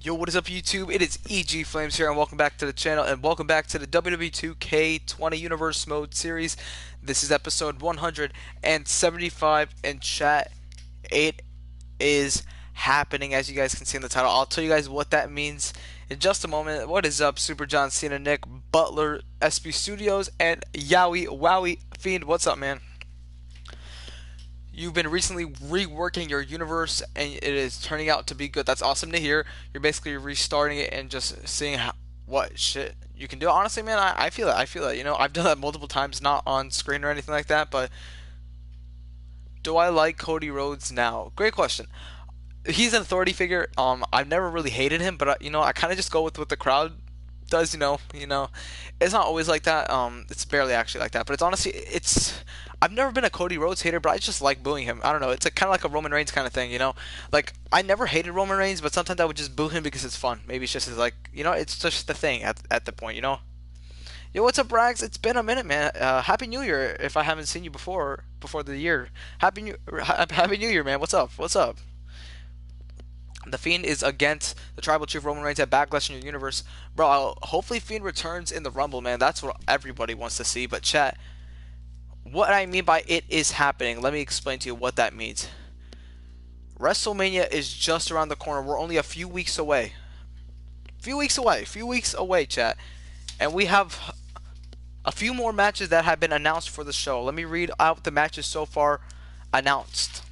Yo, what is up, YouTube? It is EG Flames here, and welcome back to the channel, and welcome back to the WWE 2K20 Universe Mode series. This is episode 175, and chat, it is happening, as you guys can see in the title. I'll tell you guys what that means in just a moment. What is up, Super John Cena, Nick, Butler, SB Studios, and Yowie Wowie Fiend? What's up, man? You've been recently reworking your universe and it is turning out to be good. That's awesome to hear. You're basically restarting it and just seeing what shit you can do. Honestly, man, I feel it. I feel it. You know, I've done that multiple times, not on screen or anything like that, but do I like Cody Rhodes now? Great question. He's an authority figure. I've never really hated him, but I kind of just go with what the crowd does. It's not always like that. It's barely actually like that, but it's honestly, it's. I've never been a Cody Rhodes hater, but I just like booing him. I don't know. It's like kind of like a Roman Reigns kind of thing, you know. Like I never hated Roman Reigns, but sometimes I would just boo him because it's fun. Maybe it's just like it's just the thing at the point. Yo, what's up, Rags? It's been a minute, man. Happy New Year. If I haven't seen you before the year, Happy New Year, man. What's up? What's up? The Fiend is against the Tribal Chief Roman Reigns at Backlash in your universe, bro. Hopefully, Fiend returns in the Rumble, man. That's what everybody wants to see. But chat, what I mean by it is happening. Let me explain to you what that means. WrestleMania is just around the corner. We're only a few weeks away. Few weeks away, chat. And we have a few more matches that have been announced for the show. Let me read out the matches so far announced.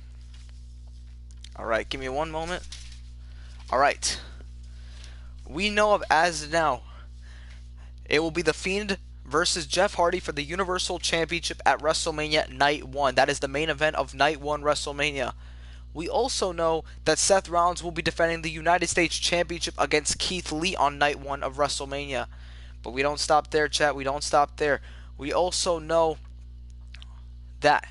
Alright, give me one moment. Alright. We know of as now, it will be The Fiend versus Jeff Hardy for the Universal Championship at WrestleMania Night 1. That is the main event of Night 1 WrestleMania. We also know that Seth Rollins will be defending the United States Championship against Keith Lee on Night 1 of WrestleMania. But we don't stop there, chat. We don't stop there. We also know that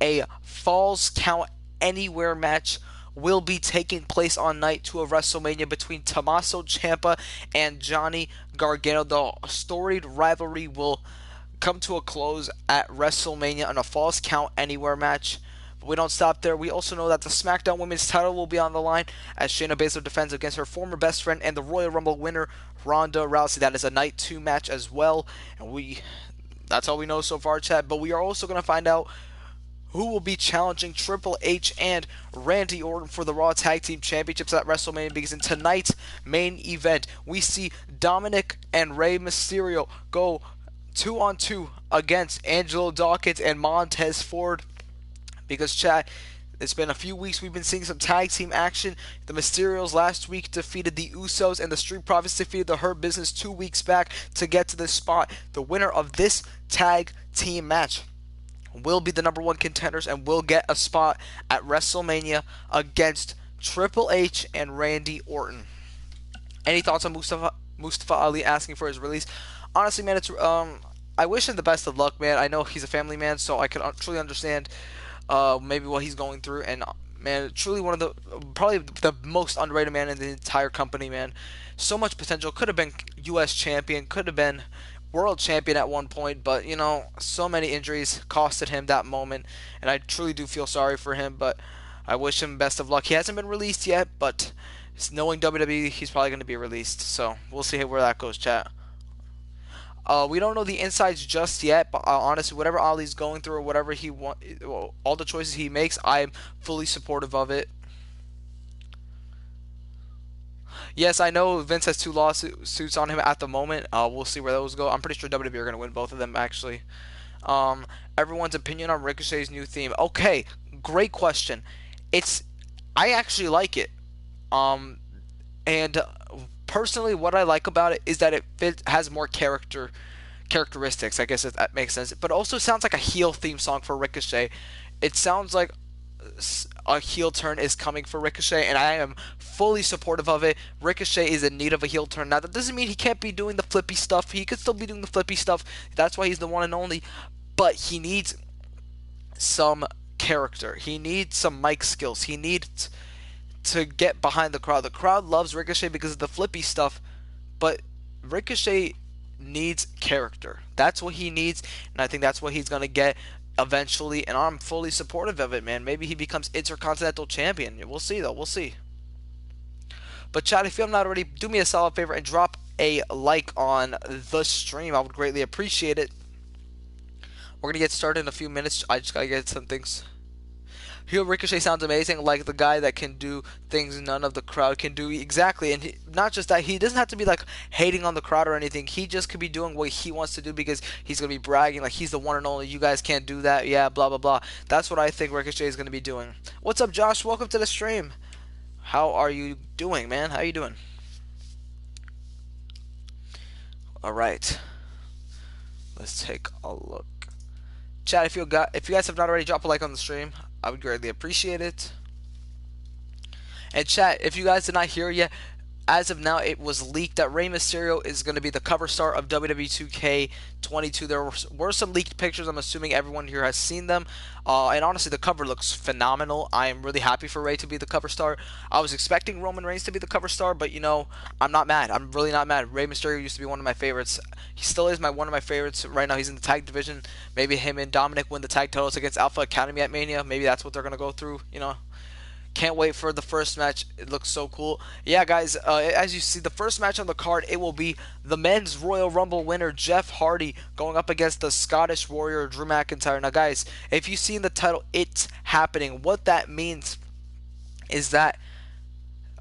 a Falls Count Anywhere match will be taking place on Night 2 of WrestleMania between Tommaso Ciampa and Johnny Gargano. The storied rivalry will come to a close at WrestleMania on a Falls Count Anywhere match. But we don't stop there. We also know that the SmackDown Women's title will be on the line as Shayna Baszler defends against her former best friend and the Royal Rumble winner, Ronda Rousey. That is a Night 2 match as well. And that's all we know so far, chat. But we are also going to find out who will be challenging Triple H and Randy Orton for the Raw Tag Team Championships at WrestleMania, because in tonight's main event, we see Dominic and Rey Mysterio go 2-on-2 against Angelo Dawkins and Montez Ford. Because, chat, it's been a few weeks, we've been seeing some tag team action. The Mysterios last week defeated the Usos, and the Street Profits defeated the Hurt Business 2 weeks back to get to this spot. The winner of this tag team match will be the number one contenders and will get a spot at WrestleMania against Triple H and Randy Orton. Any thoughts on Mustafa Ali asking for his release? Honestly, man, I wish him the best of luck, man. I know he's a family man, so I can truly understand maybe what he's going through. And man, truly probably the most underrated man in the entire company, man. So much potential. Could have been U.S. champion. Could have been world champion at one point, but so many injuries costed him that moment, and I truly do feel sorry for him, but I wish him best of luck. He hasn't been released yet, but knowing WWE, he's probably going to be released, so we'll see where that goes, chat. We don't know the insides just yet, but honestly, whatever Ali's going through or whatever all the choices he makes, I'm fully supportive of it. Yes, I know Vince has 2 lawsuits on him at the moment. We'll see where those go. I'm pretty sure WWE are going to win both of them, actually. Everyone's opinion on Ricochet's new theme. Okay, great question. I actually like it. And personally, what I like about it is that it has more characteristics. I guess if that makes sense. But also sounds like a heel theme song for Ricochet. It sounds like a heel turn is coming for Ricochet, and I am fully supportive of it. Ricochet is in need of a heel turn. Now, that doesn't mean he can't be doing the flippy stuff. He could still be doing the flippy stuff. That's why he's the one and only. But he needs some character. He needs some mic skills. He needs to get behind the crowd. The crowd loves Ricochet because of the flippy stuff, but Ricochet needs character. That's what he needs, and I think that's what he's going to get eventually, and I'm fully supportive of it, man. Maybe he becomes Intercontinental Champion. We'll see, though. We'll see. But chat, if you have not already, do me a solid favor and drop a like on the stream. I would greatly appreciate it. We're gonna get started in a few minutes. I just gotta get some things. Heel Ricochet sounds amazing, like the guy that can do things none of the crowd can do. Exactly, and not just that, he doesn't have to be like hating on the crowd or anything. He just could be doing what he wants to do because he's gonna be bragging like he's the one and only. You guys can't do that. Yeah, blah blah blah. That's what I think Ricochet is gonna be doing. What's up, Josh? Welcome to the stream. How are you doing, man? How you doing? All right, let's take a look. Chat, if you guys have not already, drop a like on the stream. I would greatly appreciate it. And chat, if you guys did not hear yet, as of now, it was leaked that Rey Mysterio is going to be the cover star of WWE 2K20. There were some leaked pictures. I'm assuming everyone here has seen them. And honestly, the cover looks phenomenal. I am really happy for Rey to be the cover star. I was expecting Roman Reigns to be the cover star, but you know, I'm not mad. I'm really not mad. Rey Mysterio used to be one of my favorites. He still is one of my favorites. Right now, he's in the tag division. Maybe him and Dominic win the tag titles against Alpha Academy at Mania. Maybe that's what they're going to go through, you know. Can't wait for the first match. It looks so cool. Yeah, guys, as you see, the first match on the card, it will be the men's Royal Rumble winner, Jeff Hardy, going up against the Scottish Warrior, Drew McIntyre. Now, guys, if you see in the title, it's happening. What that means is that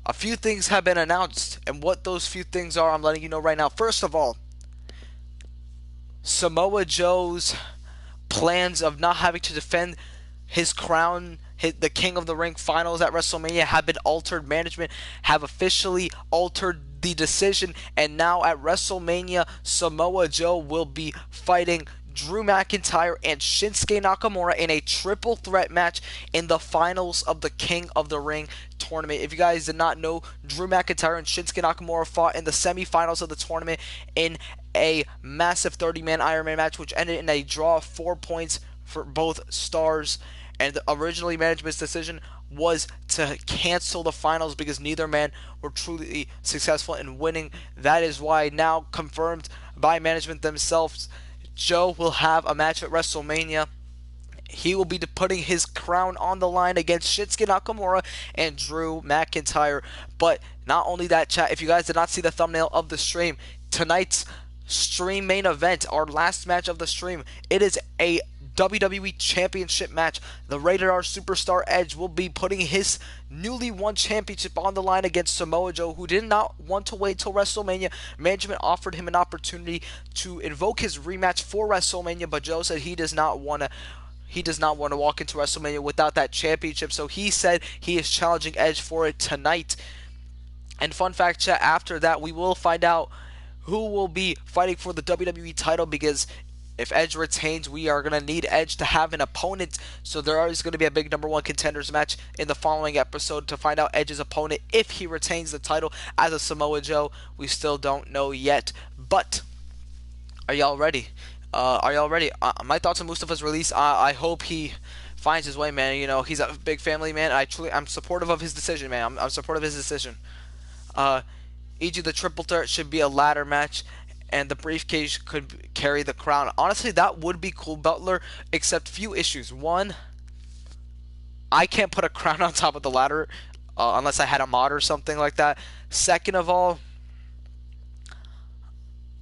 a few things have been announced. And what those few things are, I'm letting you know right now. First of all, Samoa Joe's plans of not having to defend his crown, the King of the Ring finals at WrestleMania, have been altered. Management have officially altered the decision, and now at WrestleMania, Samoa Joe will be fighting Drew McIntyre and Shinsuke Nakamura in a triple threat match in the finals of the King of the Ring tournament. If you guys did not know, Drew McIntyre and Shinsuke Nakamura fought in the semifinals of the tournament in a massive 30-man Iron Man match, which ended in a draw of 4 points for both stars. And originally, management's decision was to cancel the finals because neither man were truly successful in winning. That is why, now confirmed by management themselves, Joe will have a match at WrestleMania. He will be putting his crown on the line against Shinsuke Nakamura and Drew McIntyre. But not only that, chat, if you guys did not see the thumbnail of the stream, tonight's stream main event, our last match of the stream, it is a WWE Championship match. The Rated R Superstar Edge will be putting his newly won championship on the line against Samoa Joe, who did not want to wait till WrestleMania. Management offered him an opportunity to invoke his rematch for WrestleMania, but Joe said he does not want to walk into WrestleMania without that championship. So he said he is challenging Edge for it tonight. And fun fact, chat, after that we will find out who will be fighting for the WWE title, because if Edge retains, we are going to need Edge to have an opponent. So there is going to be a big #1 contenders match in the following episode to find out Edge's opponent if he retains the title as a Samoa Joe. We still don't know yet. But are y'all ready? My thoughts on Mustafa's release. I hope he finds his way, man. You know, he's a big family man. I'm supportive of his decision, man. I'm supportive of his decision. E.g., the triple threat should be a ladder match, and the briefcase could carry the crown. Honestly, that would be cool, Butler, except few issues. One, I can't put a crown on top of the ladder unless I had a mod or something like that. Second of all,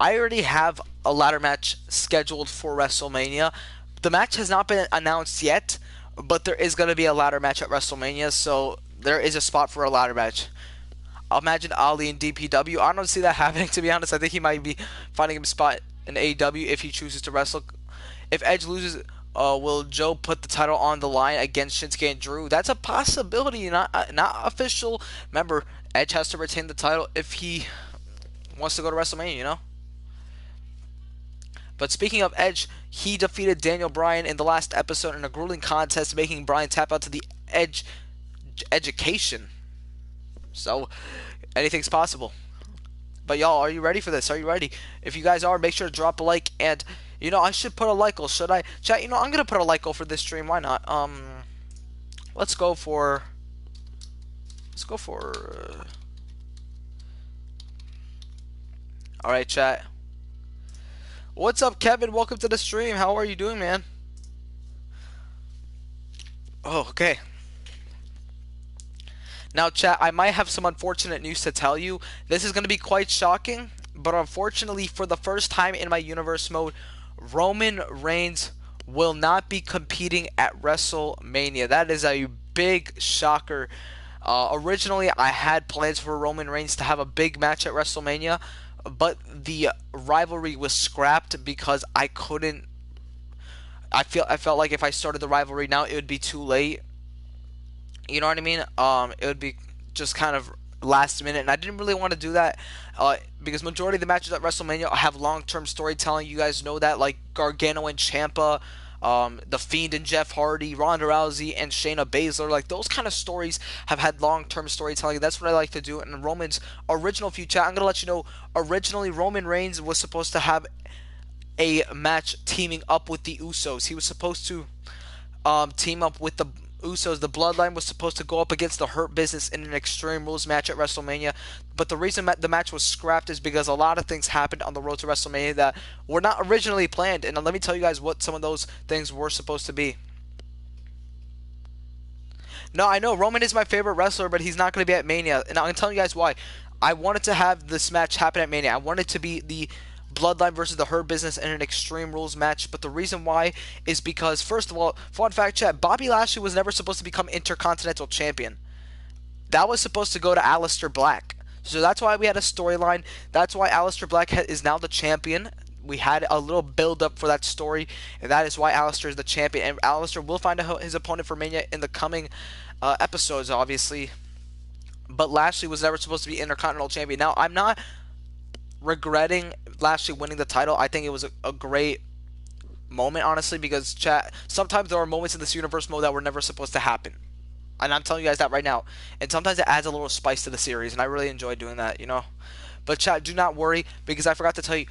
I already have a ladder match scheduled for WrestleMania. The match has not been announced yet, but there is going to be a ladder match at WrestleMania, so there is a spot for a ladder match. Imagine Ali and DPW. I don't see that happening, to be honest. I think he might be finding a spot in AEW if he chooses to wrestle. If Edge loses, will Joe put the title on the line against Shinsuke and Drew? That's a possibility, not official. Remember, Edge has to retain the title if he wants to go to WrestleMania, you know? But speaking of Edge, he defeated Daniel Bryan in the last episode in a grueling contest, making Bryan tap out to the Edge education. So, anything's possible. But y'all, are you ready for this? Are you ready? If you guys are, make sure to drop a like. And, you know, I should put a like goal, should I? Chat, you know, I'm going to put a like goal for this stream. Why not? Let's go for... Alright, chat. What's up, Kevin? Welcome to the stream. How are you doing, man? Oh, okay. Now, chat, I might have some unfortunate news to tell you. This is going to be quite shocking, but unfortunately, for the first time in my universe mode, Roman Reigns will not be competing at WrestleMania. That is a big shocker. Originally, I had plans for Roman Reigns to have a big match at WrestleMania, but the rivalry was scrapped because I couldn't. I felt like if I started the rivalry now, it would be too late. You know what I mean? It would be just kind of last minute, and I didn't really want to do that because majority of the matches at WrestleMania have long-term storytelling. You guys know that, like Gargano and Ciampa, The Fiend and Jeff Hardy, Ronda Rousey and Shayna Baszler. Like, those kind of stories have had long-term storytelling. That's what I like to do. And Roman's original future, I'm gonna let you know. Originally, Roman Reigns was supposed to have a match teaming up with the Usos. He was supposed to team up with the Usos. The Bloodline was supposed to go up against the Hurt Business in an Extreme Rules match at WrestleMania. But the reason the match was scrapped is because a lot of things happened on the road to WrestleMania that were not originally planned. And let me tell you guys what some of those things were supposed to be. No, I know Roman is my favorite wrestler, but he's not going to be at Mania. And I'm telling you guys why. I wanted to have this match happen at Mania. I wanted to be the Bloodline versus the Hurt Business in an Extreme Rules match, but the reason why is because, first of all, fun fact chat, Bobby Lashley was never supposed to become Intercontinental Champion. That was supposed to go to Aleister Black. So that's why we had a storyline. That's why Aleister Black is now the champion. We had a little build-up for that story, and that is why Aleister is the champion. And Aleister will find his opponent for Mania in the coming episodes, obviously. But Lashley was never supposed to be Intercontinental Champion. Now, I'm not regretting Lashley winning the title. I think it was a great moment, honestly, because chat, sometimes there are moments in this universe mode that were never supposed to happen. And I'm telling you guys that right now. And sometimes it adds a little spice to the series, and I really enjoy doing that, you know. But chat, do not worry, because I forgot to tell you,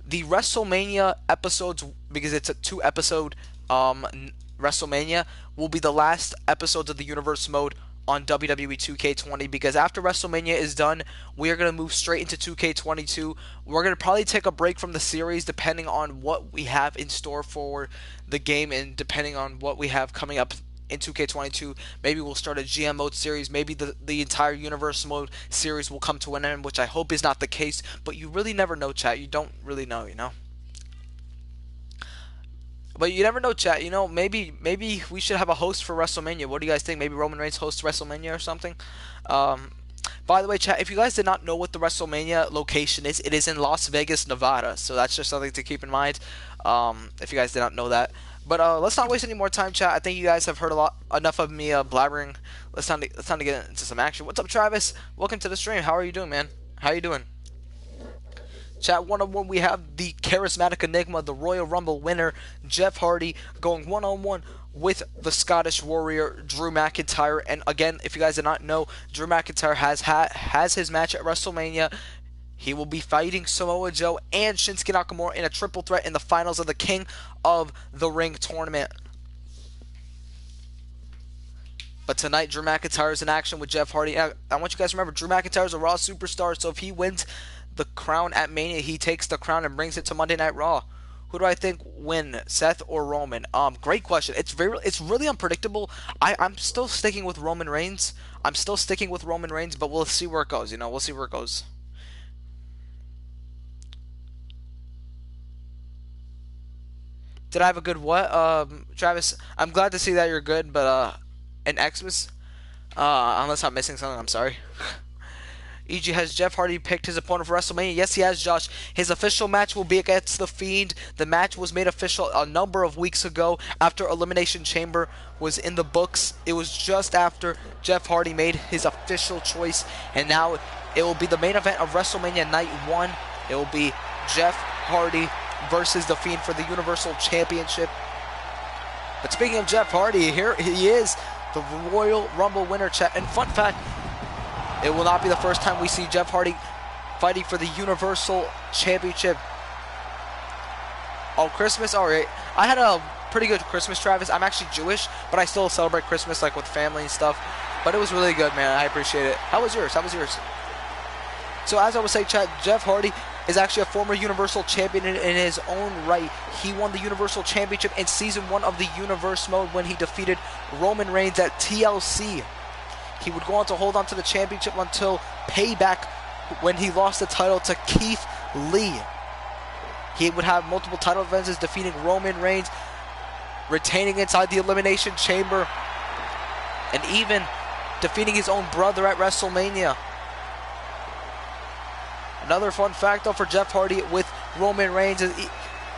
the WrestleMania episodes, because it's a 2-episode WrestleMania, will be the last episodes of the universe mode on WWE 2K20, because after WrestleMania is done, we are going to move straight into 2K22. We're going to probably take a break from the series depending on what we have in store for the game and depending on what we have coming up in 2K22. Maybe we'll start a GM mode series. Maybe the entire universe mode series will come to an end, which I hope is not the case, but you really never know, chat. You don't really know, you know? But you never know, chat. You know, maybe we should have a host for WrestleMania. What do you guys think? Maybe Roman Reigns hosts WrestleMania or something? By the way, chat, if you guys did not know what the WrestleMania location is, it is in Las Vegas, Nevada. So that's just something to keep in mind, if you guys did not know that. But let's not waste any more time, chat. I think you guys have heard enough of me blabbering. Let's time to get into some action. What's up, Travis? Welcome to the stream. How are you doing, man? How are you doing? Chat, one-on-one, we have the charismatic enigma, the Royal Rumble winner, Jeff Hardy, going one-on-one with the Scottish Warrior, Drew McIntyre. And again, if you guys did not know, Drew McIntyre has his match at WrestleMania. He will be fighting Samoa Joe and Shinsuke Nakamura in a triple threat in the finals of the King of the Ring tournament. But tonight, Drew McIntyre is in action with Jeff Hardy. I want you guys to remember, Drew McIntyre is a Raw superstar, so if he wins the crown at Mania, he takes the crown and brings it to Monday Night Raw. Who do I think win, Seth or Roman? Great question. It's really unpredictable. I'm still sticking with Roman Reigns. But we'll see where it goes. You know, we'll see where it goes. Did I have a good what? Travis, I'm glad to see that you're good, but an Xmas? Unless I'm missing something, I'm sorry. E.G., has Jeff Hardy picked his opponent for WrestleMania? Yes, he has, Josh. His official match will be against The Fiend. The match was made official a number of weeks ago after Elimination Chamber was in the books. It was just after Jeff Hardy made his official choice, and now it will be the main event of WrestleMania Night 1. It will be Jeff Hardy versus The Fiend for the Universal Championship. But speaking of Jeff Hardy, here he is, the Royal Rumble winner, chat. And fun fact, it will not be the first time we see Jeff Hardy fighting for the Universal Championship. Oh, Christmas? Alright. I had a pretty good Christmas, Travis. I'm actually Jewish, but I still celebrate Christmas, like, with family and stuff. But it was really good, man. I appreciate it. How was yours? So, as I was saying, chat, Jeff Hardy is actually a former Universal Champion in his own right. He won the Universal Championship in Season 1 of the Universe Mode when he defeated Roman Reigns at TLC. He would go on to hold on to the championship until Payback, when he lost the title to Keith Lee. He would have multiple title defenses, defeating Roman Reigns, retaining inside the Elimination Chamber, and even defeating his own brother at WrestleMania. Another fun fact though for Jeff Hardy with Roman Reigns is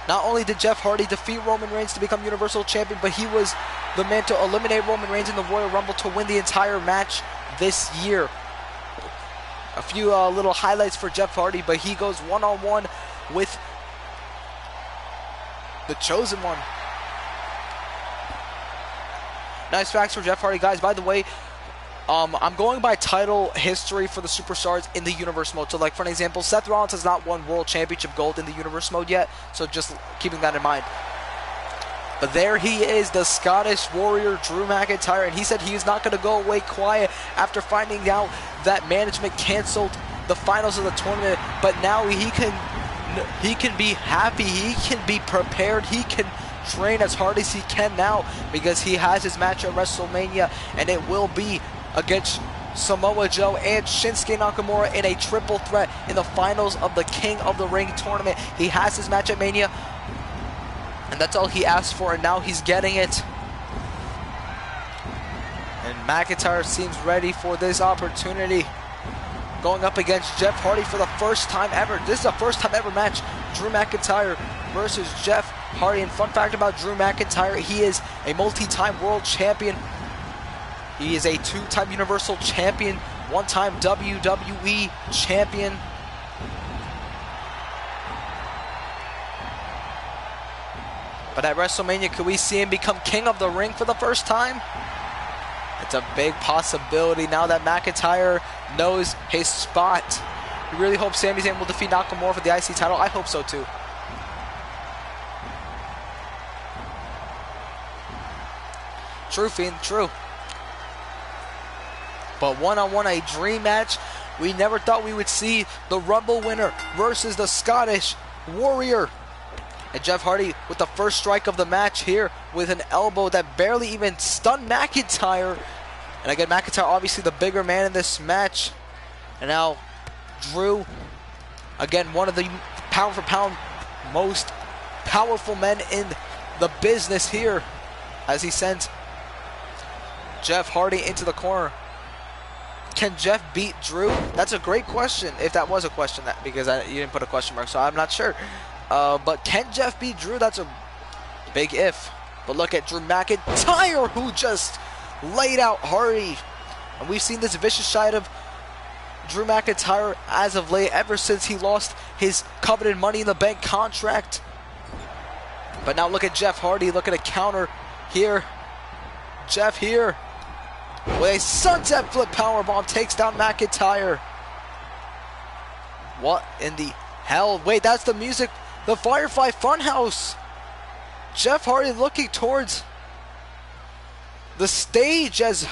not only did Jeff Hardy defeat Roman Reigns to become Universal Champion, but he was the man to eliminate Roman Reigns in the Royal Rumble to win the entire match this year. A few little highlights for Jeff Hardy, but he goes one-on-one with the Chosen One. Nice facts for Jeff Hardy, guys. By the way, I'm going by title history for the superstars in the universe mode. So like for an example, Seth Rollins has not won World Championship Gold in the universe mode yet, so just keeping that in mind. But there he is, the Scottish Warrior Drew McIntyre, and he said he is not going to go away quiet after finding out that management canceled the finals of the tournament. But now he can be happy, he can be prepared, he can train as hard as he can now, because he has his match at WrestleMania, and it will be against Samoa Joe and Shinsuke Nakamura in a triple threat in the finals of the King of the Ring tournament. He has his match at Mania, and that's all he asked for, and now he's getting it. And McIntyre seems ready for this opportunity, going up against Jeff Hardy for the first time ever. This is a first time ever match, Drew McIntyre versus Jeff Hardy. And fun fact about Drew McIntyre, he is a multi-time world champion. He is a two-time Universal Champion, one-time WWE Champion. But at WrestleMania, could we see him become King of the Ring for the first time? It's a big possibility now that McIntyre knows his spot. We really hope Sami Zayn will defeat Nakamura for the IC title. I hope so too. True, Fiend, true. But one-on-one, a dream match. We never thought we would see the Rumble winner versus the Scottish Warrior. And Jeff Hardy with the first strike of the match here with an elbow that barely even stunned McIntyre. And again, McIntyre obviously the bigger man in this match. And now Drew, again, one of the pound for pound most powerful men in the business here, as he sends Jeff Hardy into the corner. Can Jeff beat Drew? That's a great question, if that was a question, that because you didn't put a question mark, so I'm not sure. But can Jeff beat Drew? That's a big if. But look at Drew McIntyre, who just laid out Hardy. And we've seen this vicious side of Drew McIntyre as of late, ever since he lost his coveted Money in the Bank contract. But now look at Jeff Hardy, look at a counter here. Jeff here with a sunset flip powerbomb takes down McIntyre. What in the hell? Wait, that's the music. The Firefly Funhouse. Jeff Hardy looking towards the stage as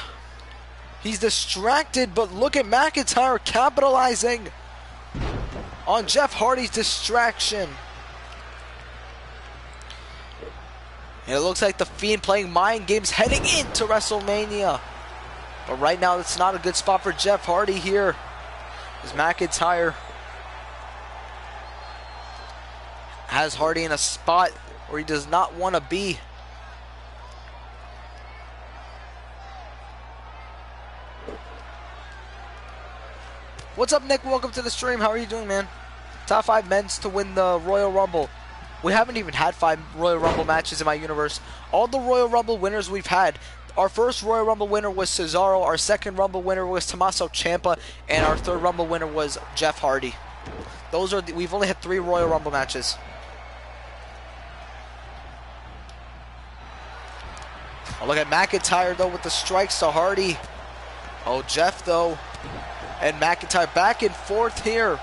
he's distracted, but look at McIntyre capitalizing on Jeff Hardy's distraction. And it looks like the Fiend playing mind games heading into WrestleMania. But right now, it's not a good spot for Jeff Hardy here, as McIntyre has Hardy in a spot where he does not want to be. What's up, Nick? Welcome to the stream. How are you doing, man? Top 5 men's to win the Royal Rumble. We haven't even had 5 Royal Rumble matches in my universe. All the Royal Rumble winners we've had, our first Royal Rumble winner was Cesaro, our second Rumble winner was Tommaso Ciampa, and our third Rumble winner was Jeff Hardy. We've only had 3 Royal Rumble matches. Oh, look at McIntyre though with the strikes to Hardy. Oh, Jeff though, and McIntyre back and forth here.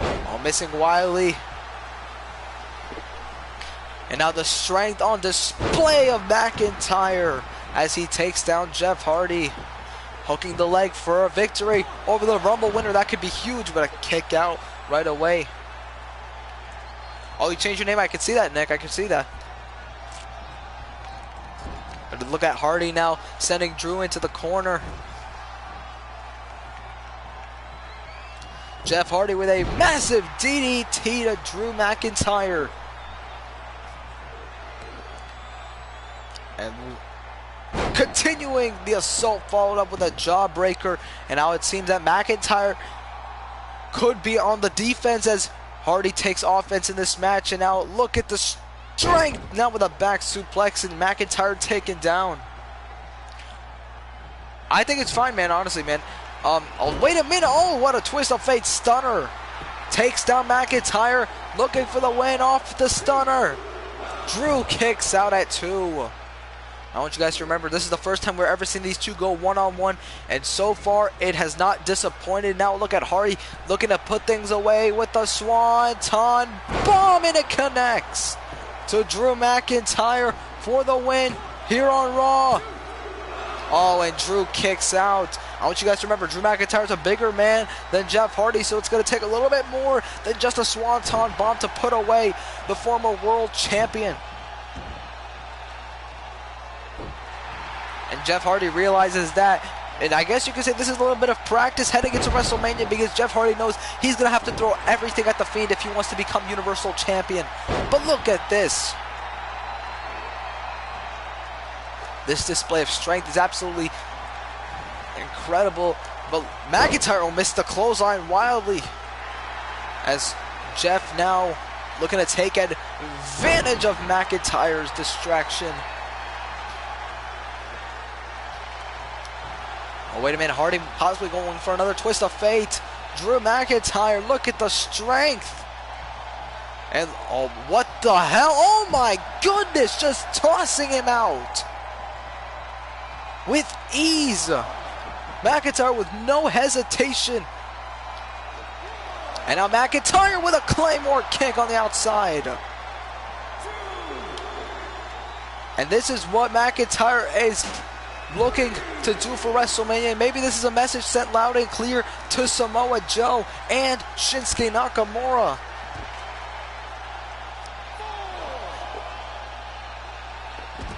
Oh, missing Wiley. And now the strength on display of McIntyre as he takes down Jeff Hardy. Hooking the leg for a victory over the Rumble winner. That could be huge, but a kick out right away. Oh, you changed your name? I can see that, Nick. I can see that. Look at Hardy now sending Drew into the corner. Jeff Hardy with a massive DDT to Drew McIntyre. And continuing the assault, followed up with a jawbreaker. And now it seems that McIntyre could be on the defense as Hardy takes offense in this match. And now look at the strength now with a back suplex and McIntyre taken down. I think it's fine, man, honestly, man. Oh, wait a minute. Oh, what a twist of fate stunner. Takes down McIntyre, looking for the win off the stunner. Drew kicks out at 2. I want you guys to remember, this is the first time we're ever seeing these two go one-on-one, and so far it has not disappointed. Now look at Hardy looking to put things away with the Swanton Bomb, and it connects to Drew McIntyre for the win here on Raw. Oh, and Drew kicks out. I want you guys to remember, Drew McIntyre's a bigger man than Jeff Hardy, so it's going to take a little bit more than just a Swanton Bomb to put away the former world champion. And Jeff Hardy realizes that, and I guess you could say this is a little bit of practice heading into WrestleMania, because Jeff Hardy knows he's going to have to throw everything at the Fiend if he wants to become Universal Champion. But look at this. This display of strength is absolutely incredible. But McIntyre will miss the clothesline wildly, as Jeff now looking to take advantage of McIntyre's distraction. Oh, wait a minute. Hardy possibly going for another twist of fate. Drew McIntyre, look at the strength. And oh, what the hell? Oh my goodness, just tossing him out with ease. McIntyre with no hesitation. And now McIntyre with a Claymore kick on the outside. And this is what McIntyre is looking to do for WrestleMania. Maybe this is a message sent loud and clear to Samoa Joe and Shinsuke Nakamura.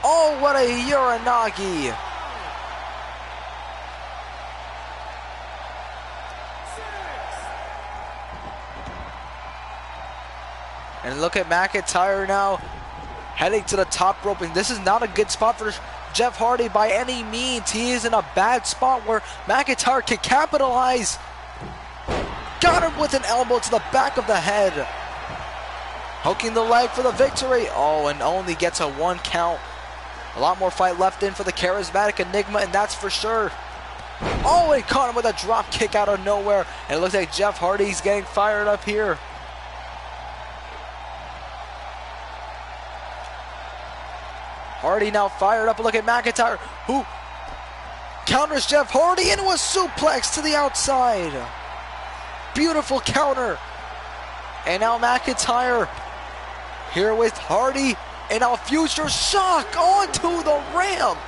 Oh, what a Uranagi. And look at McIntyre now heading to the top rope. And this is not a good spot for Jeff Hardy by any means. He is in a bad spot where McIntyre can capitalize. Got him with an elbow to the back of the head. Hooking the leg for the victory. Oh, and only gets a 1 count. A lot more fight left in for the charismatic Enigma, and that's for sure. Oh, and caught him with a drop kick out of nowhere. And it looks like Jeff Hardy's getting fired up here. Hardy now fired up. Look at McIntyre, who counters Jeff Hardy into a suplex to the outside. Beautiful counter. And now McIntyre here with Hardy. And now future shock onto the ramp.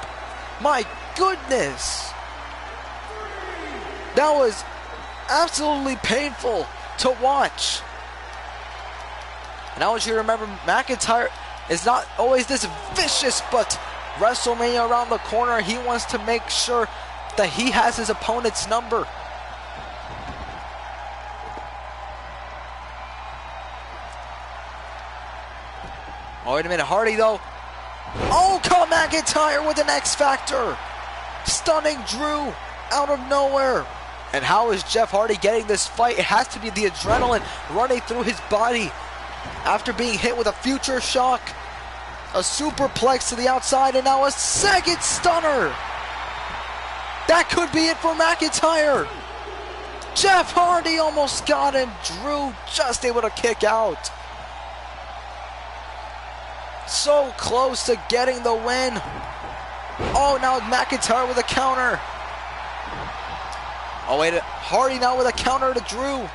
My goodness. That was absolutely painful to watch. And I want you to remember, McIntyre is not always this vicious, but WrestleMania around the corner, he wants to make sure that he has his opponent's number. Oh, wait a minute, Hardy though. Oh, come McIntyre with an X Factor. Stunning Drew out of nowhere. And how is Jeff Hardy getting this fight? It has to be the adrenaline running through his body after being hit with a future shock. A superplex to the outside, and now a second stunner. That could be it for McIntyre. Jeff Hardy almost got him. Drew just able to kick out. So close to getting the win. Oh, now McIntyre with a counter. Oh, wait, Hardy now with a counter to Drew.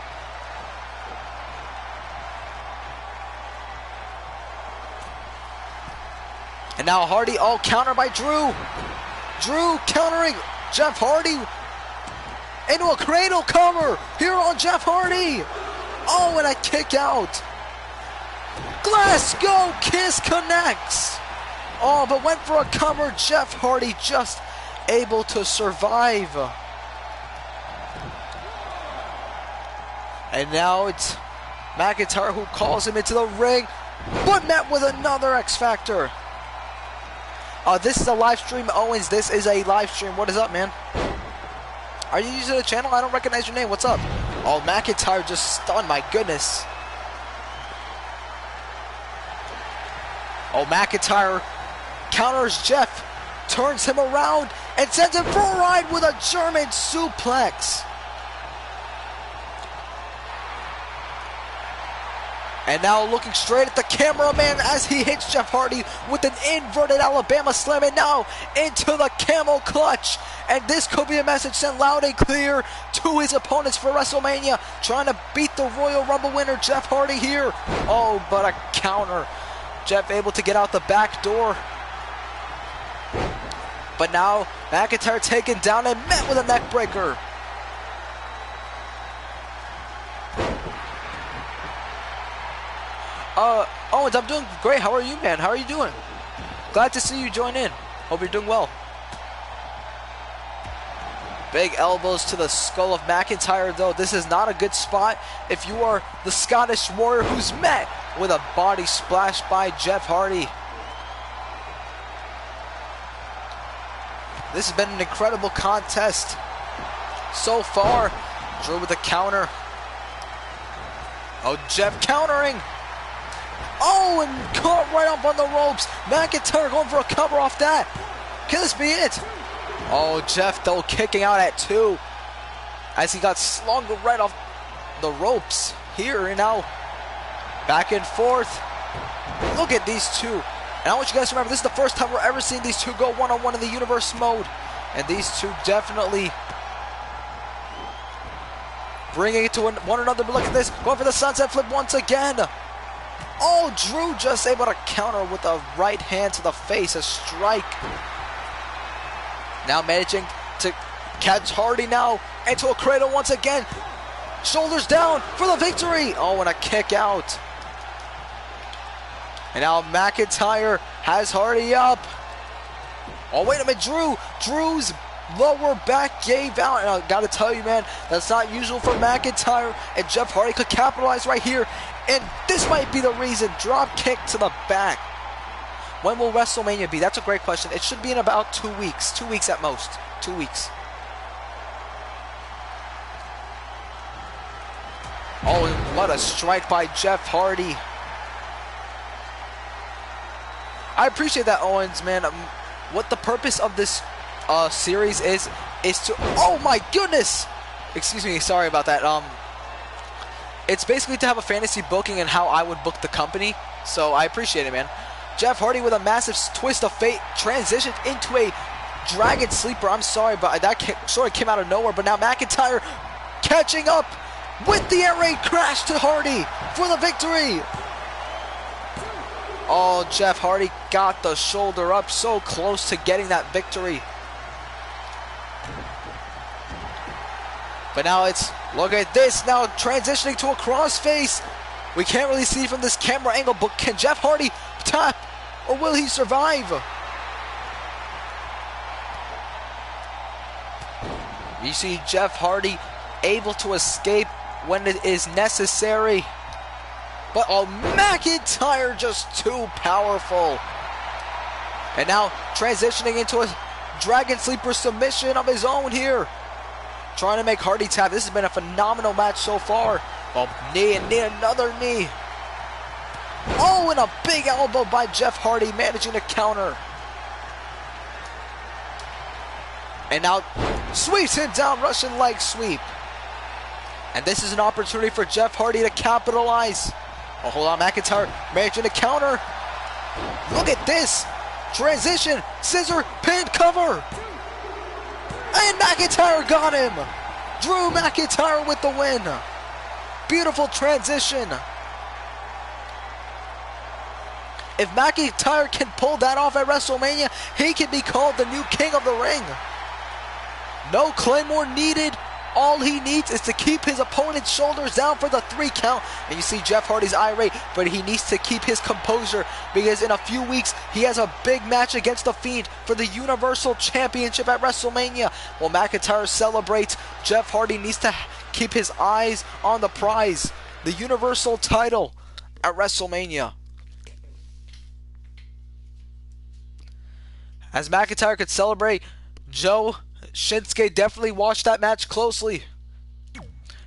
And now Hardy, oh, counter by Drew. Drew countering Jeff Hardy into a cradle cover here on Jeff Hardy. Oh, and a kick out. Glasgow Kiss connects. Oh, but went for a cover. Jeff Hardy just able to survive. And now it's McIntyre who calls him into the ring, but met with another X Factor. This is a live stream, Owens. This is a live stream. What is up, man? Are you using the channel? I don't recognize your name. What's up? Oh, McIntyre just stunned. My goodness. Oh, McIntyre counters Jeff, turns him around, and sends him for a ride with a German suplex. And now looking straight at the cameraman as he hits Jeff Hardy with an inverted Alabama slam, and now into the camel clutch. And this could be a message sent loud and clear to his opponents for WrestleMania, trying to beat the Royal Rumble winner Jeff Hardy here. Oh, but a counter. Jeff able to get out the back door. But now McIntyre taken down and met with a neck breaker. Owens, I'm doing great. How are you, man? How are you doing? Glad to see you join in. Hope you're doing well. Big elbows to the skull of McIntyre, though. This is not a good spot if you are the Scottish Warrior who's met with a body splash by Jeff Hardy. This has been an incredible contest so far. Drew with a counter. Oh, Jeff countering. Oh, and caught right up on the ropes. McIntyre going for a cover off that. Can this be it? Oh, Jeff, though, kicking out at 2 as he got slung right off the ropes here. And now back and forth. Look at these two. And I want you guys to remember, this is the first time we're ever seeing these two go one-on-one in the universe mode. And these two definitely bringing it to one another. But look at this, going for the sunset flip once again. Oh, Drew just able to counter with a right hand to the face, a strike. Now managing to catch Hardy now into a cradle once again. Shoulders down for the victory. Oh, and a kick out. And now McIntyre has Hardy up. Oh, wait a minute, Drew's lower back gave out. And I gotta tell you, man, that's not usual for McIntyre. And Jeff Hardy could capitalize right here. And this might be the reason. Drop kick to the back. When will WrestleMania be? That's a great question. It should be in about 2 weeks. 2 weeks at most. 2 weeks. Oh, what a strike by Jeff Hardy. I appreciate that, Owens, man. What the purpose of this series is to... Oh, my goodness! Excuse me, sorry about that. It's basically to have a fantasy booking and how I would book the company. So I appreciate it, man. Jeff Hardy with a massive twist of fate transitioned into a dragon sleeper. I'm sorry, but that sort of came out of nowhere. But now McIntyre catching up with the air raid crash to Hardy for the victory. Oh, Jeff Hardy got the shoulder up, so close to getting that victory. But now it's, look at this, now transitioning to a crossface. We can't really see from this camera angle, but can Jeff Hardy tap, or will he survive? You see Jeff Hardy able to escape when it is necessary. But oh, McIntyre just too powerful. And now transitioning into a Dragon Sleeper submission of his own here. Trying to make Hardy tap. This has been a phenomenal match so far. Oh, knee and knee, another knee. Oh, and a big elbow by Jeff Hardy, managing to counter. And now sweeps him down, Russian leg sweep. And this is an opportunity for Jeff Hardy to capitalize. Oh, hold on, McIntyre managing to counter. Look at this. Transition, scissor, pin, cover. And McIntyre got him. Drew McIntyre with the win. Beautiful transition. If McIntyre can pull that off at WrestleMania, he can be called the new king of the ring. No Claymore needed. All he needs is to keep his opponent's shoulders down for the 3 count. And you see Jeff Hardy's irate, but he needs to keep his composure because in a few weeks, he has a big match against The Fiend for the Universal Championship at WrestleMania. While McIntyre celebrates, Jeff Hardy needs to keep his eyes on the prize, the Universal title at WrestleMania. As McIntyre could celebrate, Joe Shinsuke definitely watched that match closely.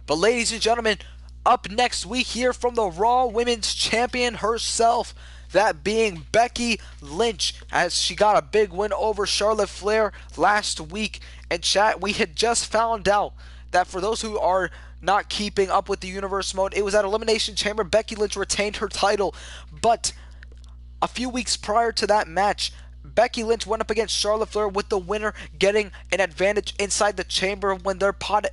But ladies and gentlemen, up next we hear from the Raw Women's Champion herself, that being Becky Lynch, as she got a big win over Charlotte Flair last week. And chat, we had just found out that for those who are not keeping up with the Universe mode, it was at Elimination Chamber Becky Lynch retained her title, but a few weeks prior to that match, Becky Lynch went up against Charlotte Flair, with the winner getting an advantage inside the chamber when their pod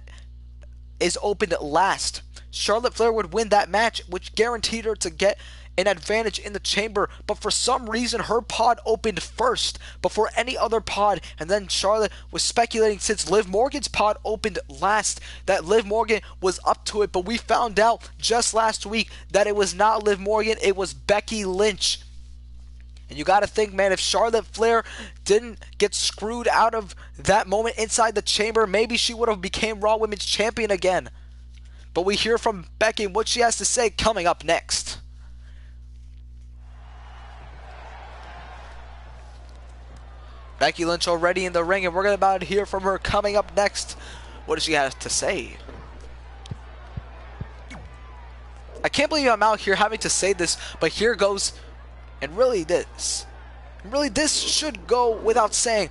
is opened last. Charlotte Flair would win that match, which guaranteed her to get an advantage in the chamber, but for some reason her pod opened first before any other pod, and then Charlotte was speculating, since Liv Morgan's pod opened last, that Liv Morgan was up to it, but we found out just last week that it was not Liv Morgan, it was Becky Lynch. And you gotta think, man, if Charlotte Flair didn't get screwed out of that moment inside the chamber, maybe she would have became Raw Women's Champion again. But we hear from Becky and what she has to say coming up next. Becky Lynch already in the ring, and we're about to hear from her coming up next. What does she have to say? I can't believe I'm out here having to say this, but here goes. And really this should go without saying.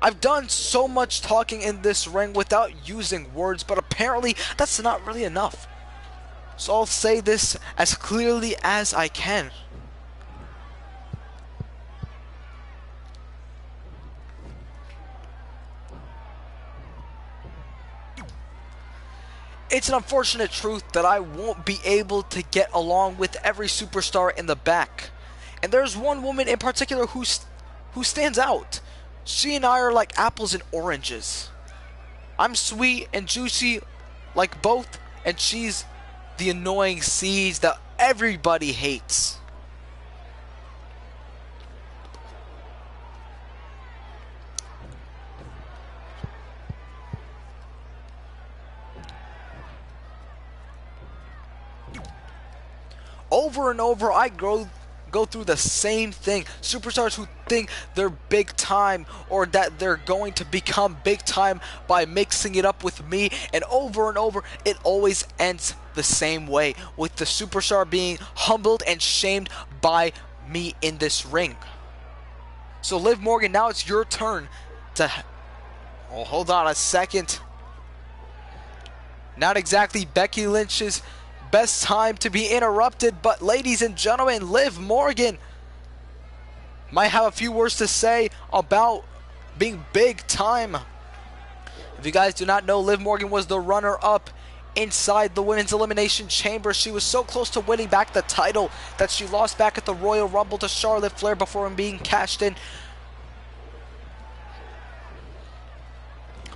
I've done so much talking in this ring without using words, but apparently that's not really enough. So I'll say this as clearly as I can. It's an unfortunate truth that I won't be able to get along with every superstar in the back. And there's one woman in particular who stands out. She and I are like apples and oranges. I'm sweet and juicy like both, and she's the annoying seeds that everybody hates. Over and over, I go through the same thing. Superstars who think they're big time, or that they're going to become big time by mixing it up with me, and over, it always ends the same way, with the superstar being humbled and shamed by me in this ring. So Liv Morgan, now it's your turn to... Oh, hold on a second. Not exactly Becky Lynch's best time to be interrupted, but ladies and gentlemen, Liv Morgan might have a few words to say about being big time. If you guys do not know, Liv Morgan was the runner-up inside the Women's Elimination Chamber. She was so close to winning back the title that she lost back at the Royal Rumble to Charlotte Flair before being cashed in.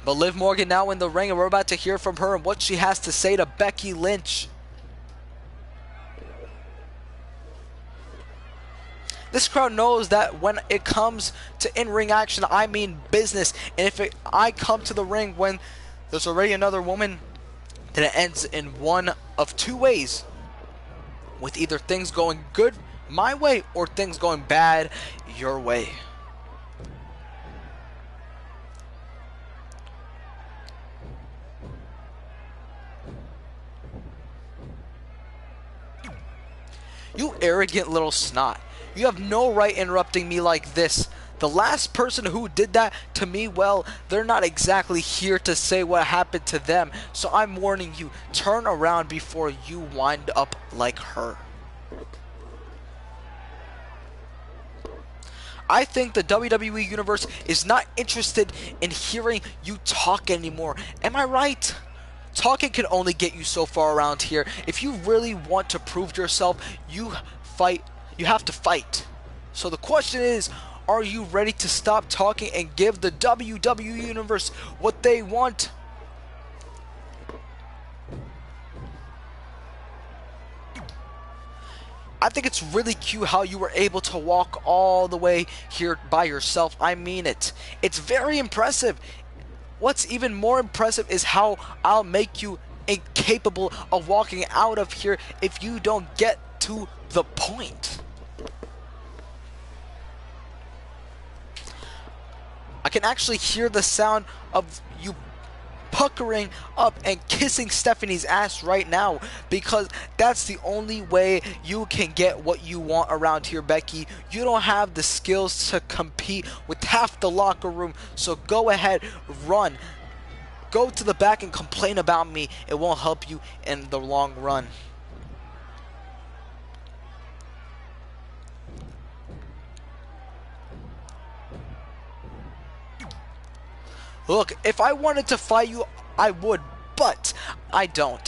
But Liv Morgan now in the ring, and we're about to hear from her and what she has to say to Becky Lynch. This crowd knows that when it comes to in-ring action, I mean business. And if I come to the ring when there's already another woman, then it ends in one of two ways. With either things going good my way or things going bad your way. You arrogant little snot. You have no right interrupting me like this. The last person who did that to me, well, they're not exactly here to say what happened to them. So I'm warning you, turn around before you wind up like her. I think the WWE Universe is not interested in hearing you talk anymore. Am I right? Talking can only get you so far around here. If you really want to prove yourself, you have to fight. So the question is, are you ready to stop talking and give the WWE Universe what they want? I think it's really cute how you were able to walk all the way here by yourself. I mean it. It's very impressive. What's even more impressive is how I'll make you incapable of walking out of here if you don't get to the point. I can actually hear the sound of you puckering up and kissing Stephanie's ass right now, because that's the only way you can get what you want around here, Becky. You don't have the skills to compete with half the locker room, so go ahead, run. Go to the back and complain about me. It won't help you in the long run. Look, if I wanted to fight you, I would, but I don't.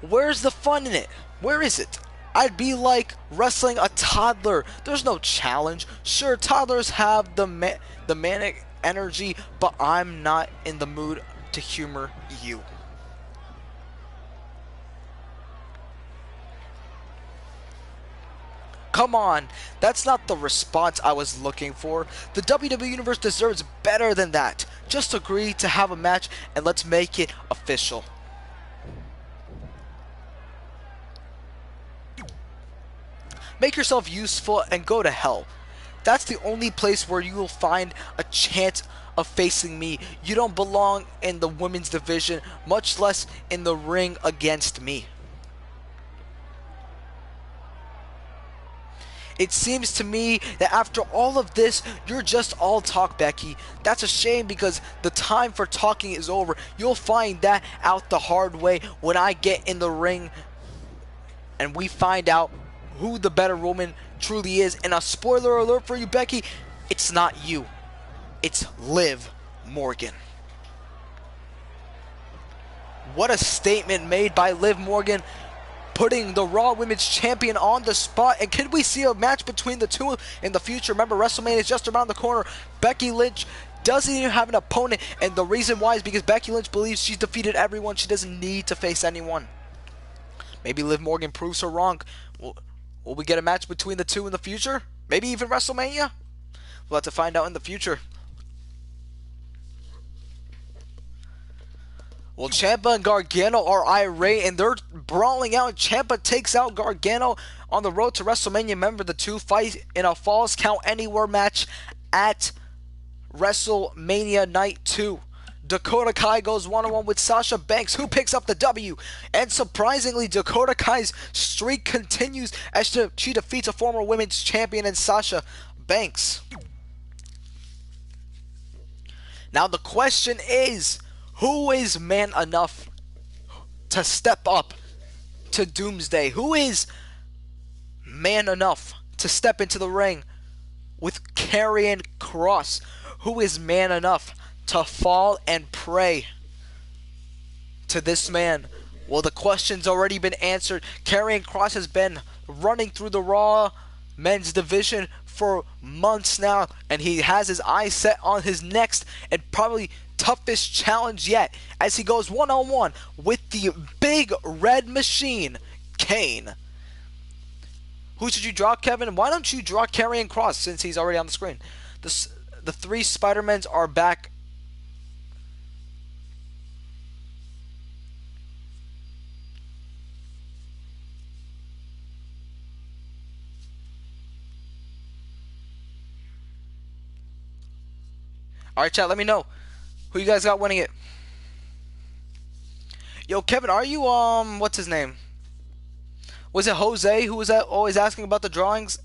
Where's the fun in it? Where is it? I'd be like wrestling a toddler. There's no challenge. Sure, toddlers have the manic energy, but I'm not in the mood to humor you. Come on, that's not the response I was looking for. The WWE Universe deserves better than that. Just agree to have a match and let's make it official. Make yourself useful and go to hell. That's the only place where you will find a chance of facing me. You don't belong in the women's division, much less in the ring against me. It seems to me that after all of this, you're just all talk, Becky. That's a shame because the time for talking is over. You'll find that out the hard way when I get in the ring and we find out who the better woman truly is. And a spoiler alert for you, Becky, it's not you. It's Liv Morgan. What a statement made by Liv Morgan, putting the Raw Women's Champion on the spot. And can we see a match between the two in the future? Remember, WrestleMania is just around the corner. Becky Lynch doesn't even have an opponent, and the reason why is because Becky Lynch believes she's defeated everyone. She doesn't need to face anyone. Maybe Liv Morgan proves her wrong. Will we get a match between the two in the future? Maybe even WrestleMania? We'll have to find out in the future. Well, Ciampa and Gargano are irate and they're brawling out. Ciampa takes out Gargano on the road to WrestleMania. Remember, the two fight in a Falls Count Anywhere match at WrestleMania Night 2. Dakota Kai goes one-on-one with Sasha Banks, who picks up the W. And surprisingly, Dakota Kai's streak continues as she defeats a former women's champion in Sasha Banks. Now the question is, who is man enough to step up to Doomsday? Who is man enough to step into the ring with Karrion Kross? Who is man enough to fall and pray to this man? Well, the question's already been answered. Karrion Kross has been running through the Raw men's division for months now, and he has his eyes set on his next and probably toughest challenge yet, as he goes one-on-one with the big red machine, Kane. Who should you draw, Kevin? Why don't you draw Karrion Kross since he's already on the screen? The three Spider-Mens are back. Alright, chat, let me know who you guys got winning it. Yo, Kevin, are you, what's his name? Was it Jose who was always asking about the drawings?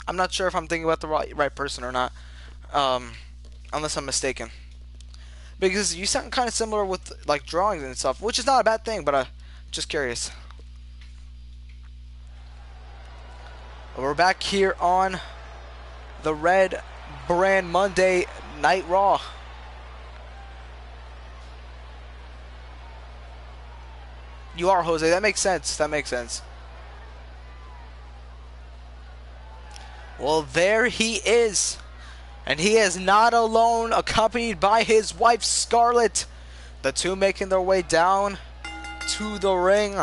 I'm not sure if I'm thinking about the right person or not. Unless I'm mistaken. Because you sound kind of similar with, like, drawings and stuff, which is not a bad thing, but, just curious. We're back here on the Red Brand Monday Night Raw. You are Jose. That makes sense. That makes sense. Well, there he is. And he is not alone, accompanied by his wife, Scarlett. The two making their way down to the ring.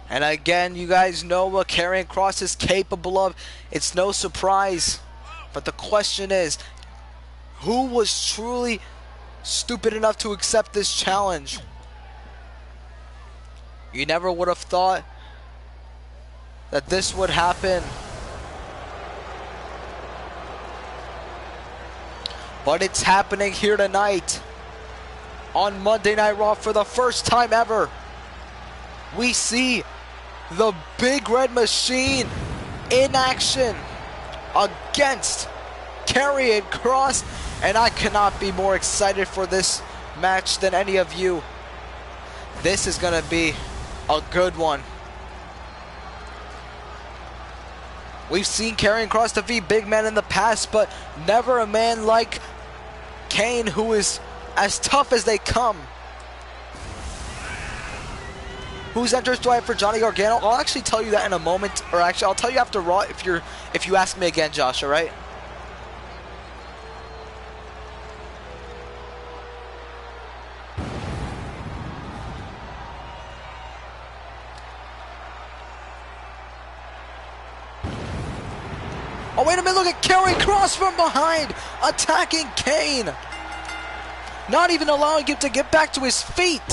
And again, you guys know what Karrion Kross is capable of. It's no surprise. But the question is, who was truly stupid enough to accept this challenge? You never would have thought that this would happen. But it's happening here tonight on Monday Night Raw for the first time ever. We see the Big Red Machine in action against Karrion Kross, and I cannot be more excited for this match than any of you. This is gonna be a good one. We've seen Karrion Kross defeat big men in the past, but never a man like Kane, who is as tough as they come. Who's enters do I have for Johnny Gargano? I'll actually tell you that in a moment, or actually I'll tell you after Raw if you ask me again, Josh, alright? Oh, wait a minute, look at Karrion Kross from behind, attacking Kane. Not even allowing him to get back to his feet.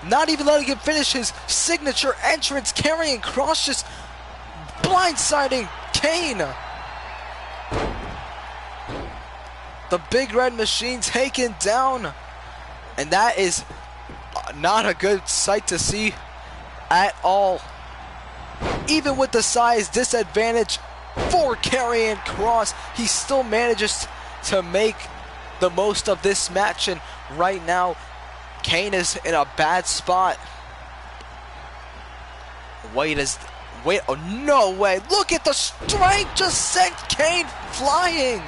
Not even letting him finish his signature entrance. Karrion Kross just blindsiding Kane. The Big Red Machine taken down. And that is not a good sight to see at all. Even with the size disadvantage for Karrion Kross, he still manages to make the most of this match. And right now, Kane is in a bad spot. Oh, no way. Look at the strength just sent Kane flying.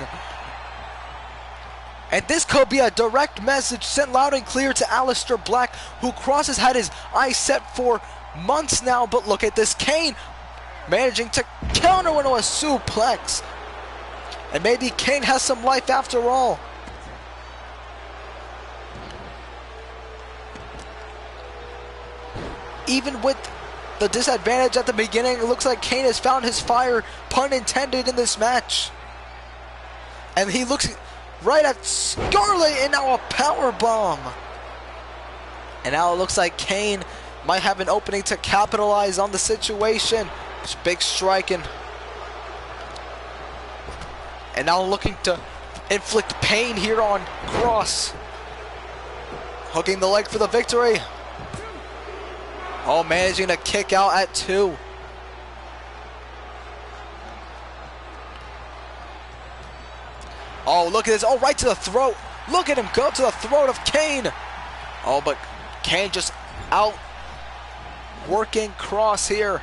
And this could be a direct message sent loud and clear to Aleister Black, who Kross has had his eyes set for months now. But look at this, Kane managing to counter into a suplex. And maybe Kane has some life after all. Even with the disadvantage at the beginning, it looks like Kane has found his fire, pun intended, in this match. And he looks right at Scarlet, and now a power bomb. And now it looks like Kane might have an opening to capitalize on the situation. It's big striking. And now looking to inflict pain here on Kross. Hooking the leg for the victory. Oh, managing to kick out at 2. Oh, look at this. Oh, right to the throat. Look at him go to the throat of Kane. Oh, but Kane just out working Kross here.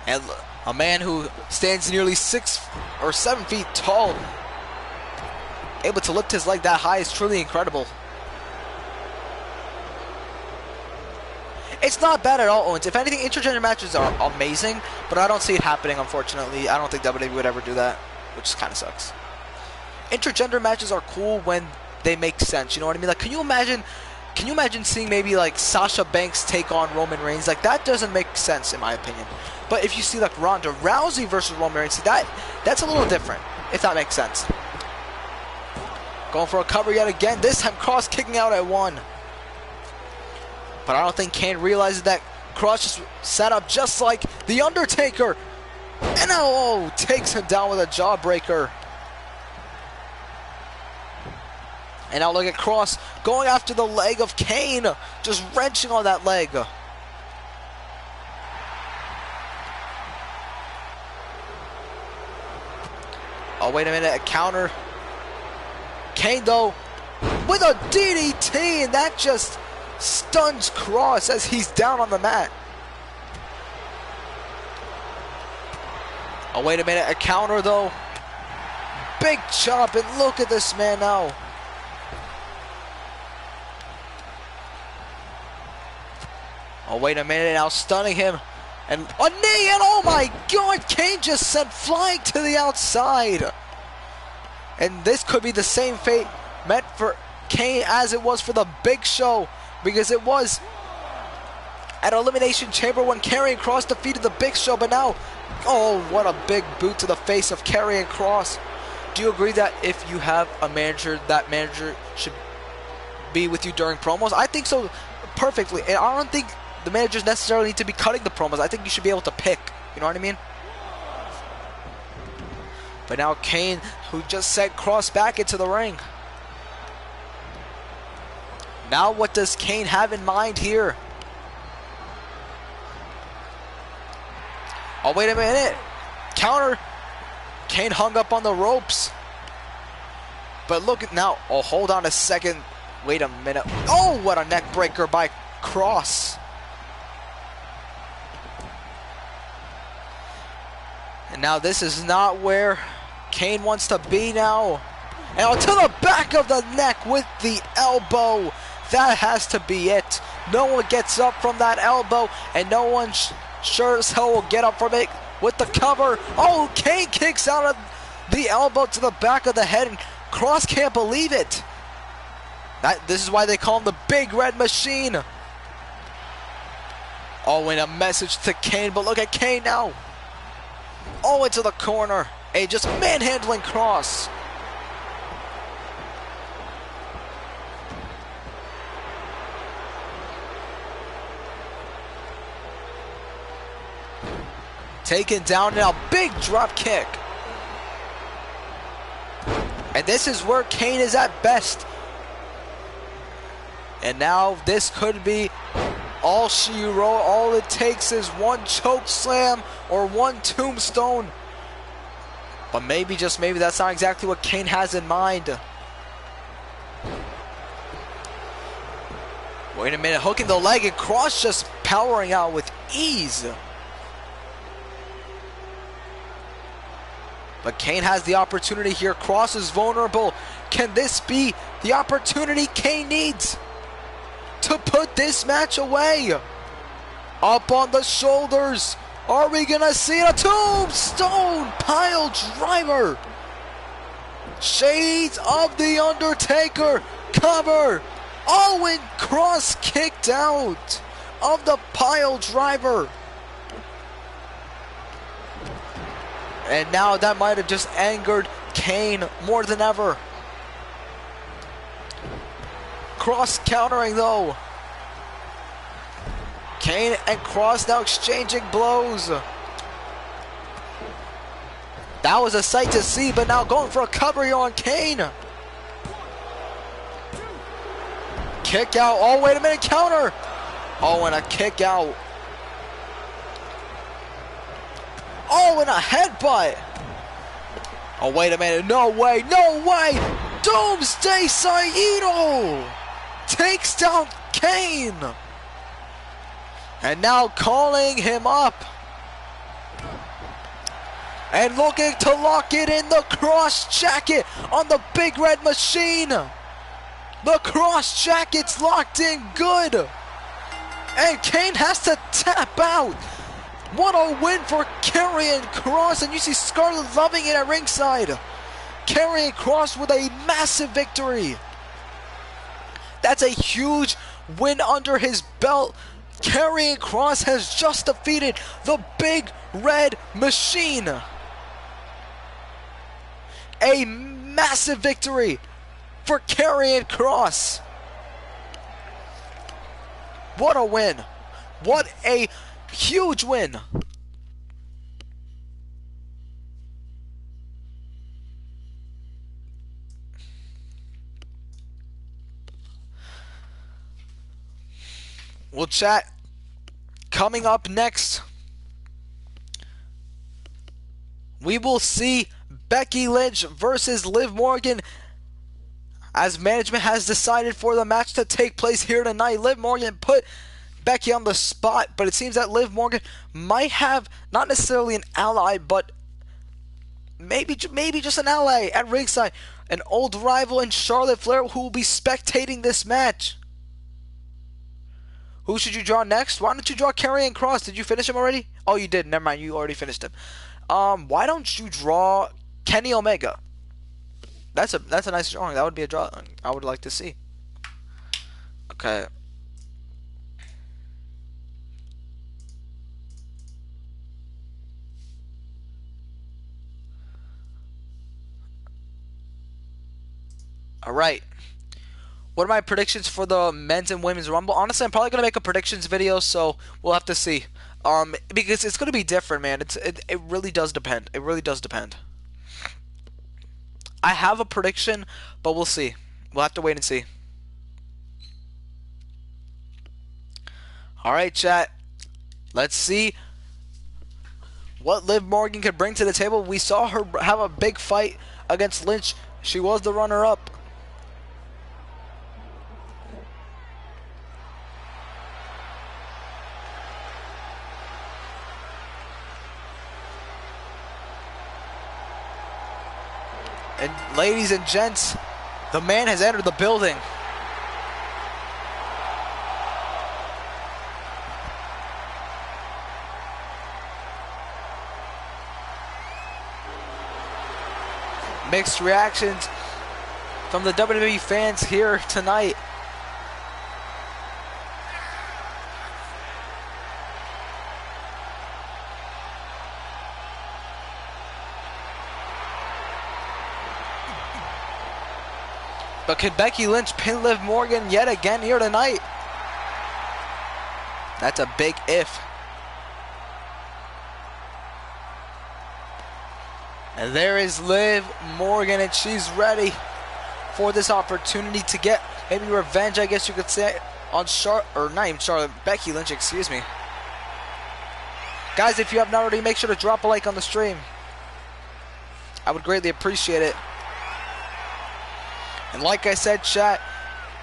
And a man who stands nearly 6 or 7 feet tall, able to lift his leg that high, is truly incredible. It's not bad at all, Owens. If anything, intergender matches are amazing, but I don't see it happening, unfortunately. I don't think WWE would ever do that, which kind of sucks. Intergender matches are cool when they make sense, you know what I mean? Like, can you imagine seeing maybe like Sasha Banks take on Roman Reigns? Like, that doesn't make sense in my opinion. But if you see like Ronda Rousey versus Roman Reigns, that's a little different, if that makes sense. Going for a cover yet again. This time Kross kicking out at 1. But I don't think Kane realizes that Kross just set up just like The Undertaker. And now, takes him down with a jawbreaker. And now look at Kross going after the leg of Kane. Just wrenching on that leg. Oh, wait a minute. A counter. Kane, though, with a DDT. And that just stuns Kross as he's down on the mat. Oh, wait a minute. A counter, though. Big chop. And look at this man now. Oh, wait a minute. Now stunning him. And a knee. And oh my God. Kane just sent flying to the outside. And this could be the same fate meant for Kane as it was for the Big Show because it was at Elimination Chamber when Karrion Kross defeated the Big Show, but now, oh, what a big boot to the face of Karrion Kross. Do you agree that if you have a manager, that manager should be with you during promos? I think so, perfectly. And I don't think the managers necessarily need to be cutting the promos. I think you should be able to pick. You know what I mean? But now Kane, who just sent Kross back into the ring. Now what does Kane have in mind here? Oh, wait a minute. Counter. Kane hung up on the ropes. But look at now. Oh, hold on a second. Wait a minute. Oh, what a neck breaker by Kross. And now this is not where Kane wants to be now. And to the back of the neck with the elbow. That has to be it. No one gets up from that elbow, and no one sure as hell will get up from it with the cover. Oh, Kane kicks out of the elbow to the back of the head, and Kross can't believe it. This is why they call him the Big Red Machine. Oh, and a message to Kane, but look at Kane now. Oh, into the corner. And just manhandling Kross. Taken down now, big drop kick. And this is where Kane is at best. And now this could be all she wrote. All it takes is one choke slam or one tombstone. But maybe, just maybe, that's not exactly what Kane has in mind. Wait a minute, hooking the leg, and Kross just powering out with ease. But Kane has the opportunity here. Kross is vulnerable. Can this be the opportunity Kane needs to put this match away? Up on the shoulders. Are we gonna see a tombstone pile driver? Shades of the Undertaker. Cover. Oh, and Kross kicked out of the pile driver. And now that might have just angered Kane more than ever. Kross countering though. Kane and Kross now exchanging blows. That was a sight to see, but now going for a cover here on Kane. Kick out. Oh, wait a minute, counter. Oh, and a kick out. Oh, and a headbutt. Oh, wait a minute. No way. No way. Doomsday Saito takes down Kane. And now calling him up. And looking to lock it in, the Kross jacket on the Big Red Machine. The Kross jacket's locked in good. And Kane has to tap out. What a win for Karrion Kross. And you see Scarlett loving it at ringside. Karrion Kross with a massive victory. That's a huge win under his belt. Karrion Kross has just defeated the Big Red Machine. A massive victory for Karrion Kross. What a win. What a huge win. We'll chat. Coming up next, we will see Becky Lynch versus Liv Morgan, as management has decided for the match to take place here tonight. Liv Morgan put Becky on the spot, but it seems that Liv Morgan might have not necessarily an ally, but maybe just an ally at ringside, an old rival in Charlotte Flair, who will be spectating this match. Who should you draw next? Why don't you draw Karrion Kross? Did you finish him already? Oh, you did. Never mind. You already finished him. Why don't you draw Kenny Omega? That's a nice drawing. That would be a draw I would like to see. Okay. All right. What are my predictions for the men's and women's rumble? Honestly, I'm probably gonna make a predictions video, so we'll have to see. Because it's gonna be different, man. It really does depend. It really does depend. I have a prediction, but we'll see. We'll have to wait and see. All right, chat. Let's see what Liv Morgan could bring to the table. We saw her have a big fight against Lynch. She was the runner-up. And ladies and gents, the man has entered the building. Mixed reactions from the WWE fans here tonight. But can Becky Lynch pin Liv Morgan yet again here tonight? That's a big if. And there is Liv Morgan, and she's ready for this opportunity to get maybe revenge, I guess you could say, on Becky Lynch, excuse me. Guys, if you have not already, make sure to drop a like on the stream. I would greatly appreciate it. And like I said, chat,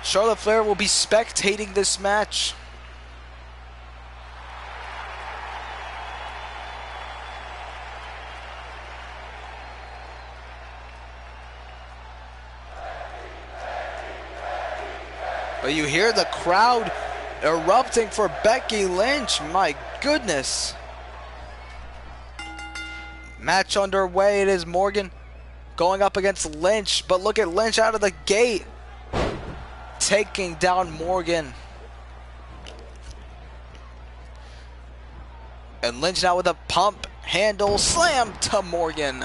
Charlotte Flair will be spectating this match. But you hear the crowd erupting for Becky Lynch. My goodness. Match underway. It is Morgan going up against Lynch, but look at Lynch out of the gate, taking down Morgan. And Lynch now with a pump handle slam to Morgan.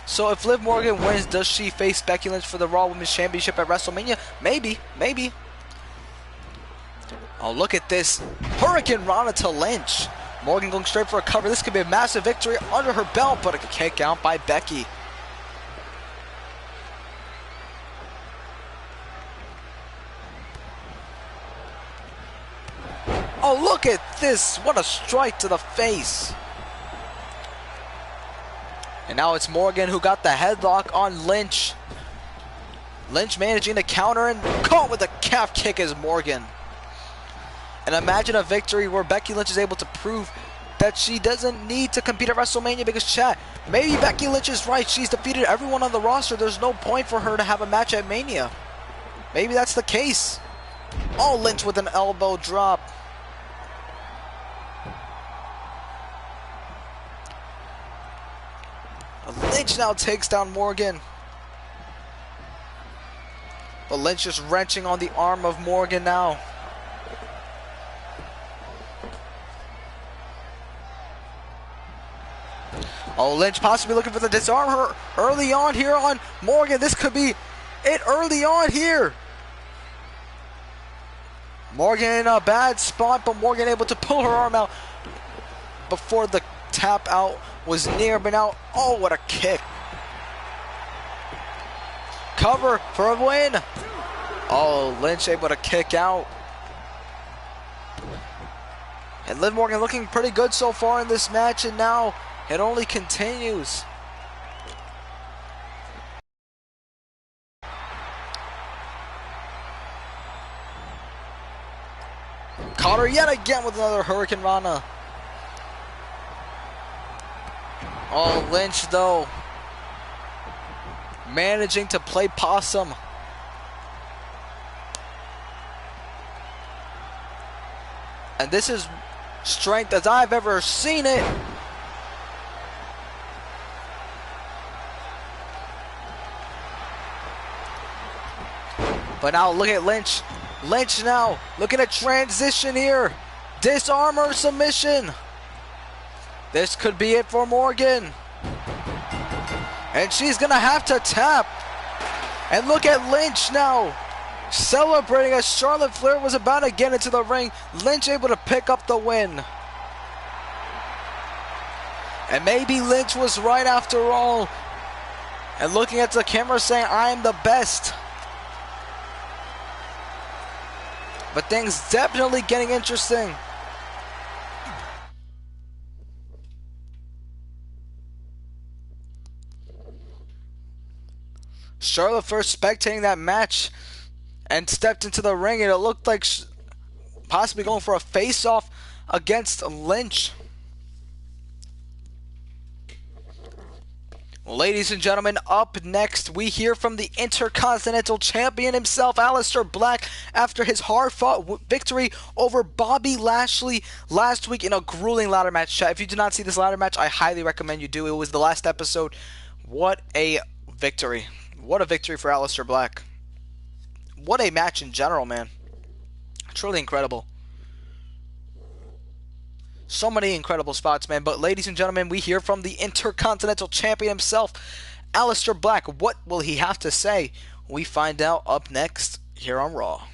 So if Liv Morgan wins, does she face Becky Lynch for the Raw Women's Championship at WrestleMania? Maybe, maybe. Oh, look at this. Hurricane Rana to Lynch. Morgan going straight for a cover. This could be a massive victory under her belt, but a kick out by Becky. Oh, look at this. What a strike to the face. And now it's Morgan who got the headlock on Lynch. Lynch managing to counter and caught with a calf kick as Morgan. And imagine a victory where Becky Lynch is able to prove that she doesn't need to compete at WrestleMania, because chat, maybe Becky Lynch is right. She's defeated everyone on the roster. There's no point for her to have a match at Mania. Maybe that's the case. Oh, Lynch with an elbow drop. Lynch now takes down Morgan. But Lynch just wrenching on the arm of Morgan now. Oh, Lynch possibly looking for the disarm her early on here on Morgan. This could be it early on here. Morgan in a bad spot, but Morgan able to pull her arm out before the tap out was near, but now, oh, what a kick. Cover for a win. Oh, Lynch able to kick out. And Liv Morgan looking pretty good so far in this match, and now it only continues. Caught her yet again with another Hurricane Rana. Oh, Lynch, though, managing to play possum. And this is strength as I've ever seen it. But now look at Lynch. Lynch now looking at transition here. Disarm or submission. This could be it for Morgan. And she's gonna have to tap. And look at Lynch now, celebrating as Charlotte Flair was about to get into the ring. Lynch able to pick up the win. And maybe Lynch was right after all. And looking at the camera saying, I am the best. But things definitely getting interesting. Charlotte first spectating that match and stepped into the ring, and it looked like possibly going for a face-off against Lynch. Ladies and gentlemen, up next, we hear from the Intercontinental Champion himself, Aleister Black, after his hard-fought victory over Bobby Lashley last week in a grueling ladder match. Chat, if you did not see this ladder match, I highly recommend you do. It was the last episode. What a victory. What a victory for Aleister Black. What a match in general, man. Truly incredible. So many incredible spots, man. But ladies and gentlemen, we hear from the Intercontinental Champion himself, Aleister Black. What will he have to say? We find out up next here on Raw.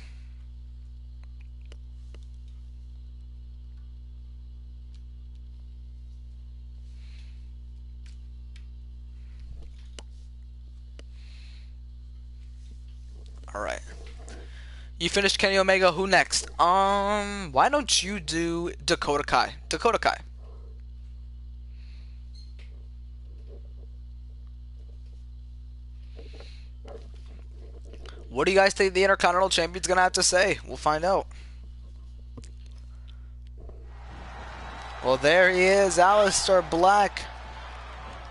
Alright. You finished Kenny Omega. Who next? Why don't you do Dakota Kai? Dakota Kai. What do you guys think the Intercontinental Champion's gonna have to say? We'll find out. Well, there he is, Aleister Black.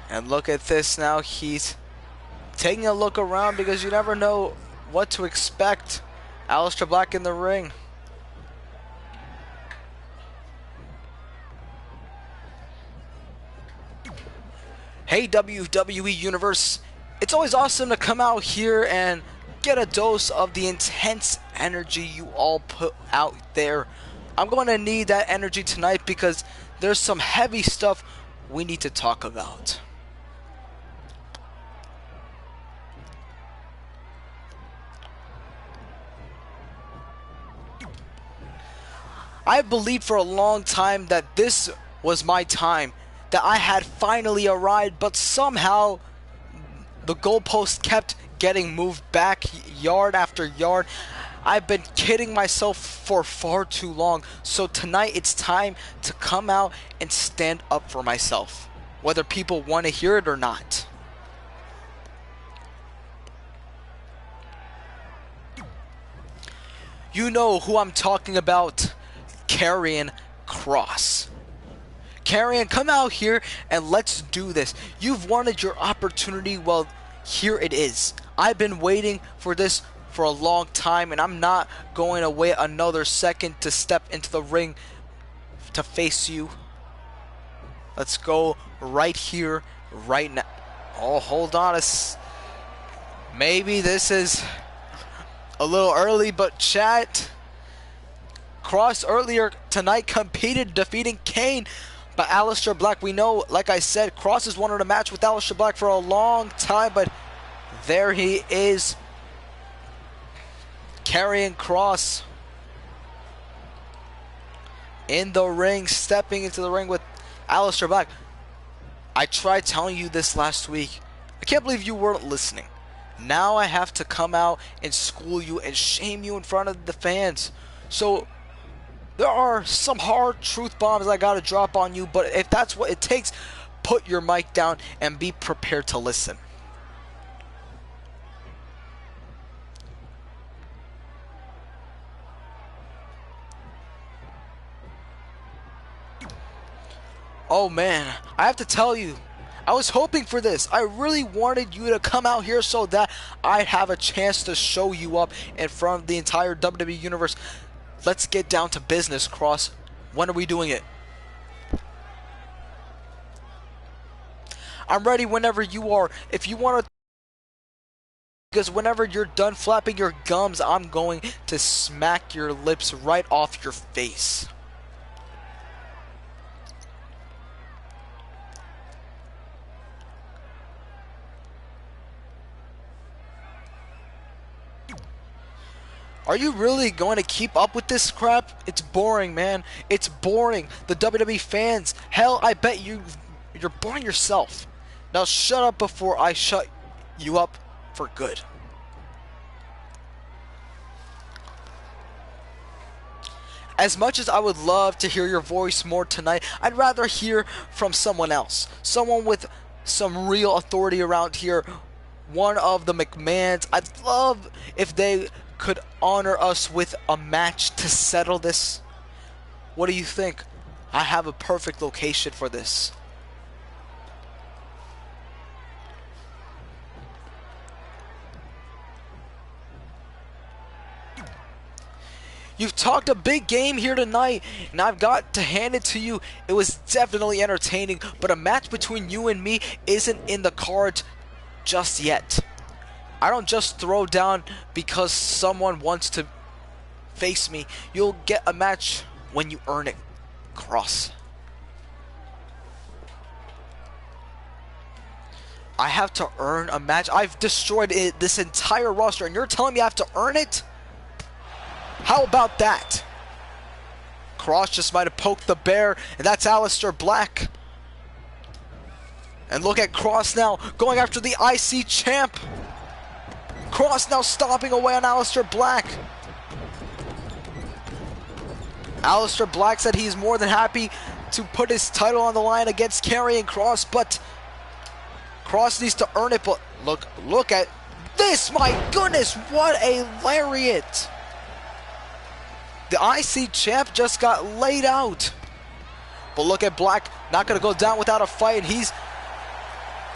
And look at this now. He's taking a look around because you never know what to expect. Aleister Black in the ring. Hey WWE Universe, it's always awesome to come out here and get a dose of the intense energy you all put out there. I'm going to need that energy tonight because there's some heavy stuff we need to talk about. I believed for a long time that this was my time, that I had finally arrived, but somehow the goalpost kept getting moved back yard after yard. I've been kidding myself for far too long, so tonight it's time to come out and stand up for myself, whether people want to hear it or not. You know who I'm talking about. Karrion Kross. Karrion, come out here and let's do this. You've wanted your opportunity, well, here it is. I've been waiting for this for a long time, and I'm not going to wait another second to step into the ring to face you. Let's go right here, right now. Oh, hold on. Maybe this is a little early, but chat. Kross earlier tonight competed, defeating Kane, but Aleister Black, we know, like I said, Kross has wanted a match with Aleister Black for a long time, but there he is, Karrion Kross in the ring, stepping into the ring with Aleister Black. I tried telling you this last week. I can't believe you weren't listening. Now I have to come out and school you and shame you in front of the fans. So there are some hard truth bombs I gotta drop on you, but if that's what it takes, put your mic down and be prepared to listen. Oh man, I have to tell you, I was hoping for this. I really wanted you to come out here so that I'd have a chance to show you up in front of the entire WWE Universe. Let's get down to business, Kross. When are we doing it? I'm ready whenever you are. If you want to, because whenever you're done flapping your gums, I'm going to smack your lips right off your face. Are you really going to keep up with this crap? It's boring, man. It's boring. The WWE fans, hell, I bet you're boring yourself. Now shut up before I shut you up for good. As much as I would love to hear your voice more tonight, I'd rather hear from someone else. Someone with some real authority around here. One of the McMahons. I'd love if they could honor us with a match to settle this. What do you think? I have a perfect location for this. You've talked a big game here tonight, and I've got to hand it to you. It was definitely entertaining, but a match between you and me isn't in the cards just yet. I don't just throw down because someone wants to face me. You'll get a match when you earn it, Cross. I have to earn a match? I've destroyed this entire roster, and you're telling me I have to earn it? How about that? Cross just might have poked the bear, and that's Aleister Black. And look at Cross now, going after the IC champ. Cross now stomping away on Aleister Black. Aleister Black said he's more than happy to put his title on the line against Karrion Kross, but Cross needs to earn it. But look at this, my goodness, what a lariat. The IC champ just got laid out. But look at Black, not going to go down without a fight. And it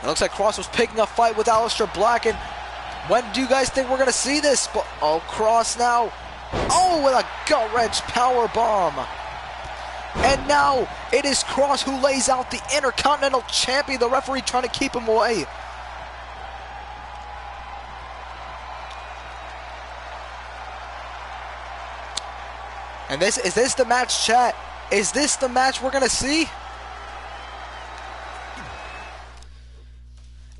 looks like Cross was picking a fight with Aleister Black. And when do you guys think we're going to see this? But, oh, Cross now. Oh, with a gut-wrench power bomb. And now it is Cross who lays out the Intercontinental Champion. The referee trying to keep him away. And is this the match, chat? Is this the match we're going to see?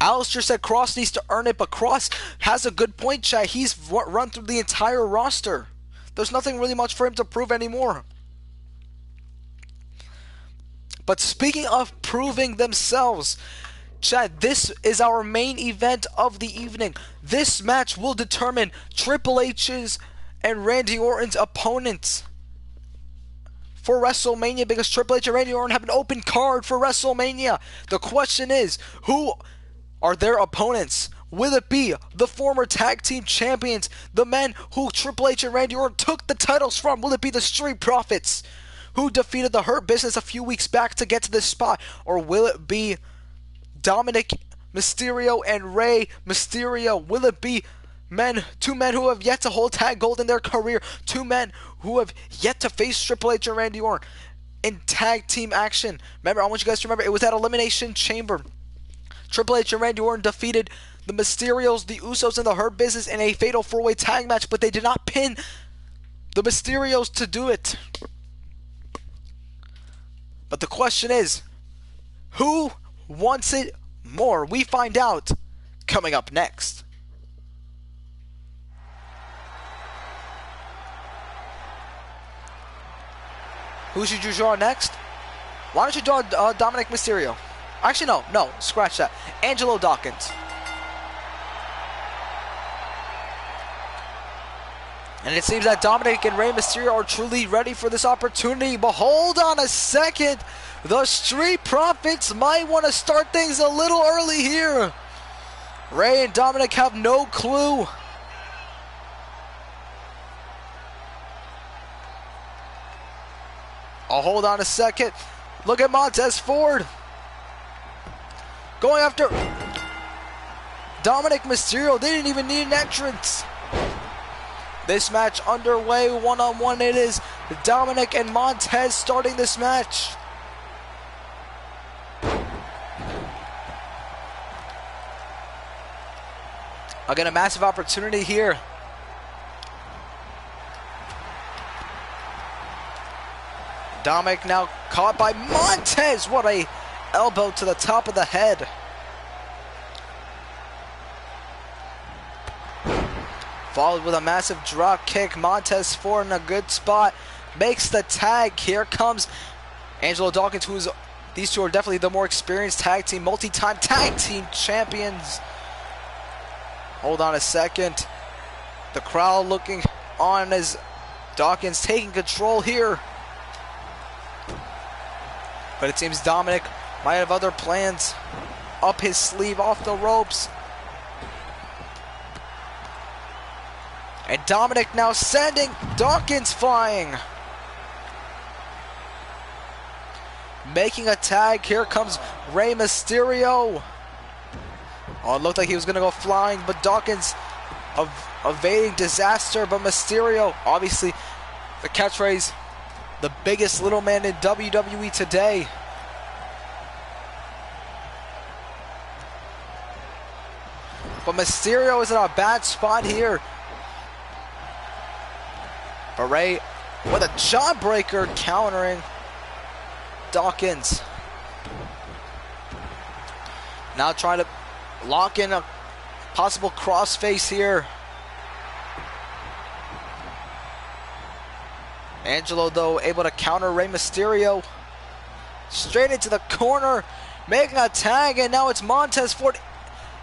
Aleister said Cross needs to earn it, but Cross has a good point, chat. He's run through the entire roster. There's nothing really much for him to prove anymore. But speaking of proving themselves, chat, this is our main event of the evening. This match will determine Triple H's and Randy Orton's opponents for WrestleMania, because Triple H and Randy Orton have an open card for WrestleMania. The question is, who are their opponents? Will it be the former tag team champions, the men who Triple H and Randy Orton took the titles from? Will it be the Street Profits, who defeated the Hurt Business a few weeks back to get to this spot? Or will it be Dominic Mysterio and Rey Mysterio? Will it be two men who have yet to hold tag gold in their career, two men who have yet to face Triple H and Randy Orton in tag team action? Remember, I want you guys to remember, it was at Elimination Chamber. Triple H and Randy Orton defeated the Mysterios, the Usos, and the Hurt Business in a fatal four-way tag match, but they did not pin the Mysterios to do it. But the question is, who wants it more? We find out coming up next. Who should you draw next? Why don't you draw Dominic Mysterio? Actually, no, scratch that. Angelo Dawkins. And it seems that Dominic and Rey Mysterio are truly ready for this opportunity. But hold on a second. The Street Profits might want to start things a little early here. Rey and Dominic have no clue. Oh, hold on a second. Look at Montez Ford going after Dominic Mysterio. They didn't even need an entrance. This match underway, one-on-one. It is Dominic and Montez starting this match. Again, a massive opportunity here. Dominic now caught by Montez. What a elbow to the top of the head. Followed with a massive drop kick. Montez Ford in a good spot. Makes the tag. Here comes Angelo Dawkins, these two are definitely the more experienced tag team, multi-time tag team champions. Hold on a second. The crowd looking on as Dawkins taking control here. But it seems Dominic might have other plans up his sleeve, off the ropes. And Dominic now sending Dawkins flying. Making a tag. Here comes Rey Mysterio. Oh, it looked like he was going to go flying, but Dawkins evading disaster. But Mysterio, obviously, the catchphrase, the biggest little man in WWE today. But Mysterio is in a bad spot here. But Rey with a jawbreaker countering Dawkins. Now trying to lock in a possible crossface here. Angelo, though, able to counter Rey Mysterio. Straight into the corner, making a tag, and now it's Montez Ford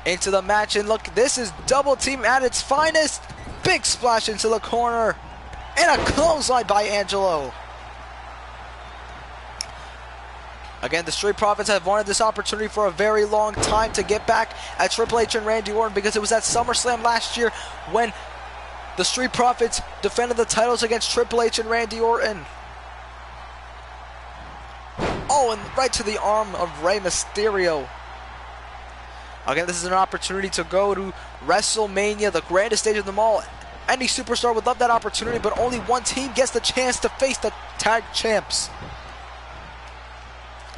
into the match. And look, this is double team at its finest. Big splash into the corner, and a clothesline by Angelo. Again, the Street Profits have wanted this opportunity for a very long time to get back at Triple H and Randy Orton, because it was at SummerSlam last year when the Street Profits defended the titles against Triple H and Randy Orton. Oh, and right to the arm of Rey Mysterio. Again, this is an opportunity to go to WrestleMania, the grandest stage of them all. Any superstar would love that opportunity, but only one team gets the chance to face the tag champs.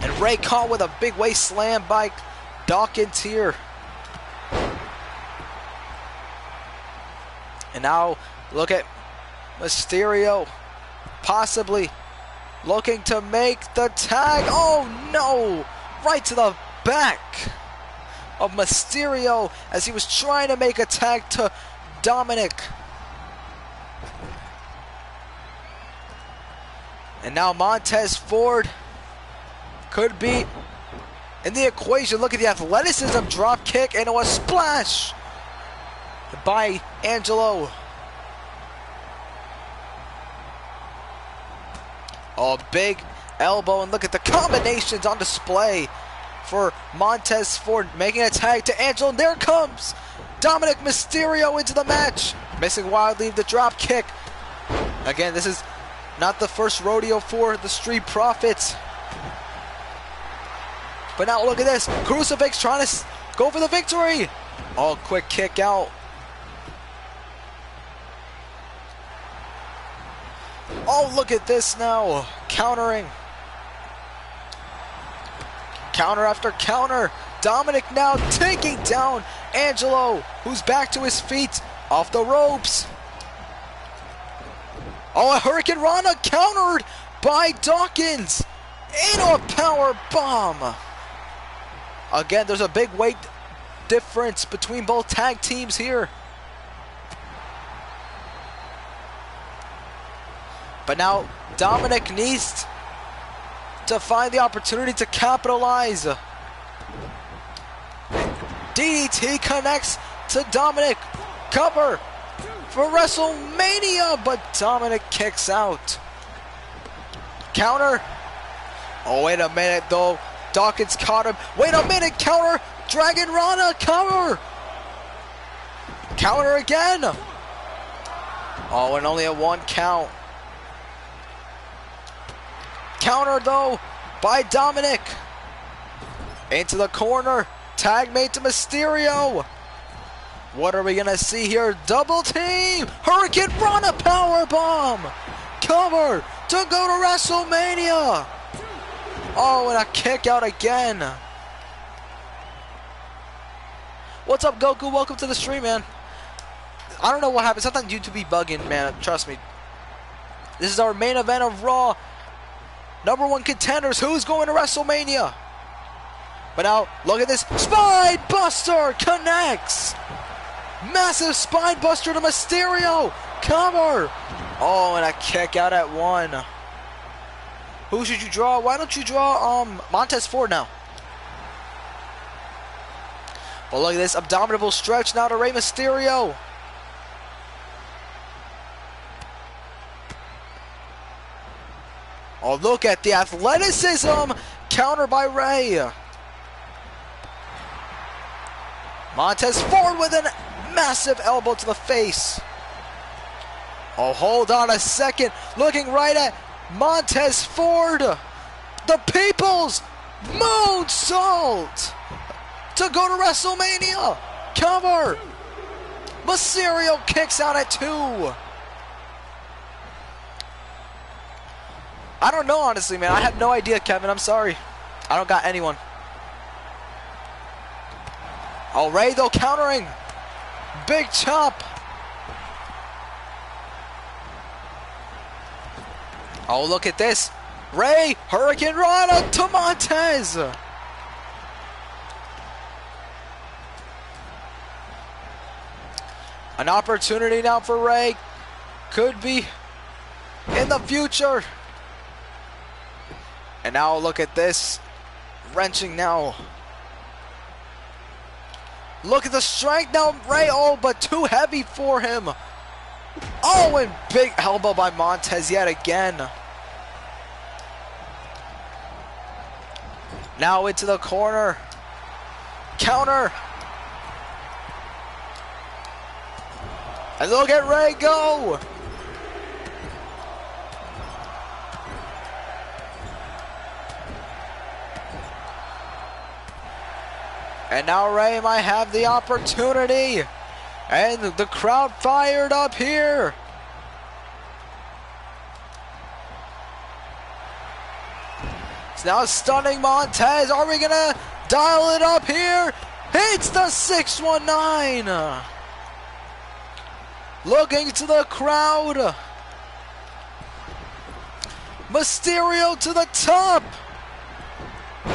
And Rey caught with a big waist slam by Dawkins here. And now look at Mysterio possibly looking to make the tag. Oh no! Right to the back of Mysterio as he was trying to make a tag to Dominic. And now Montez Ford could be in the equation. Look at the athleticism, drop kick, and a splash by Angelo. Oh, big elbow, and look at the combinations on display for Montez Ford, making a tag to Angelo. And there comes Dominic Mysterio into the match, missing wildly the drop kick. Again, this is not the first rodeo for the Street Profits. But now look at this. Crucifix trying to go for the victory. Oh, quick kick out. Oh, look at this now. Countering. Counter after counter. Dominic now taking down Angelo, who's back to his feet off the ropes. Oh, a Hurricane Rana countered by Dawkins. And a power bomb. Again, there's a big weight difference between both tag teams here. But now Dominic needs to find the opportunity to capitalize. DDT connects to Dominic. Cover for WrestleMania, but Dominic kicks out. Counter. Oh, wait a minute though. Dawkins caught him. Wait a minute, counter. Dragon Rana, cover. Counter again. Oh, and only a 1 count. Counter though by Dominic. Into the corner. Tag made to Mysterio. What are we going to see here? Double team. Hurricane Rana powerbomb. Cover to go to WrestleMania. Oh, and a kick out again. What's up, Goku? Welcome to the stream, man. I don't know what happened. Sometimes YouTube be bugging, man. Trust me. This is our main event of Raw. #1 contenders. Who's going to WrestleMania? But now, look at this. Spine Buster connects. Massive spine buster to Mysterio. Cover. Oh, and a kick out at 1. Who should you draw? Why don't you draw Montez Ford now? But look at this abdominal stretch now to Rey Mysterio. Oh, look at the athleticism. Counter by Rey. Montez Ford with a massive elbow to the face. Oh, hold on a second. Looking right at Montez Ford. The People's Moonsault to go to WrestleMania. Cover. Mysterio kicks out at 2. I don't know, honestly, man. I have no idea, Kevin. I'm sorry. I don't got anyone. Oh, Rey, though, countering. Big chop. Oh, look at this. Rey, Hurricane Rana to Montez. An opportunity now for Rey. Could be in the future. And now look at this. Wrenching now. Look at the strength now, Rey. Oh, but too heavy for him. Oh, and big elbow by Montez yet again. Now into the corner. Counter. And look at Rey go. And now Rey might have the opportunity. And the crowd fired up here. It's now stunning Montez. Are we going to dial it up here? Hits the 619. Looking to the crowd. Mysterio to the top.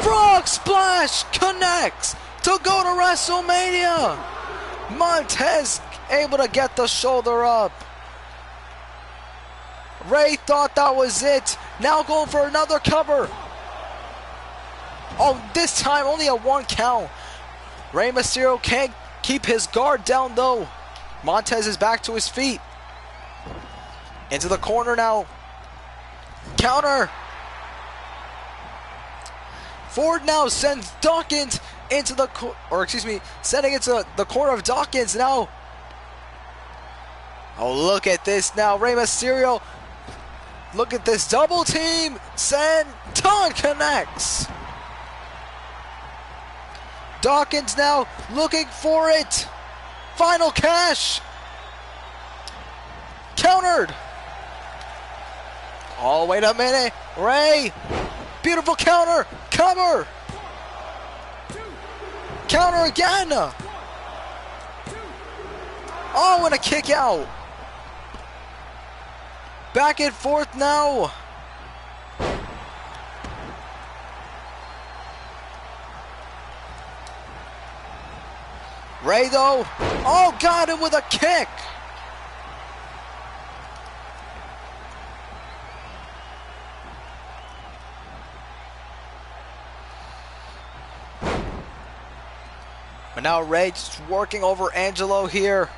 Frog splash connects to go to WrestleMania. Montez able to get the shoulder up. Rey thought that was it. Now going for another cover. Oh, this time only a 1 count. Rey Mysterio can't keep his guard down though. Montez is back to his feet. Into the corner now. Counter. Ford now sends Dawkins into the, sending it to the corner of Dawkins now. Oh, look at this now. Rey Mysterio. Look at this double team. Senton connects. Dawkins now looking for it. Final cash. Countered. Oh, wait a minute. Rey. Beautiful counter. Cover. Counter again. Oh, and a kick out. Back and forth now. Rey though. Oh, got him with a kick. But now Rey just working over Angelo here.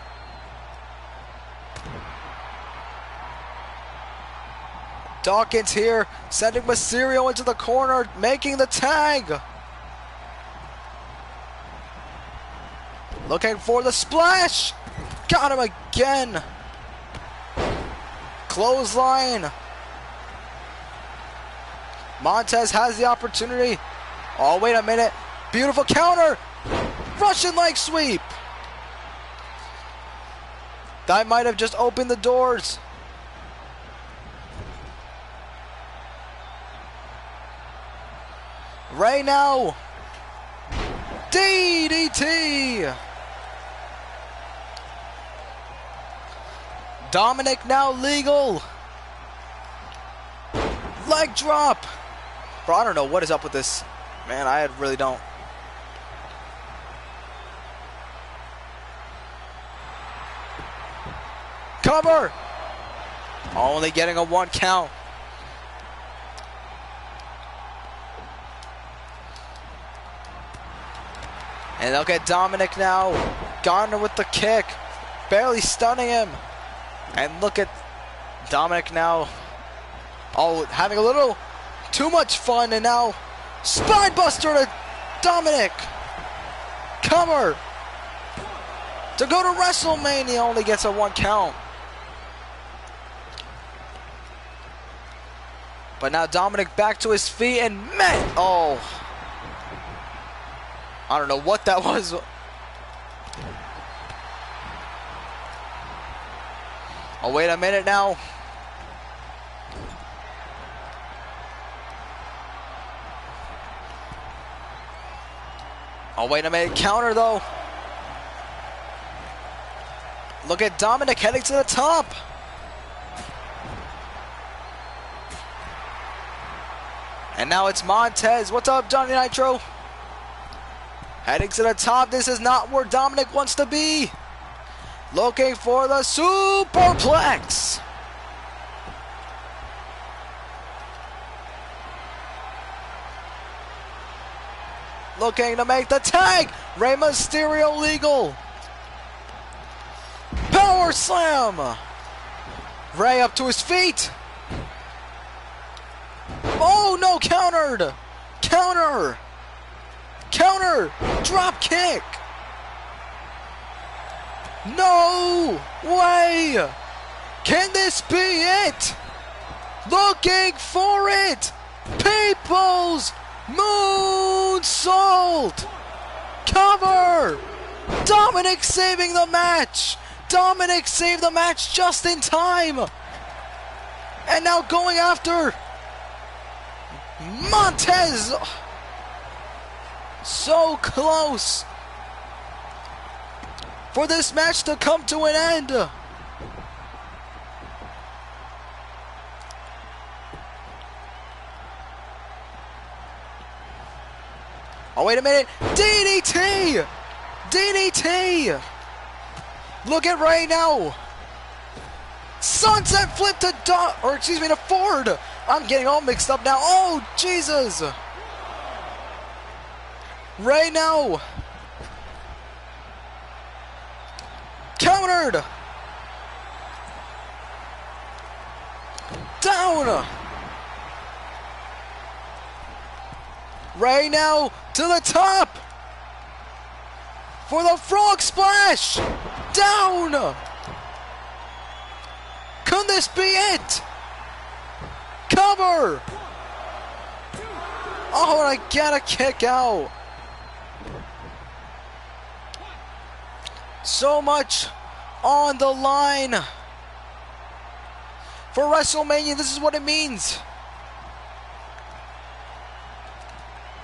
Dawkins here, sending Mysterio into the corner, making the tag. Looking for the splash. Got him again. Clothesline. Montez has the opportunity. Oh, wait a minute. Beautiful counter. Russian leg sweep. That might have just opened the doors. Rey now. DDT. Dominic now legal. Leg drop. Bro, I don't know what is up with this. Man, I really don't. Cover! Only getting a 1 count. And look at Dominic now. Gardner with the kick. Barely stunning him. And look at Dominic now. Oh, having a little too much fun. And now Spinebuster to Dominic. Cover. To go to WrestleMania, only gets a 1 count. But now Dominic back to his feet and met. Oh. I don't know what that was. Oh, wait a minute now. Oh, wait a minute. Counter, though. Look at Dominic heading to the top. And now it's Montez. What's up, Johnny Nitro? Heading to the top. This is not where Dominic wants to be. Looking for the superplex. Looking to make the tag. Rey Mysterio legal. Power slam. Rey up to his feet. Oh no, countered. Counter. Counter. Drop kick. No way. Can this be it? Looking for it. People's moonsault. Cover. Dominic saving the match. Dominic saved the match just in time. And now going after Montez. So close for this match to come to an end. Oh, wait a minute. DDT! DDT! Look at Rey now. Sunset flip to to Ford. I'm getting all mixed up now. Oh, Jesus. Rey now. Countered. Down. Rey now to the top. For the frog splash. Down. Could this be it? Cover. Oh, and I gotta kick out. So much on the line for WrestleMania. This is what it means.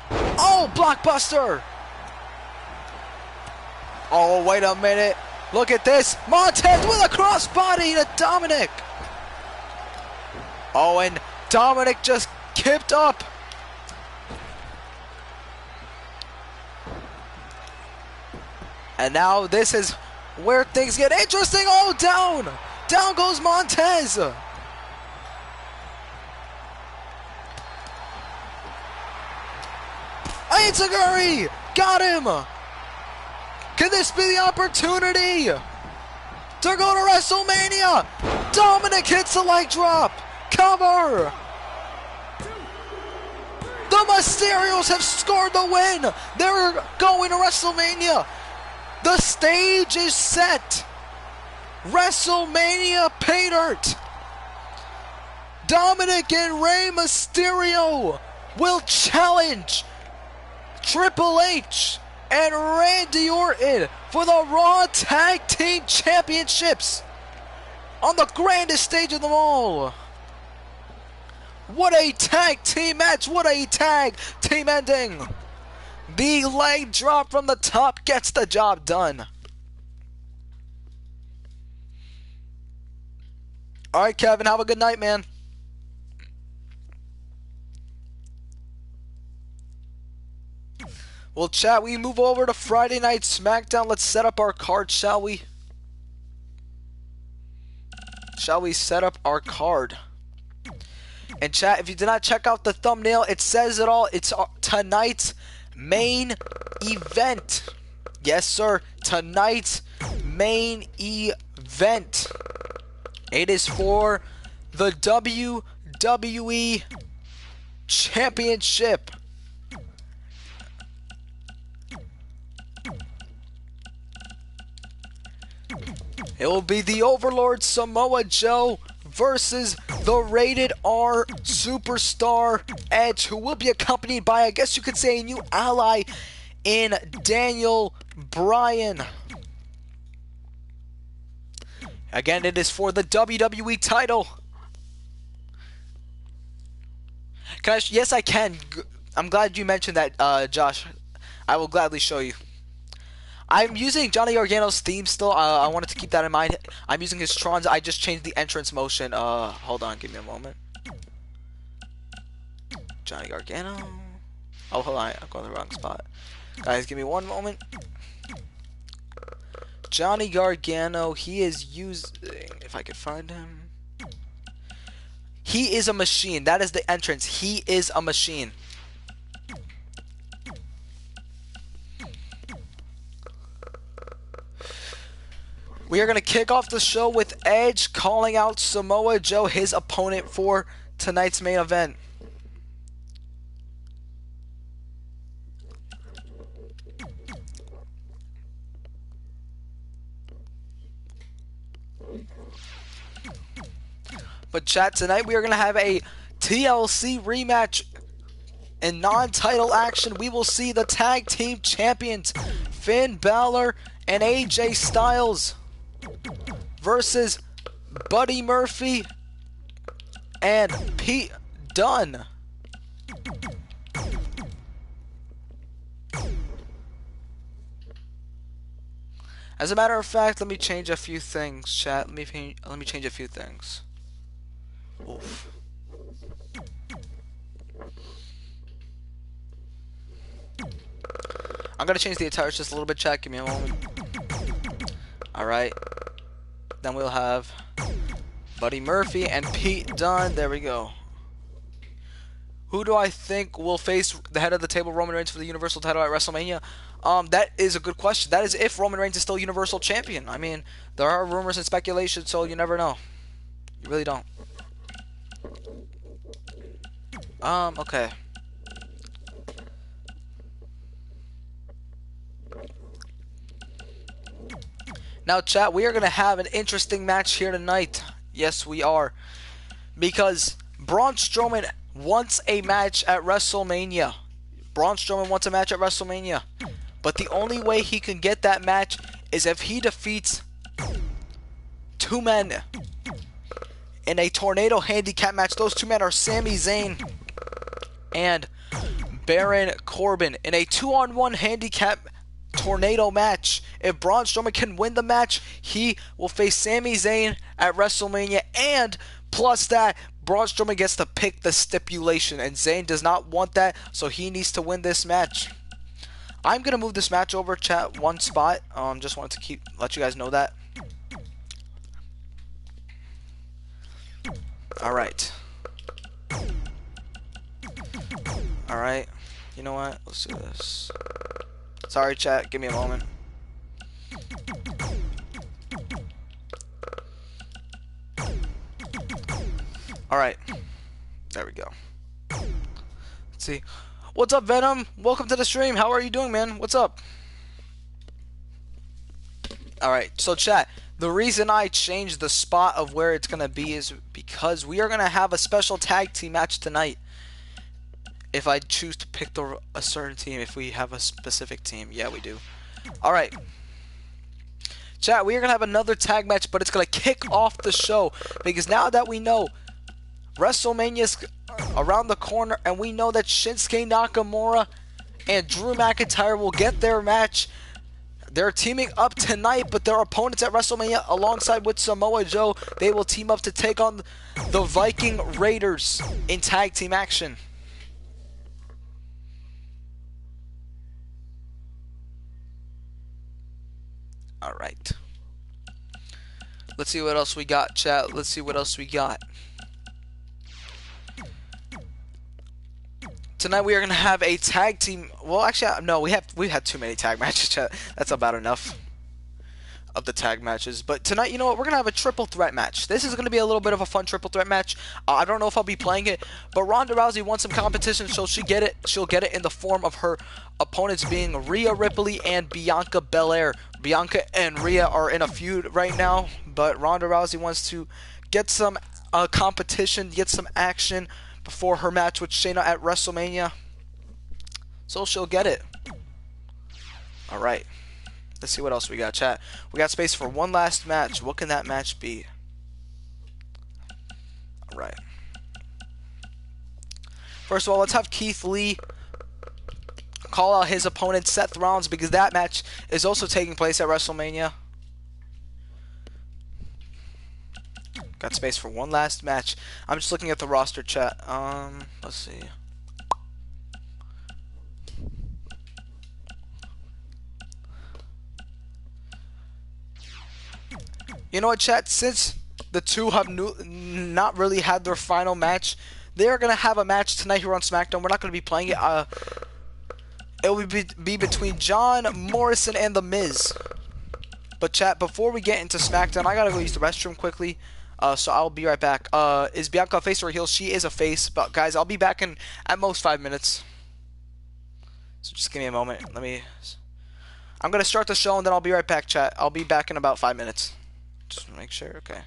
Oh, blockbuster. Oh, wait a minute. Look at this. Montez with a crossbody to Dominic. Oh, and Dominic just kipped up. And now this is where things get interesting. Oh, down. Down goes Montez. Enziguri got him. Can this be the opportunity to go to WrestleMania? Dominic hits the leg drop. Cover. The Mysterios have scored the win. They're going to WrestleMania. The stage is set. WrestleMania pay dirt. Dominic and Rey Mysterio will challenge Triple H and Randy Orton for the Raw Tag Team Championships on the grandest stage of them all. What a tag team match. What a tag team ending. The leg drop from the top gets the job done. All right, Kevin, have a good night, man. Well, chat, we move over to Friday Night SmackDown. Let's set up our card, shall we? shall we set up our card? And chat, if you did not check out the thumbnail, it says it all. It's tonight's main event. Yes, sir. Tonight's main event. It is for the WWE Championship. It will be the Overlord Samoa Joe versus the Rated R Superstar Edge, who will be accompanied by, I guess you could say, a new ally in Daniel Bryan. Again, it is for the WWE title. Yes, I can. I'm glad you mentioned that, Josh. I will gladly show you. I'm using Johnny Gargano's theme still. I wanted to keep that in mind. I'm using his Trons. I just changed the entrance motion. Hold on. Give me a moment. Johnny Gargano. Oh, hold on. I'm going to the wrong spot. Guys, give me one moment. Johnny Gargano. He is using... If I could find him. He is a machine. That is the entrance. He is a machine. We are going to kick off the show with Edge calling out Samoa Joe, his opponent for tonight's main event. But chat, tonight we are going to have a TLC rematch in non-title action. We will see the tag team champions Finn Balor and AJ Styles versus Buddy Murphy and Pete Dunne. As a matter of fact, let me change a few things, chat. Let me change a few things. Oof. I'm gonna change the attires just a little bit, chat. Give me a moment. Alright. Then we'll have Buddy Murphy and Pete Dunne. There we go. Who do I think will face the head of the table, Roman Reigns, for the Universal title at WrestleMania? That is a good question. That is if Roman Reigns is still Universal Champion. I mean, there are rumors and speculation, so you never know. You really don't. Okay. Now, chat, we are going to have an interesting match here tonight. Yes, we are. Because Braun Strowman wants a match at WrestleMania. Braun Strowman wants a match at WrestleMania. But the only way he can get that match is if he defeats two men in a tornado handicap match. Those two men are Sami Zayn and Baron Corbin in a 2-on-1 handicap tornado match. If Braun Strowman can win the match, he will face Sami Zayn at WrestleMania, and plus that, Braun Strowman gets to pick the stipulation, and Zayn does not want that, so he needs to win this match. I'm gonna move this match over, chat, one spot. Just wanted to let you guys know that. Alright. Alright. You know what? Let's do this. Sorry, chat. Give me a moment. Alright. There we go. Let's see. What's up, Venom? Welcome to the stream. How are you doing, man? What's up? Alright, so chat. The reason I changed the spot of where it's going to be is because we are going to have a special tag team match tonight. If I choose to pick a certain team, if we have a specific team. Yeah, we do. Alright. Chat, we are going to have another tag match, but it's going to kick off the show. Because now that we know WrestleMania's around the corner, and we know that Shinsuke Nakamura and Drew McIntyre will get their match. They're teaming up tonight, but their opponents at WrestleMania, alongside with Samoa Joe, they will team up to take on the Viking Raiders in tag team action. Alright. Let's see what else we got, chat. Let's see what else we got. Tonight we are gonna have a tag team. Well, actually, no, we've had too many tag matches, chat. That's about enough of the tag matches. But tonight, you know what? We're gonna have a triple threat match. This is gonna be a little bit of a fun triple threat match. I don't know if I'll be playing it, but Ronda Rousey wants some competition, so she'll get it in the form of her opponents being Rhea Ripley and Bianca Belair. Bianca and Rhea are in a feud right now, but Ronda Rousey wants to get some competition, get some action before her match with Shayna at WrestleMania. So she'll get it. Alright. Let's see what else we got, chat. We got space for one last match. What can that match be? Alright. First of all, let's have Keith Lee call out his opponent, Seth Rollins, because that match is also taking place at WrestleMania. Got space for one last match. I'm just looking at the roster, chat. Let's see. You know what, chat? Since the two have not really had their final match, they are going to have a match tonight here on SmackDown. We're not going to be playing it. It will be between John Morrison and The Miz. But, chat, before we get into SmackDown, I got to go use the restroom quickly. So I'll be right back. Is Bianca a face or a heel? She is a face. But, guys, I'll be back in at most 5 minutes. So just give me a moment. I'm going to start the show and then I'll be right back, chat. I'll be back in about 5 minutes. Just make sure. Okay.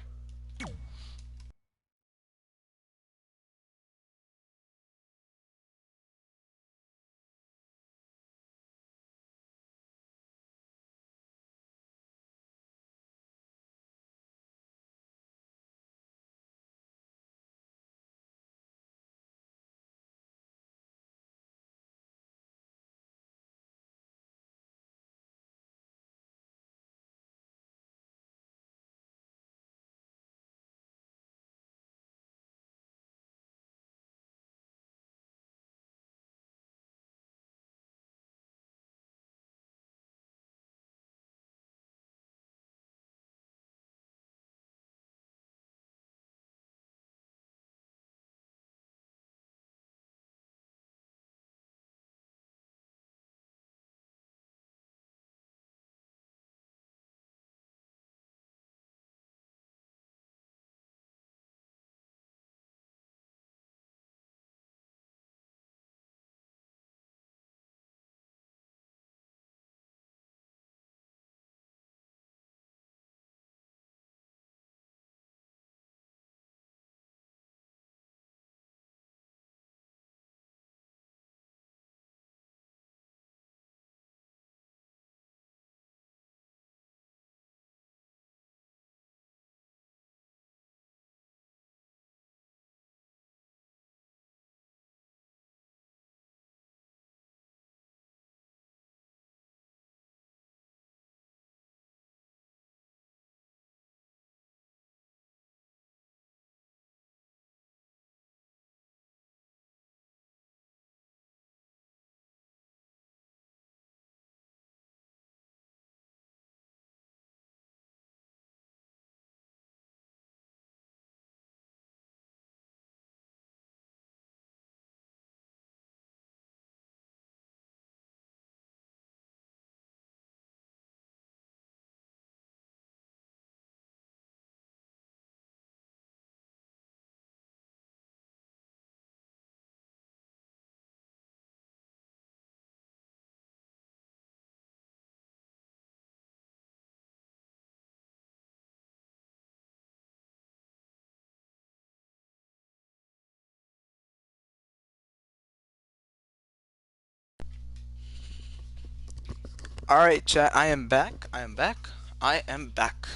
Alright, chat, I am back. I am back. I am back.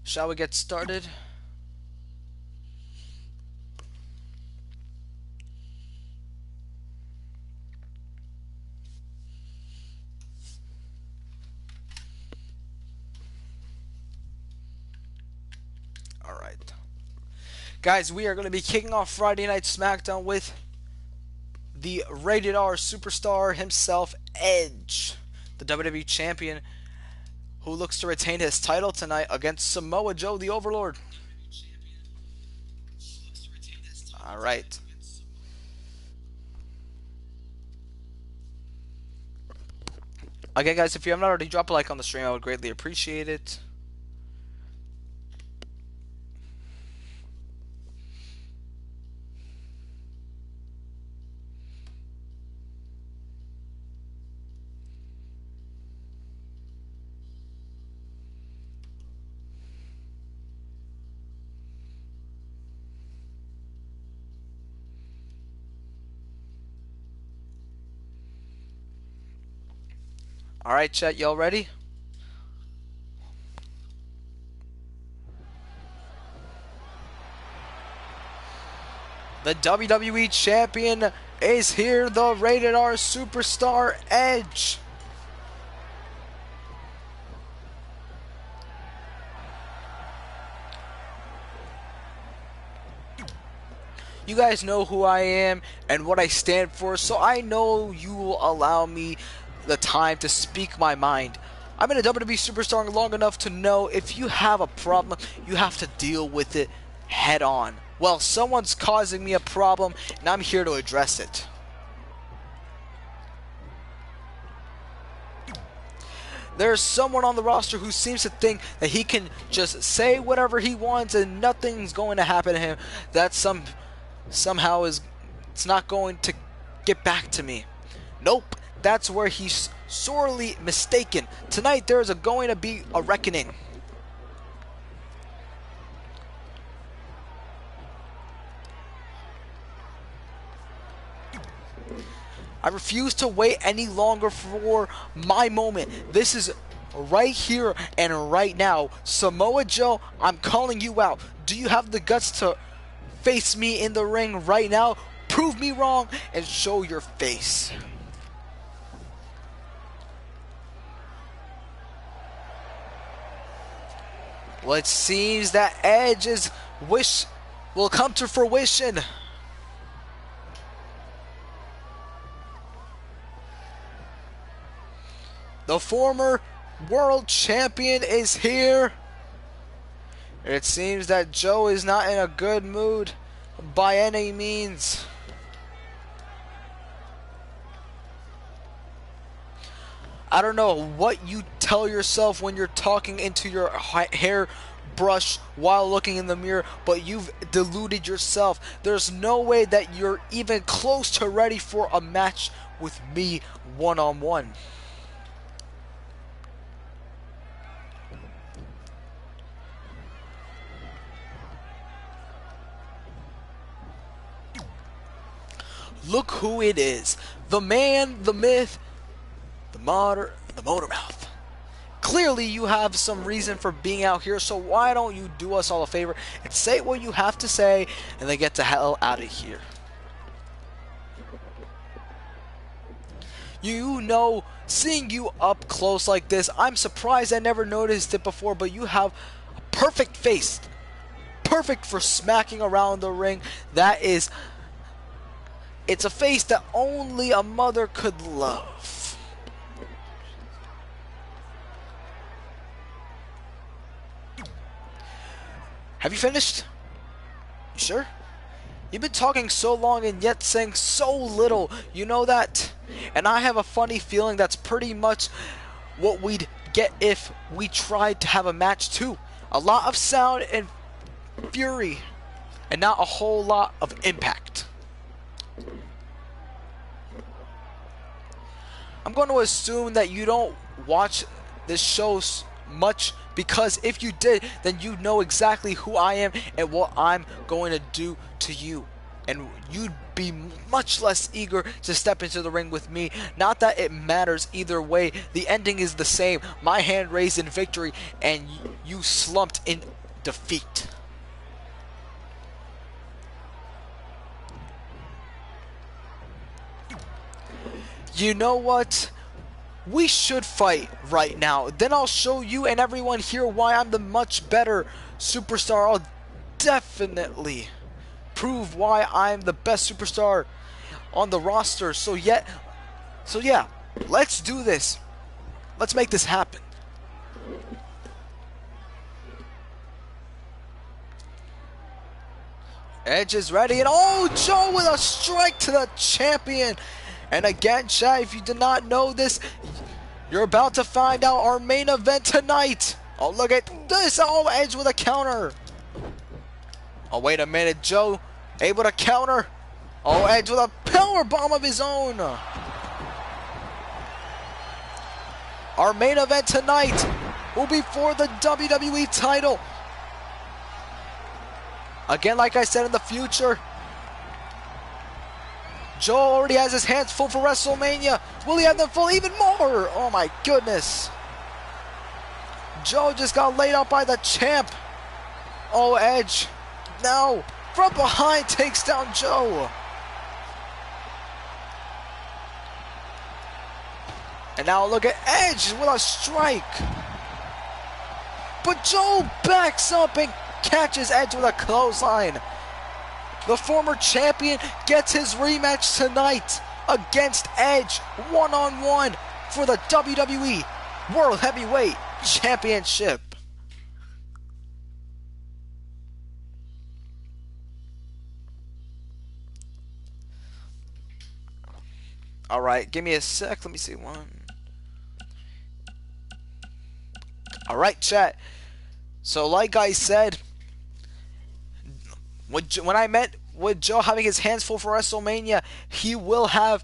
Shall we get started? Alright. Guys, we are going to be kicking off Friday Night SmackDown with the rated R superstar himself, Edge, the WWE champion, who looks to retain his title tonight against Samoa Joe, the Overlord. All right. Again, guys, if you have not already, drop a like on the stream. I would greatly appreciate it. All right, chat, y'all ready? The WWE Champion is here, the Rated R Superstar Edge. You guys know who I am and what I stand for, so I know you will allow me the time to speak my mind. I've been a WWE superstar long enough to know if you have a problem, you have to deal with it head on. Well, someone's causing me a problem, and I'm here to address it. There's someone on the roster who seems to think that he can just say whatever he wants and nothing's going to happen to him. That somehow it's not going to get back to me. Nope, that's where he's sorely mistaken. Tonight there's going to be a reckoning. I refuse to wait any longer for my moment. This is right here and right now. Samoa Joe, I'm calling you out. Do you have the guts to face me in the ring right now? Prove me wrong and show your face. Well, it seems that Edge's wish will come to fruition. The former world champion is here. It seems that Joe is not in a good mood by any means. I don't know what you tell yourself when you're talking into your hair brush while looking in the mirror, but you've deluded yourself. There's no way that you're even close to ready for a match with me one-on-one. Look who it is. The man, the myth, the motor mouth. Clearly you have some reason for being out here, so why don't you do us all a favor and say what you have to say and then get the hell out of here. You know, seeing you up close like this, I'm surprised I never noticed it before, but you have a perfect face. Perfect for smacking around the ring. It's a face that only a mother could love. Have you finished? You sure? You've been talking so long and yet saying so little. You know that? And I have a funny feeling that's pretty much what we'd get if we tried to have a match too. A lot of sound and fury, and not a whole lot of impact. I'm going to assume that you don't watch this show much, because if you did, then you know exactly who I am and what I'm going to do to you. And you'd be much less eager to step into the ring with me. Not that it matters either way. The ending is the same. My hand raised in victory and you slumped in defeat. You know what? We should fight right now. Then I'll show you and everyone here why I'm the much better superstar. I'll definitely prove why I'm the best superstar on the roster. So yeah, let's do this. Let's make this happen. Edge is ready, and oh, Joe with a strike to the champion. And again, chat, if you did not know this, you're about to find out our main event tonight. Oh, look at this. Oh, Edge with a counter. Oh, wait a minute, Joe able to counter. Oh, Edge with a power bomb of his own. Our main event tonight will be for the WWE title. Again, like I said, in the future, Joe already has his hands full for WrestleMania. Will he have them full even more? Oh my goodness. Joe just got laid out by the champ. Oh, Edge. No. From behind takes down Joe. And now look at Edge with a strike. But Joe backs up and catches Edge with a clothesline. The former champion gets his rematch tonight against Edge one-on-one for the WWE World Heavyweight Championship. Alright, give me a sec. Let me see one. Alright, chat. So like I said, when I met with Joe having his hands full for WrestleMania, he will have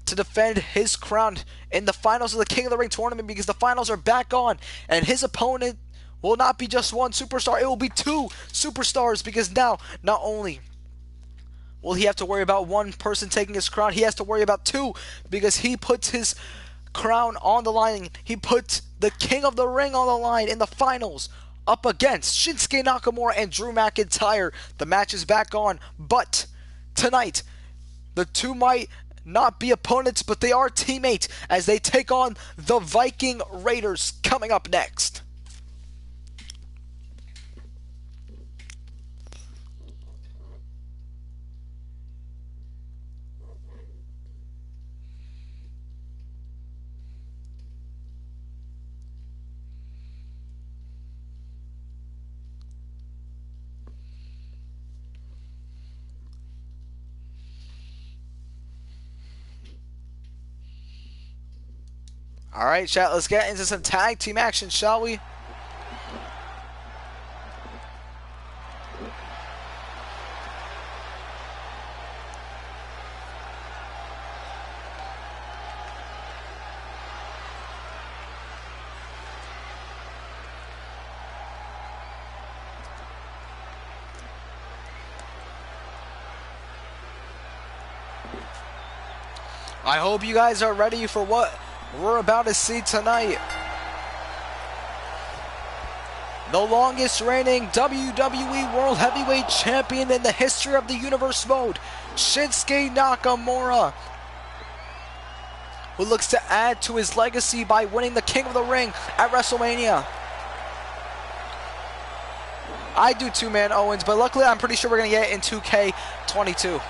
to defend his crown in the finals of the King of the Ring tournament, because the finals are back on, and his opponent will not be just one superstar, it will be two superstars, because now not only will he have to worry about one person taking his crown, he has to worry about two, because he puts his crown on the line. He puts the King of the Ring on the line in the finals up against Shinsuke Nakamura and Drew McIntyre. The match is back on, but tonight the two might not be opponents, but they are teammates as they take on the Viking Raiders. Coming up next. Alright, chat, let's get into some tag team action, shall we? I hope you guys are ready for what we're about to see tonight. The longest reigning WWE World Heavyweight Champion in the history of the universe mode, Shinsuke Nakamura, who looks to add to his legacy by winning the King of the Ring at WrestleMania. I do too, man, Owens, but luckily I'm pretty sure we're going to get it in 2K22.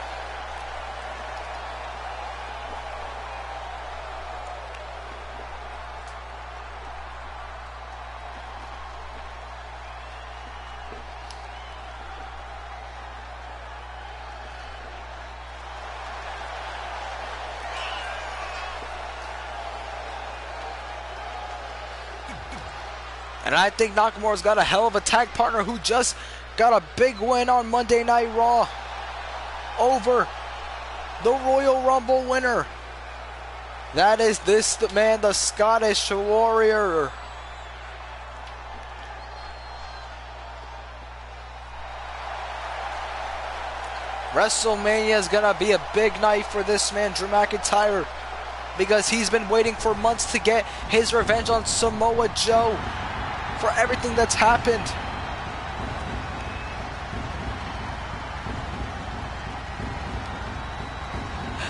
And I think Nakamura's got a hell of a tag partner who just got a big win on Monday Night Raw over the Royal Rumble winner. That is the man, the Scottish Warrior. WrestleMania is going to be a big night for this man, Drew McIntyre, because he's been waiting for months to get his revenge on Samoa Joe for everything that's happened.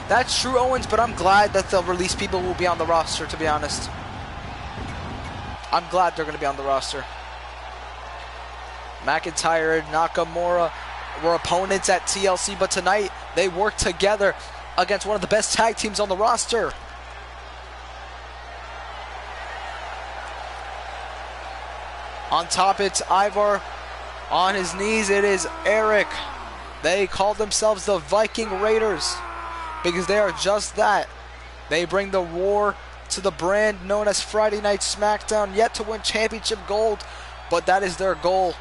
That's true, Owens, but I'm glad that the released people will be on the roster, to be honest. I'm glad they're going to be on the roster. McIntyre and Nakamura were opponents at TLC, but tonight they worked together against one of the best tag teams on the roster. On top, it's Ivar. On his knees, it is Eric. They call themselves the Viking Raiders because they are just that. They bring the war to the brand known as Friday Night SmackDown, yet to win championship gold, but that is their goal.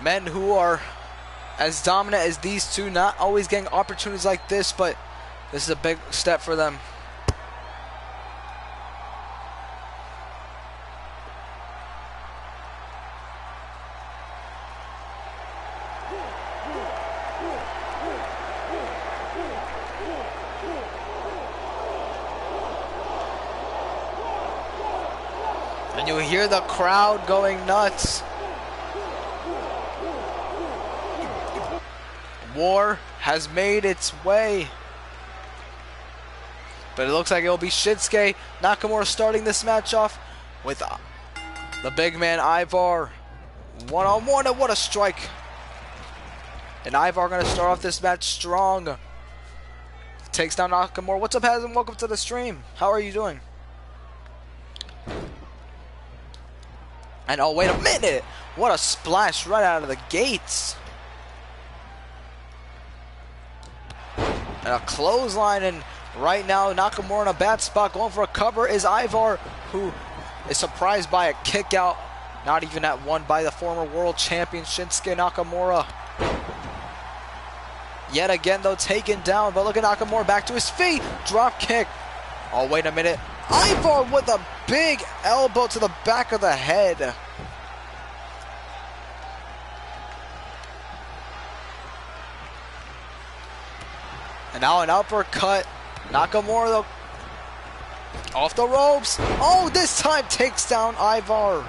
Men who are as dominant as these two, not always getting opportunities like this, but this is a big step for them. And you hear the crowd going nuts. War has made its way. But it looks like it'll be Shinsuke Nakamura starting this match off with the big man Ivar. One-on-one, and what a strike. And Ivar going to start off this match strong. Takes down Nakamura. What's up, Hazem? Welcome to the stream. How are you doing? And oh, wait a minute. What a splash right out of the gates. And a clothesline, and right now Nakamura in a bad spot. Going for a cover is Ivar, who is surprised by a kick out. Not even at one by the former world champion Shinsuke Nakamura. Yet again though taken down, but look at Nakamura back to his feet. Drop kick. Oh, wait a minute. Ivar with a big elbow to the back of the head. And now an uppercut. Nakamura though, off the ropes. Oh, this time takes down Ivar.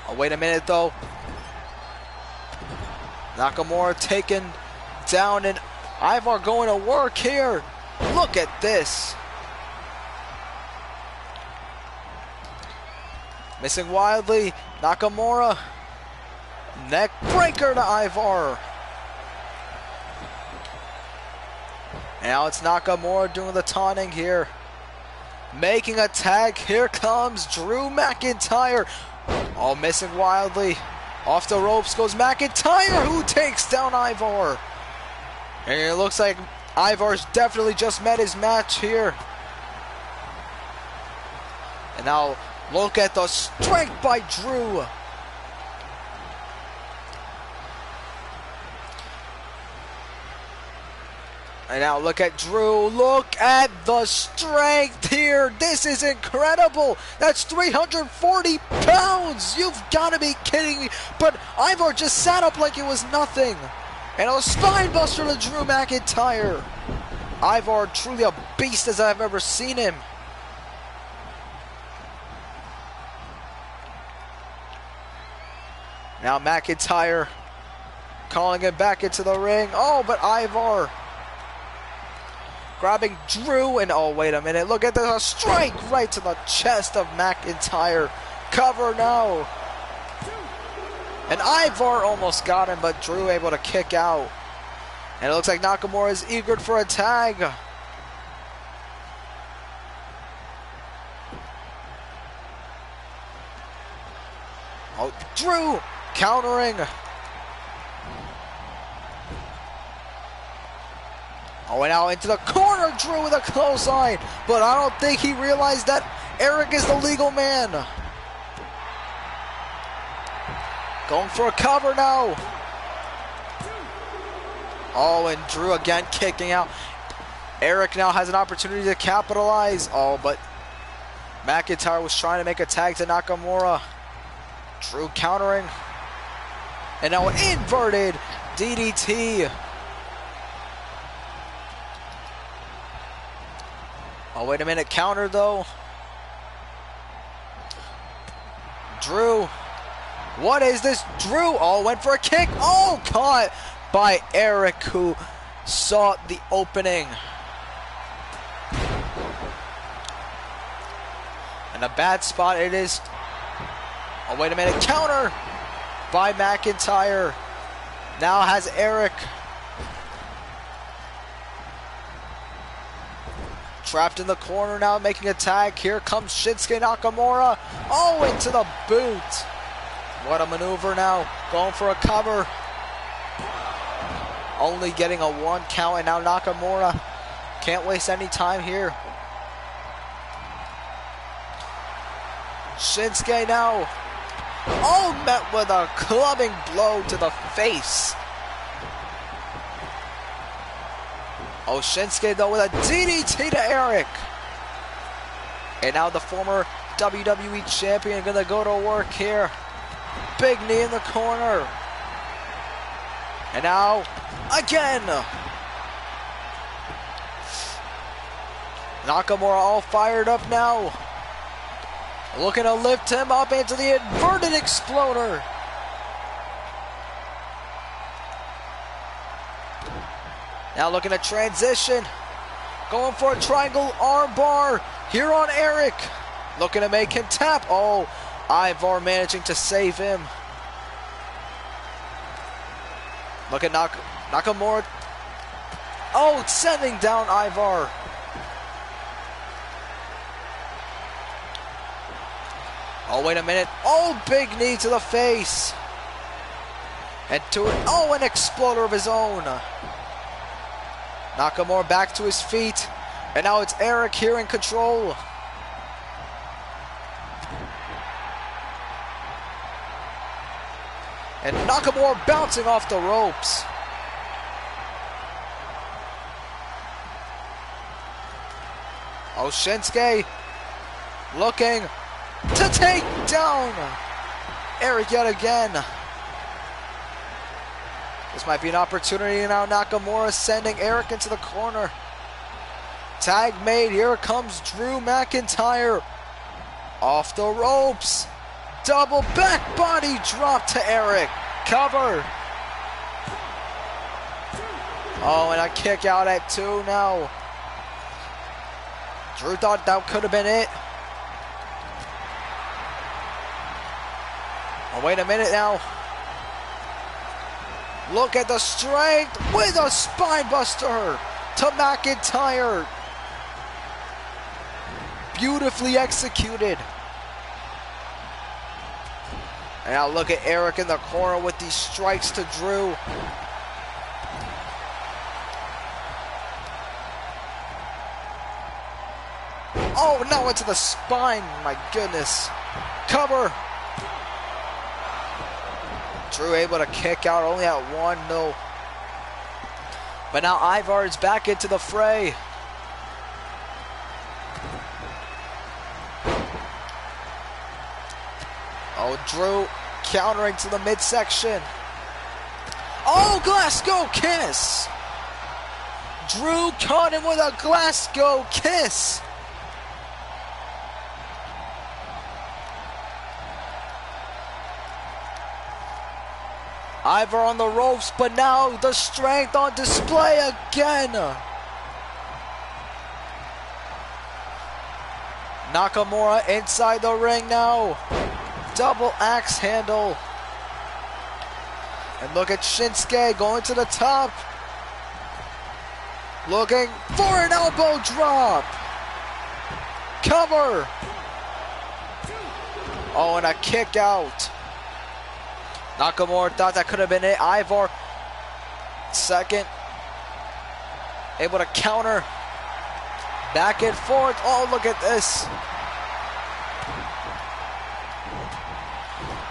Oh, wait a minute though. Nakamura taken down, and Ivar going to work here. Look at this. Missing wildly. Nakamura. Neck breaker to Ivar. And now it's Nakamura doing the taunting here. Making a tag. Here comes Drew McIntyre. Oh, missing wildly. Off the ropes goes McIntyre, who takes down Ivar. And it looks like Ivar's definitely just met his match here. And now look at the strength by Drew. And now look at Drew. Look at the strength here. This is incredible. That's 340 pounds. You've got to be kidding me. But Ivar just sat up like it was nothing. And a spine buster to Drew McIntyre. Ivar truly a beast as I've ever seen him. Now McIntyre calling him back into the ring. Oh, but Ivar grabbing Drew, and oh, wait a minute. Look at this, a strike right to the chest of McIntyre. Cover now. And Ivar almost got him, but Drew able to kick out. And it looks like Nakamura is eager for a tag. Oh, Drew countering. Oh, and now into the corner, Drew with a clothesline. But I don't think he realized that Eric is the legal man. Going for a cover now. Oh, and Drew again kicking out. Eric now has an opportunity to capitalize. Oh, but McIntyre was trying to make a tag to Nakamura. Drew countering. And now an inverted DDT. Oh, wait a minute. Counter, though. Drew. What is this? Drew. Oh, went for a kick. Oh, caught by Eric, who saw the opening. And a bad spot it is Oh, wait a minute. Counter by McIntyre. Now has Eric. Trapped in the corner now, making a tag. Here comes Shinsuke Nakamura. Oh, into the boot. What a maneuver now. Going for a cover. Only getting a 1 count, and now Nakamura can't waste any time here. Shinsuke now. Oh, met with a clubbing blow to the face. Oh, Shinsuke though with a DDT to Eric. And now the former WWE champion gonna go to work here. Big knee in the corner. And now, again. Nakamura all fired up now. Looking to lift him up into the inverted exploder. Now looking to transition. Going for a triangle armbar here on Eric. Looking to make him tap. Oh, Ivar managing to save him. Look at Nakamura. Oh, sending down Ivar. Oh, wait a minute. Oh, big knee to the face. And to it. Oh, an exploder of his own. Nakamura back to his feet. And now it's Eric here in control. And Nakamura bouncing off the ropes. Oh, Shinsuke looking to take down Eric yet again. This might be an opportunity now. Nakamura sending Eric into the corner. Tag made. Here comes Drew McIntyre. Off the ropes. Double back body drop to Eric. Cover. Oh, and a kick out at 2 now. Drew thought that could have been it. Oh, wait a minute now. Look at the strength with a spine buster to McIntyre. Beautifully executed. And now look at Eric in the corner with these strikes to Drew. Oh, now into the spine. My goodness. Cover. Drew able to kick out, only at 1, no. But now Ivar is back into the fray. Oh, Drew countering to the midsection. Oh, Glasgow kiss. Drew caught him with a Glasgow kiss. Ivar on the ropes, but now the strength on display again. Nakamura inside the ring now. Double axe handle. And look at Shinsuke going to the top. Looking for an elbow drop. Cover. Oh, and a kick out. Nakamura thought that could have been it. Ivar, second, able to counter. Back and forth. Oh, look at this.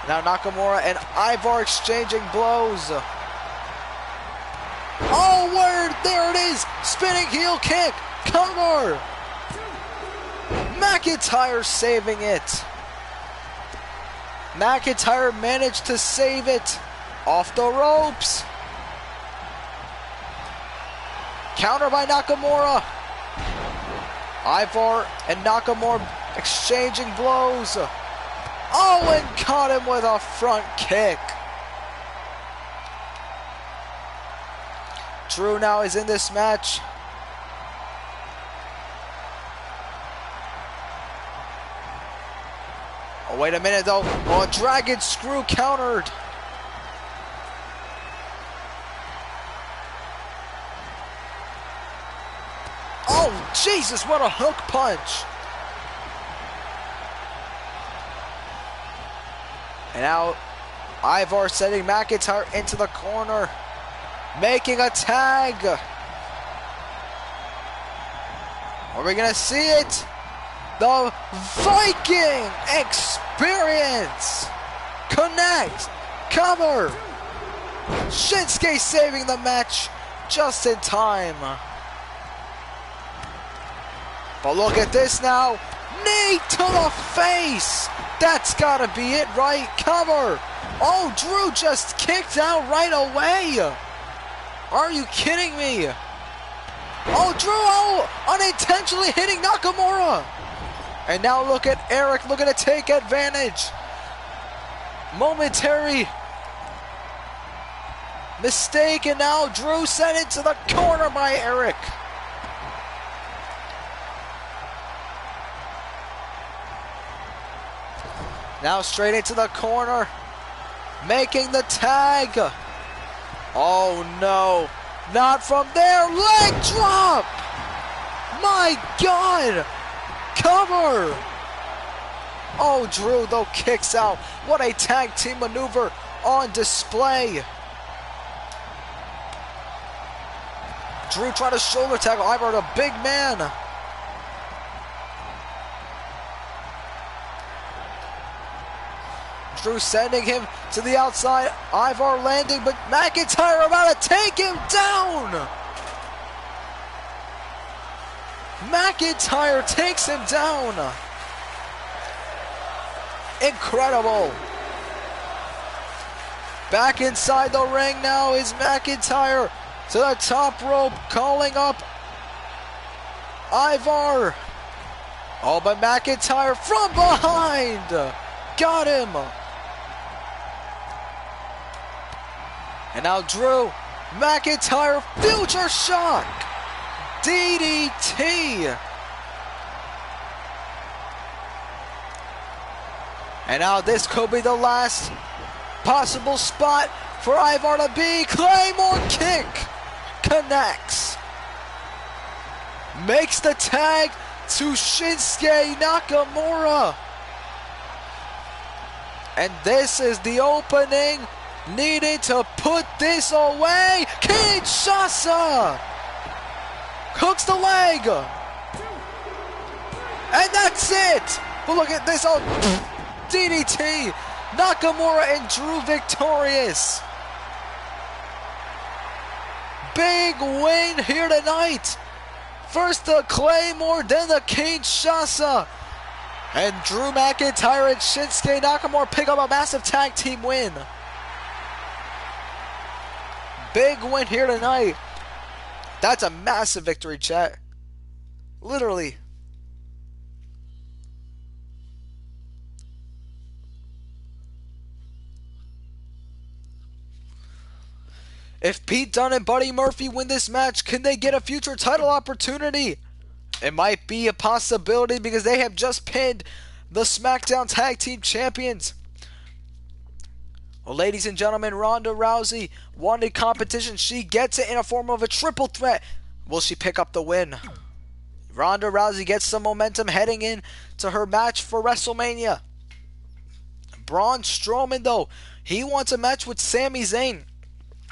Now Nakamura and Ivar exchanging blows. Oh, there it is. Spinning heel kick. Cover. McIntyre saving it. McIntyre managed to save it. Off the ropes. Counter by Nakamura. Ivar and Nakamura exchanging blows. Oh, and caught him with a front kick. Drew now is in this match. Oh, wait a minute though. Oh, Dragon Screw countered. Oh, Jesus, what a hook punch. And now Ivar sending McIntyre into the corner, making a tag. Are we going to see it? The Viking Experience. Connect. Cover. Shinsuke saving the match just in time. But look at this now. Knee to the face. That's gotta be it, right? Cover. Oh, Drew just kicked out right away. Are you kidding me? Oh, Drew unintentionally hitting Nakamura. And now look at Eric looking to take advantage. Momentary mistake, and now Drew sent it to the corner by Eric. Now straight into the corner, making the tag. Oh no, not from there. Leg drop. My God. Cover. Oh, Drew though kicks out. What a tag team maneuver on display. Drew trying to shoulder tackle Ivar, the big man. Drew sending him to the outside. Ivar landing, but McIntyre about to take him down. McIntyre takes him down. Incredible. Back inside the ring now is McIntyre to the top rope, calling up Ivar. Oh, but McIntyre from behind. Got him. And now Drew McIntyre, future shock. DDT. And now this could be the last possible spot for Ivar to be. Claymore kick. Connects. Makes the tag to Shinsuke Nakamura. And this is the opening needed to put this away. Kinshasa hooks the leg. And that's it. But look at this. Oh, DDT. Nakamura and Drew victorious. Big win here tonight. First the Claymore, then the Kinshasa. And Drew McIntyre and Shinsuke Nakamura pick up a massive tag team win. Big win here tonight. That's a massive victory, chat. Literally. If Pete Dunne and Buddy Murphy win this match, can they get a future title opportunity? It might be a possibility because they have just pinned the SmackDown Tag Team Champions. Well, ladies and gentlemen, Ronda Rousey wanted competition. She gets it in a form of a triple threat. Will she pick up the win? Ronda Rousey gets some momentum heading in to her match for WrestleMania. Braun Strowman, though, he wants a match with Sami Zayn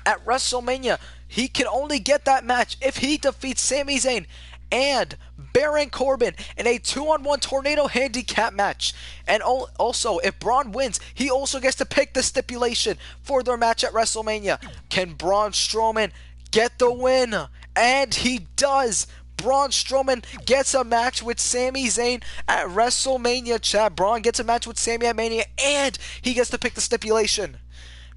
at WrestleMania. He can only get that match if he defeats Sami Zayn and Baron Corbin in a 2-on-1 tornado handicap match. And also, if Braun wins, he also gets to pick the stipulation for their match at WrestleMania. Can Braun Strowman get the win? And he does. Braun Strowman gets a match with Sami Zayn at WrestleMania, chat. Braun gets a match with Sami at Mania, and he gets to pick the stipulation.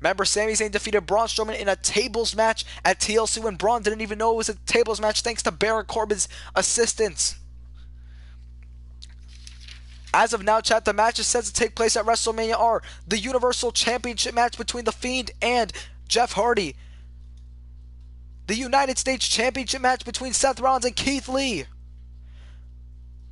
Remember, Sami Zayn defeated Braun Strowman in a tables match at TLC when Braun didn't even know it was a tables match thanks to Baron Corbin's assistance. As of now, chat, the matches set to take place at WrestleMania are the Universal Championship match between The Fiend and Jeff Hardy, the United States Championship match between Seth Rollins and Keith Lee,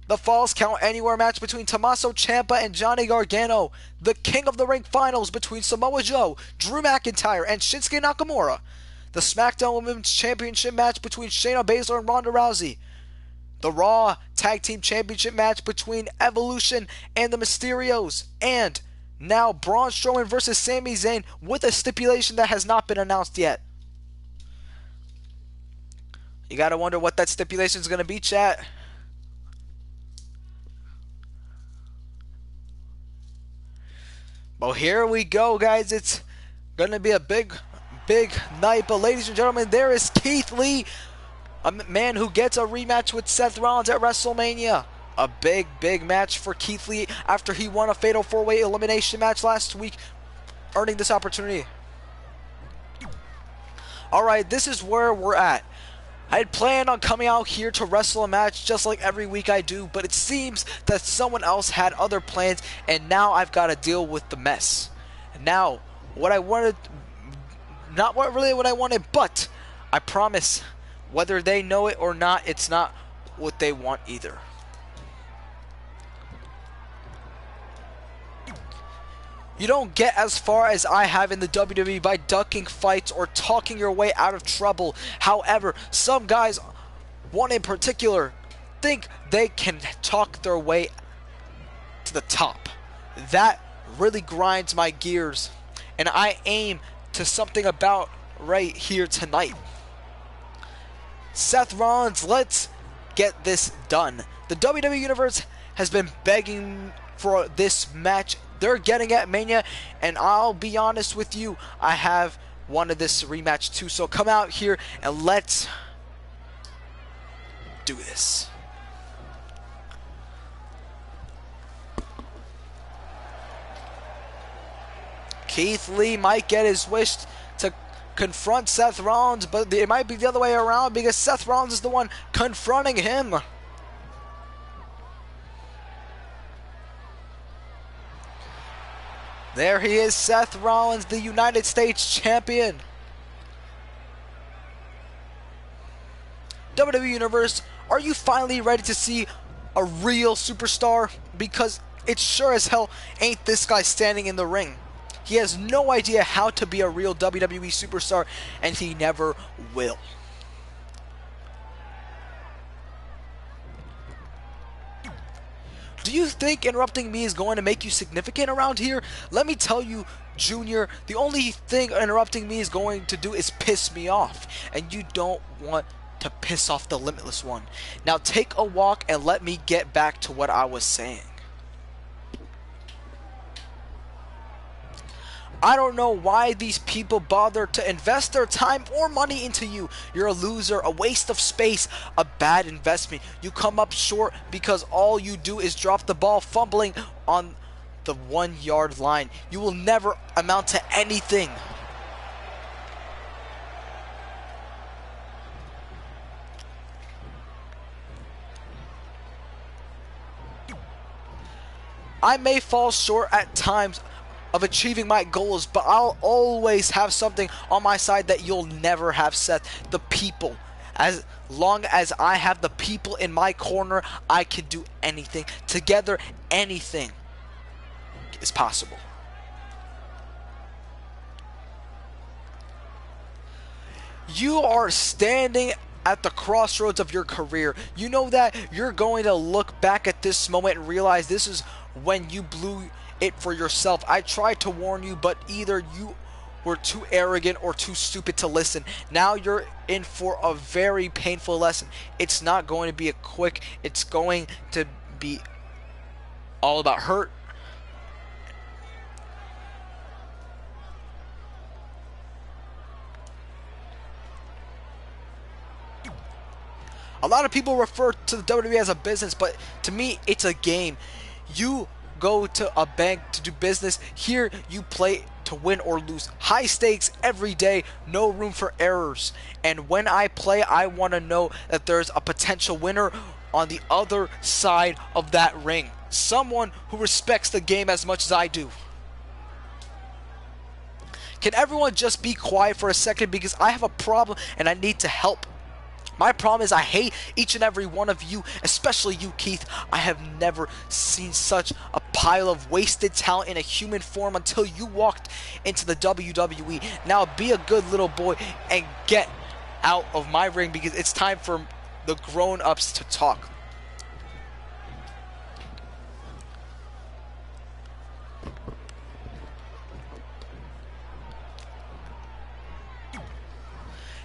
The Falls Count Anywhere match between Tommaso Ciampa and Johnny Gargano. The King of the Ring finals between Samoa Joe, Drew McIntyre, and Shinsuke Nakamura. The SmackDown Women's Championship match between Shayna Baszler and Ronda Rousey. The Raw Tag Team Championship match between Evolution and the Mysterios. And now Braun Strowman versus Sami Zayn with a stipulation that has not been announced yet. You gotta wonder what that stipulation is gonna be, chat. Well, here we go, guys. It's gonna be a big night. But ladies and gentlemen, there is Keith Lee, a man who gets a rematch with Seth Rollins at WrestleMania. A big match for Keith Lee after he won a Fatal 4-Way elimination match last week, earning this opportunity. Alright, this is where we're at. I had planned on coming out here to wrestle a match just like every week I do, but it seems that someone else had other plans, and now I've got to deal with the mess. Now, what I wanted, not what really what I wanted, but I promise, whether they know it or not, it's not what they want either. You don't get as far as I have in the WWE by ducking fights or talking your way out of trouble. However, some guys, one in particular, think they can talk their way to the top. That really grinds my gears, and I aim to something about right here tonight. Seth Rollins, let's get this done. The WWE Universe has been begging for this match. They're getting at Mania, and I'll be honest with you, I have wanted this rematch too. So come out here and let's do this. Keith Lee might get his wish to confront Seth Rollins, but it might be the other way around because Seth Rollins is the one confronting him. There he is, Seth Rollins, the United States Champion. WWE Universe, are you finally ready to see a real superstar? Because it sure as hell ain't this guy standing in the ring. He has no idea how to be a real WWE superstar, and he never will. Do you think interrupting me is going to make you significant around here? Let me tell you, Junior, the only thing interrupting me is going to do is piss me off. And you don't want to piss off the Limitless One. Now take a walk and let me get back to what I was saying. I don't know why these people bother to invest their time or money into you. You're a loser, a waste of space, a bad investment. You come up short because all you do is drop the ball fumbling on the 1-yard line. You will never amount to anything. I may fall short at times of achieving my goals, but I'll always have something on my side that you'll never have, Seth. The people. As long as I have the people in my corner, I can do anything. Together, anything is possible. You are standing at the crossroads of your career. You know that you're going to look back at this moment and realize this is when you blew it for yourself. I tried to warn you, but either you were too arrogant or too stupid to listen. Now you're in for a very painful lesson. It's not going to be a quick, it's going to be all about hurt. A lot of people refer to the WWE as a business, but to me, it's a game. You go to a bank to do business. Here, you play to win or lose. High stakes every day, no room for errors. And when I play, I want to know that there's a potential winner on the other side of that ring. Someone who respects the game as much as I do. Can everyone just be quiet for a second, because I have a problem and I need to help. My problem is I hate each and every one of you, especially you, Keith. I have never seen such a pile of wasted talent in a human form until you walked into the WWE. Now be a good little boy and get out of my ring, because it's time for the grown-ups to talk.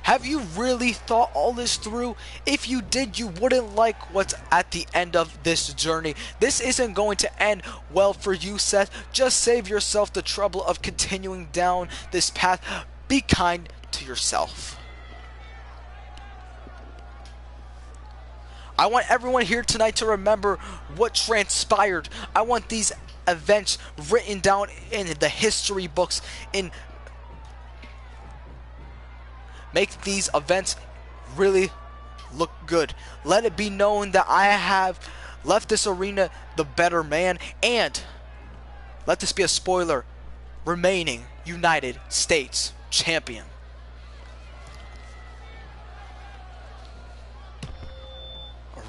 Have you really thought all this through? If you did, you wouldn't like what's at the end of this journey. This isn't going to end well for you, Seth. Just save yourself the trouble of continuing down this path. Be kind to yourself. I want everyone here tonight to remember what transpired. I want these events written down in the history books, make these events really look good. Let it be known that I have left this arena the better man, and let this be a spoiler, remaining United States champion.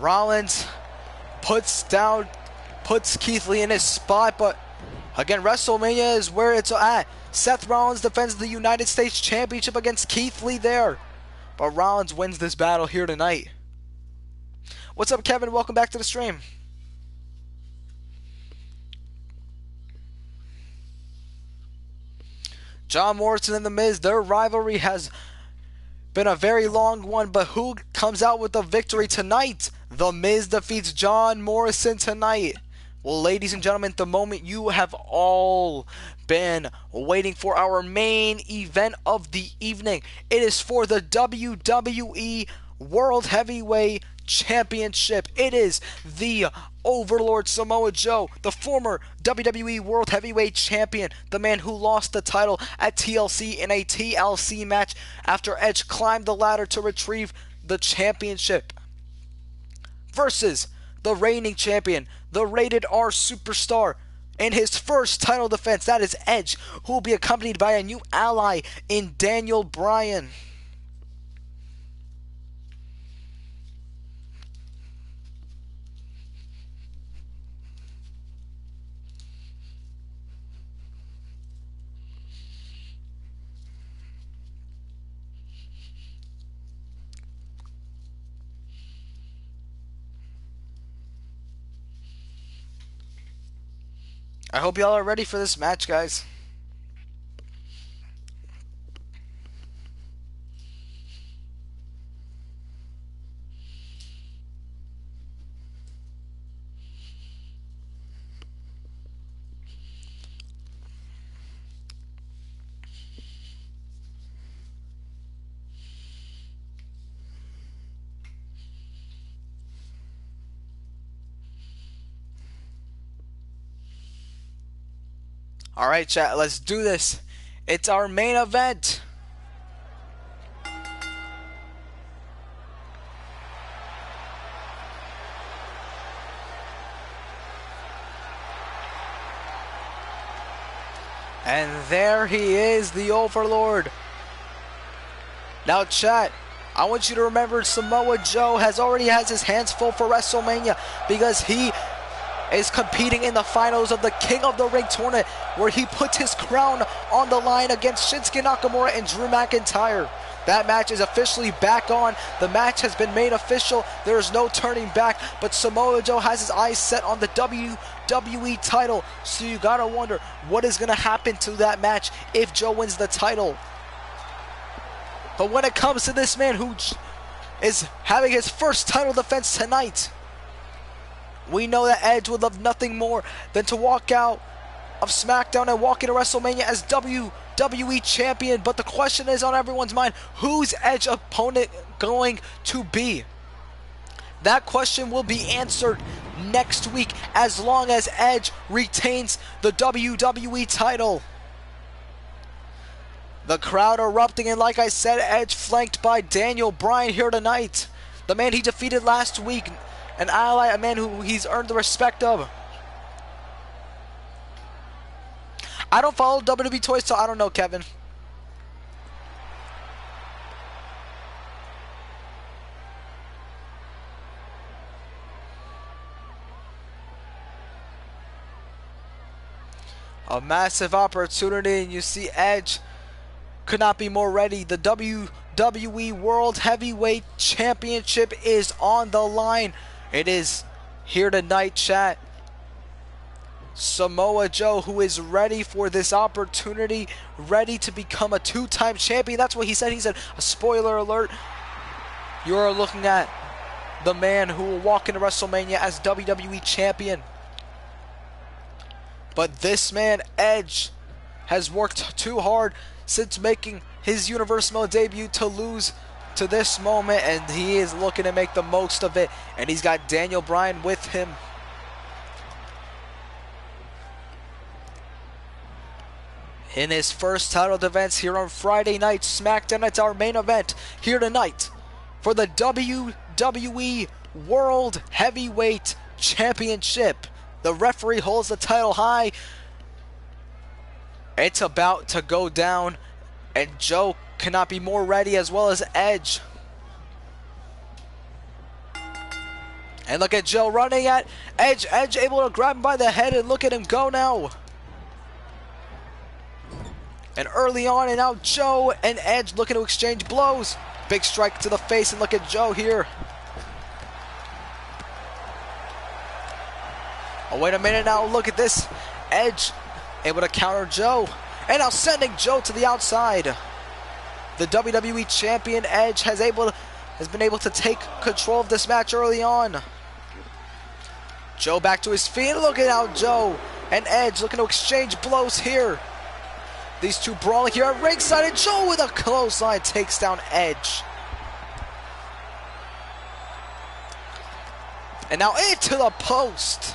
Rollins puts Keith Lee in his spot, but again, WrestleMania is where it's at. Seth Rollins defends the United States Championship against Keith Lee there, but Rollins wins this battle here tonight. What's up, Kevin? Welcome back to the stream. John Morrison and The Miz, their rivalry has been a very long one, but who comes out with the victory tonight? The Miz defeats John Morrison tonight. Well, ladies and gentlemen, the moment you have all been waiting for, our main event of the evening. It is for the WWE World Heavyweight Championship. It is the Overlord Samoa Joe, the former WWE World Heavyweight Champion, the man who lost the title at TLC in a TLC match after Edge climbed the ladder to retrieve the championship, versus the reigning champion, the Rated R Superstar, in his first title defense. That is Edge, who will be accompanied by a new ally in Daniel Bryan. I hope y'all are ready for this match, guys. Alright, chat, let's do this. It's our main event. And there he is, the Overlord. Now, chat, I want you to remember Samoa Joe already has his hands full for WrestleMania, because he is competing in the finals of the King of the Ring tournament, where he puts his crown on the line against Shinsuke Nakamura and Drew McIntyre. That match is officially back on. The match has been made official. There is no turning back, but Samoa Joe has his eyes set on the WWE title, so you gotta wonder what is gonna happen to that match if Joe wins the title. But when it comes to this man who is having his first title defense tonight, we know that Edge would love nothing more than to walk out of SmackDown and walk into WrestleMania as WWE Champion. But the question is on everyone's mind, who's Edge's opponent going to be? That question will be answered next week, as long as Edge retains the WWE title. The crowd erupting, and like I said, Edge flanked by Daniel Bryan here tonight. The man he defeated last week, an ally, a man who he's earned the respect of. I don't follow WWE toys, so I don't know, Kevin. A massive opportunity, and you see Edge could not be more ready. The WWE World Heavyweight Championship is on the line. It is here tonight, chat. Samoa Joe, who is ready for this opportunity, ready to become a two-time champion. That's what he said. He said, a spoiler alert, you're looking at the man who will walk into WrestleMania as WWE champion. But this man, Edge, has worked too hard since making his Universal debut to lose to this moment, and he is looking to make the most of it. And he's got Daniel Bryan with him. In his first title defense here on Friday Night SmackDown, it's our main event here tonight for the WWE World Heavyweight Championship. The referee holds the title high. It's about to go down, and Joe cannot be more ready, as well as Edge. And look at Joe running at Edge. Edge able to grab him by the head, and look at him go now. And early on, and now Joe and Edge looking to exchange blows. Big strike to the face, and look at Joe here. Oh, wait a minute now. Look at this. Edge able to counter Joe. And now sending Joe to the outside. The WWE Champion Edge has been able to take control of this match early on. Joe back to his feet. Look at how Joe and Edge looking to exchange blows here. These two brawling here at ringside, and Joe with a clothesline takes down Edge. And now into the post.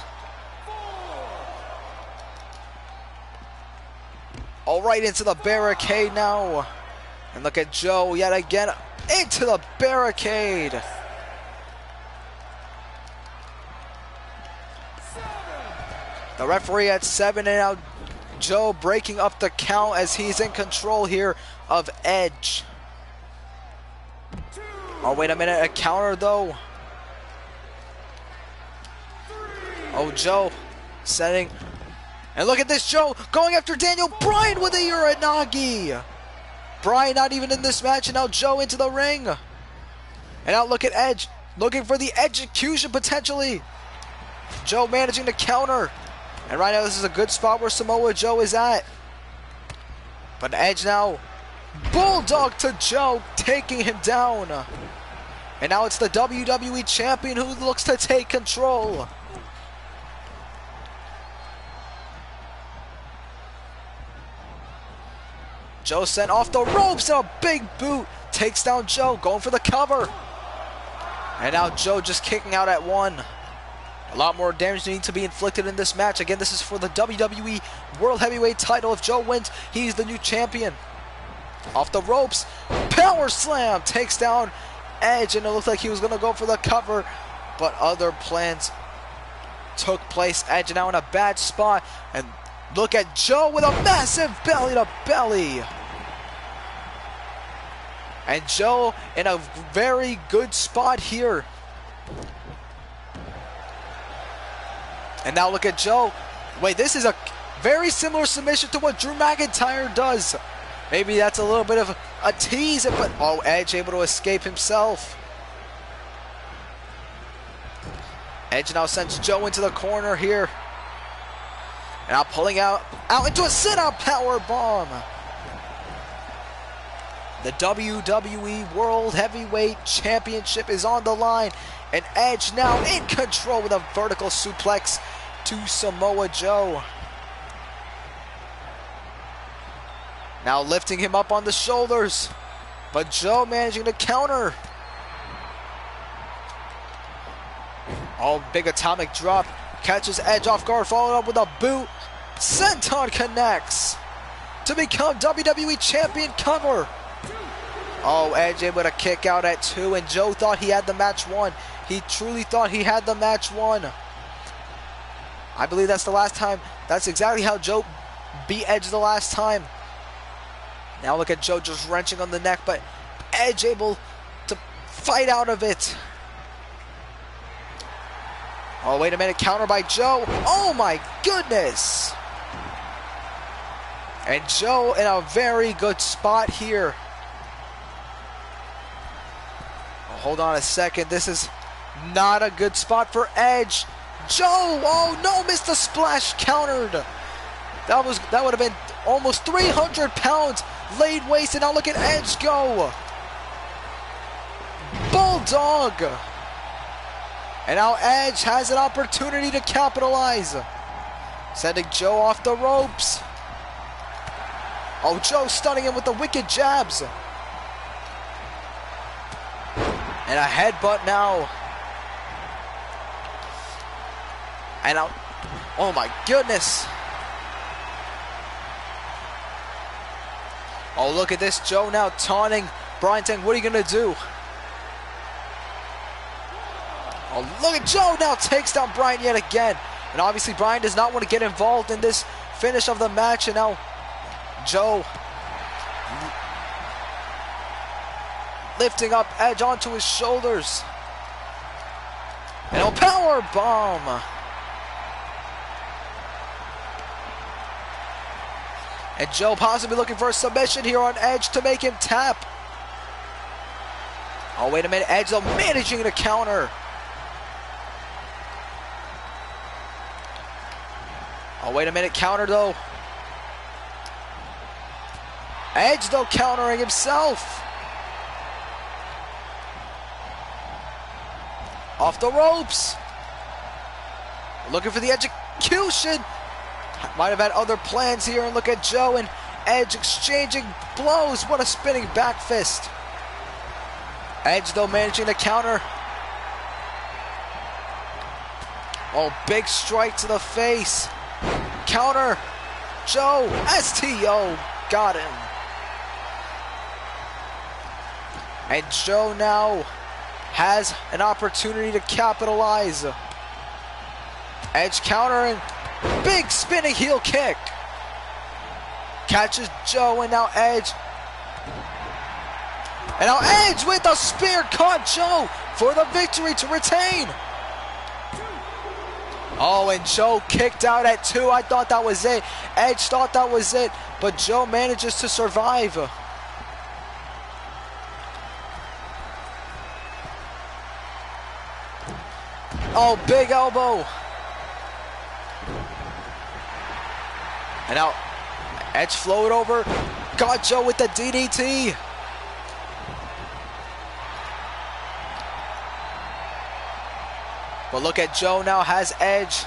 All right, into the barricade now. And look at Joe yet again into the barricade. The referee at 7, and now Joe breaking up the count as he's in control here of Edge. Oh, wait a minute, a counter though. Oh, Joe setting. And look at this, Joe going after Daniel Bryan with a Uranagi. Bryan not even in this match, and now Joe into the ring. And now look at Edge looking for the execution potentially. Joe managing to counter. And right now this is a good spot where Samoa Joe is at. But Edge now, bulldog to Joe, taking him down. And now it's the WWE Champion who looks to take control. Joe sent off the ropes, and a big boot takes down Joe, going for the cover. And now Joe just kicking out at 1. A lot more damage needs to be inflicted in this match. Again, this is for the WWE World Heavyweight title. If Joe wins, he's the new champion. Off the ropes, power slam takes down Edge, and it looked like he was going to go for the cover, but other plans took place. Edge now in a bad spot, and look at Joe with a massive belly to belly. And Joe in a very good spot here. And now look at Joe. Wait, this is a very similar submission to what Drew McIntyre does. Maybe that's a little bit of a tease, but oh, Edge able to escape himself. Edge now sends Joe into the corner here. And now pulling out into a sit-out power bomb. The WWE World Heavyweight Championship is on the line. And Edge now in control with a vertical suplex to Samoa Joe. Now lifting him up on the shoulders. But Joe managing to counter. Oh, big atomic drop. Catches Edge off guard, followed up with a boot. Senton connects to become WWE Champion cover. Oh, Edge able to kick out at 2, and Joe thought he had the match won. He truly thought he had the match won. I believe that's the last time. That's exactly how Joe beat Edge the last time. Now look at Joe just wrenching on the neck, but Edge able to fight out of it. Oh, wait a minute, counter by Joe. Oh my goodness. And Joe in a very good spot here. Oh, hold on a second. This is not a good spot for Edge. Joe, oh no, missed the splash, countered. That would have been almost 300 pounds laid waste, and now look at Edge go. Bulldog. And now Edge has an opportunity to capitalize. Sending Joe off the ropes. Oh, Joe stunning him with the wicked jabs. And a headbutt now. And now, oh my goodness. Oh, look at this. Joe now taunting Bryan, saying, what are you going to do? Oh, look at Joe now takes down Bryan yet again. And obviously Bryan does not want to get involved in this finish of the match. And now Joe lifting up Edge onto his shoulders. And a power bomb. And Joe possibly looking for a submission here on Edge to make him tap. Oh, wait a minute. Edge though managing to counter. Oh, wait a minute. Counter though. Edge though countering himself. Off the ropes. Looking for the execution. Might have had other plans here, and look at Joe and Edge exchanging blows. What a spinning back fist. Edge though managing to counter. Oh, big strike to the face. Counter. Joe, STO, got him. And Joe now has an opportunity to capitalize. Edge countering. Big spinning heel kick. Catches Joe, and now Edge. And now Edge with a spear caught Joe for the victory to retain. Oh, and Joe kicked out at 2. I thought that was it. Edge thought that was it, but Joe manages to survive. Oh, big elbow. And now Edge flowed over. Got Joe with the DDT. But look at Joe now has Edge.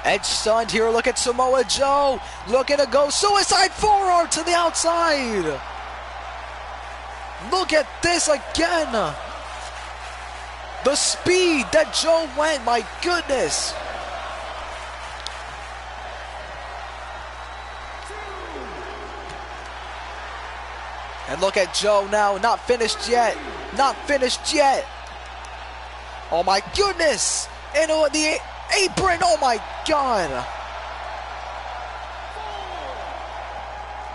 Edge stunned here. Look at Samoa Joe. Looking to go suicide forearm to the outside. Look at this again. The speed that Joe went, my goodness. And look at Joe now, not finished yet. Not finished yet. Oh my goodness. And the apron, oh my God.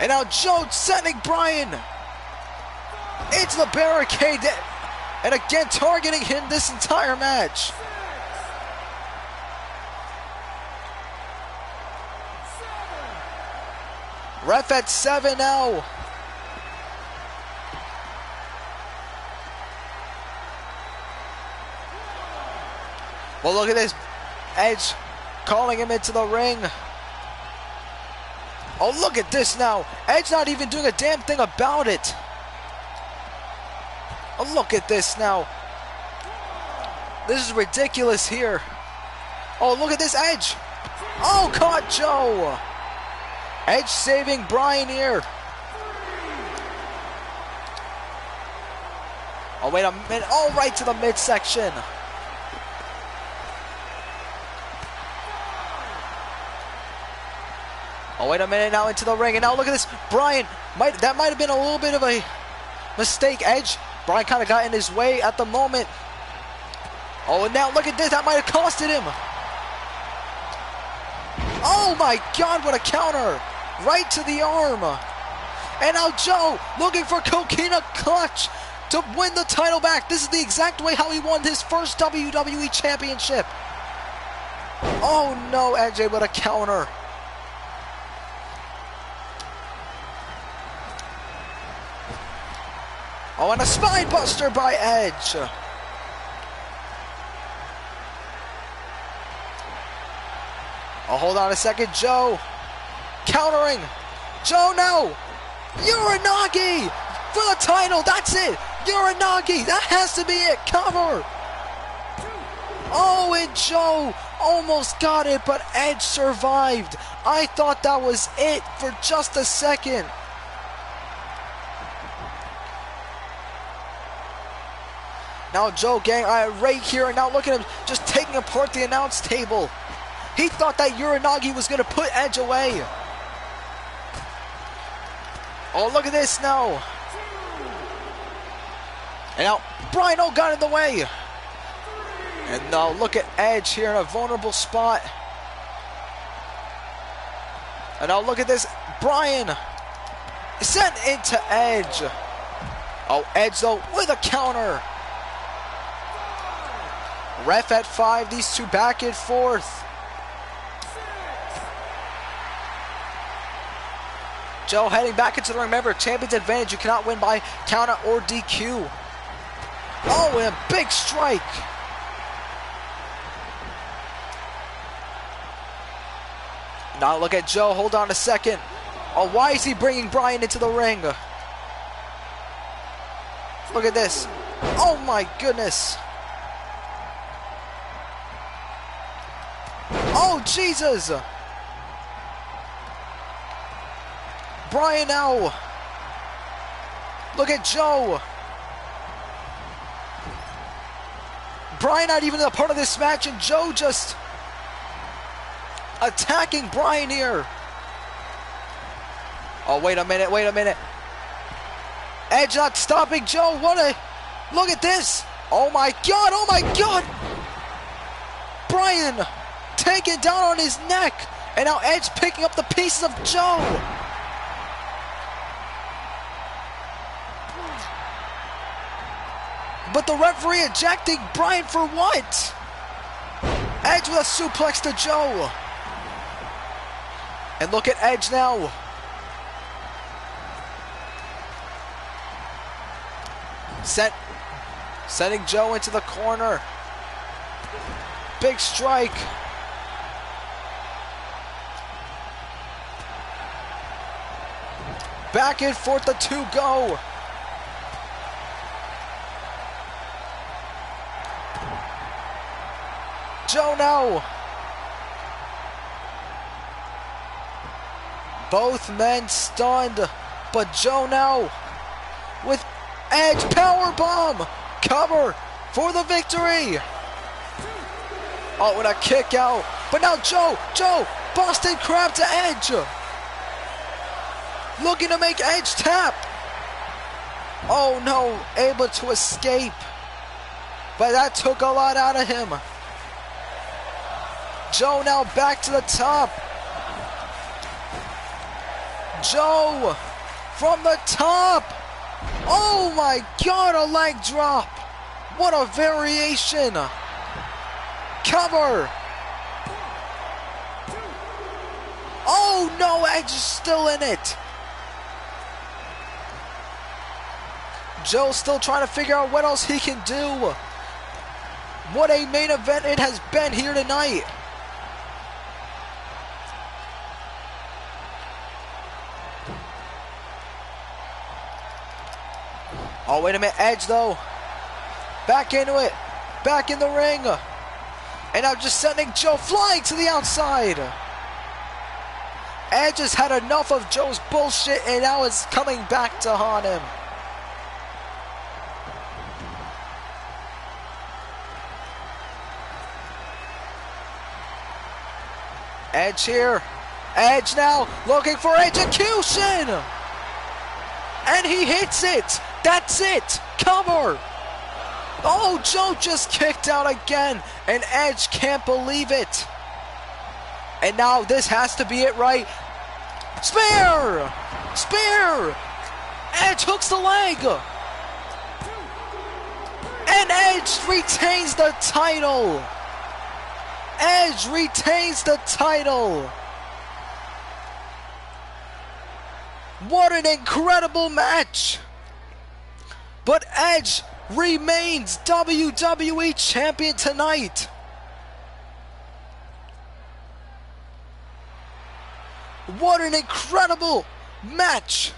And now Joe sending Bryan into the barricade. And again, targeting him this entire match. Ref at 7 now. Well, look at this. Edge calling him into the ring. Oh, look at this now. Edge not even doing a damn thing about it. Oh, look at this now. This is ridiculous here. Oh, look at this Edge. Oh, caught Joe. Edge saving Bryan here. Oh, wait a minute. Oh, right to the midsection. Oh, wait a minute, now into the ring. And now look at this. Bryan, that might have been a little bit of a mistake. Edge. Bryan kind of got in his way at the moment. Oh, and now look at this. That might have costed him. Oh, my God, what a counter. Right to the arm. And now Joe looking for Coquina Clutch to win the title back. This is the exact way how he won his first WWE Championship. Oh no, Edge able to counter. Oh, and a spine buster by Edge. Oh, hold on a second, Joe. Countering. Joe now. Uranagi for the title. That's it. Uranagi. That has to be it. Cover. Oh, and Joe almost got it, but Edge survived. I thought that was it for just a second. Now Joe getting irate here, and now look at him just taking apart the announce table. He thought that Uranagi was going to put Edge away. Oh, look at this now. And now Brian O got in the way. And now look at Edge here in a vulnerable spot. And now look at this. Brian sent into Edge. Oh, Edge though with a counter. Ref at 5. These two back and forth. Joe heading back into the ring. Remember, champion's advantage. You cannot win by counter or DQ. Oh, and a big strike. Now look at Joe. Hold on a second. Oh, why is he bringing Brian into the ring? Look at this. Oh my goodness. Oh, Jesus. Brian now. Look at Joe. Brian not even a part of this match, and Joe just attacking Brian here. Oh, wait a minute, wait a minute. Edge not stopping Joe. What a... Look at this. Oh my God, oh my God. Brian taken down on his neck. And now Edge picking up the pieces of Joe. But the referee ejecting Brian for what? Edge with a suplex to Joe. And look at Edge now. Sending Joe into the corner. Big strike. Back and forth, the two go. Joe now. Both men stunned, but Joe now with Edge powerbomb. Cover for the victory. Oh, and a kick out. But now Joe, Boston Crab to Edge. Looking to make Edge tap. Oh no, able to escape. But that took a lot out of him. Joe now back to the top. Joe from the top. Oh my God, a leg drop. What a variation. Cover. Oh no, Edge is still in it. Joe still trying to figure out what else he can do. What a main event it has been here tonight. Oh, wait a minute, Edge though. Back into it. Back in the ring. And I'm just sending Joe flying to the outside. Edge has had enough of Joe's bullshit and now it's coming back to haunt him. Edge here. Edge now looking for execution. And he hits it. That's it. Cover. Oh, Joe just kicked out again. And Edge can't believe it. And now this has to be it, right? Spear. Spear. Edge hooks the leg. And Edge retains the title. Edge retains the title. What an incredible match. But Edge remains WWE Champion tonight. What an incredible match.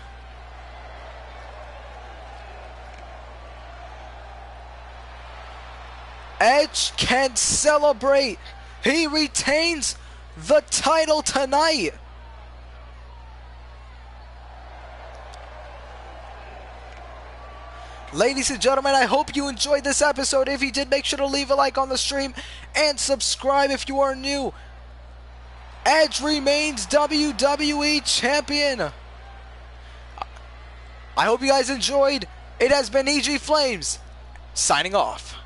Edge can celebrate. He retains the title tonight. Ladies and gentlemen, I hope you enjoyed this episode. If you did, make sure to leave a like on the stream and subscribe if you are new. Edge remains WWE Champion. I hope you guys enjoyed. It has been EG Flames, signing off.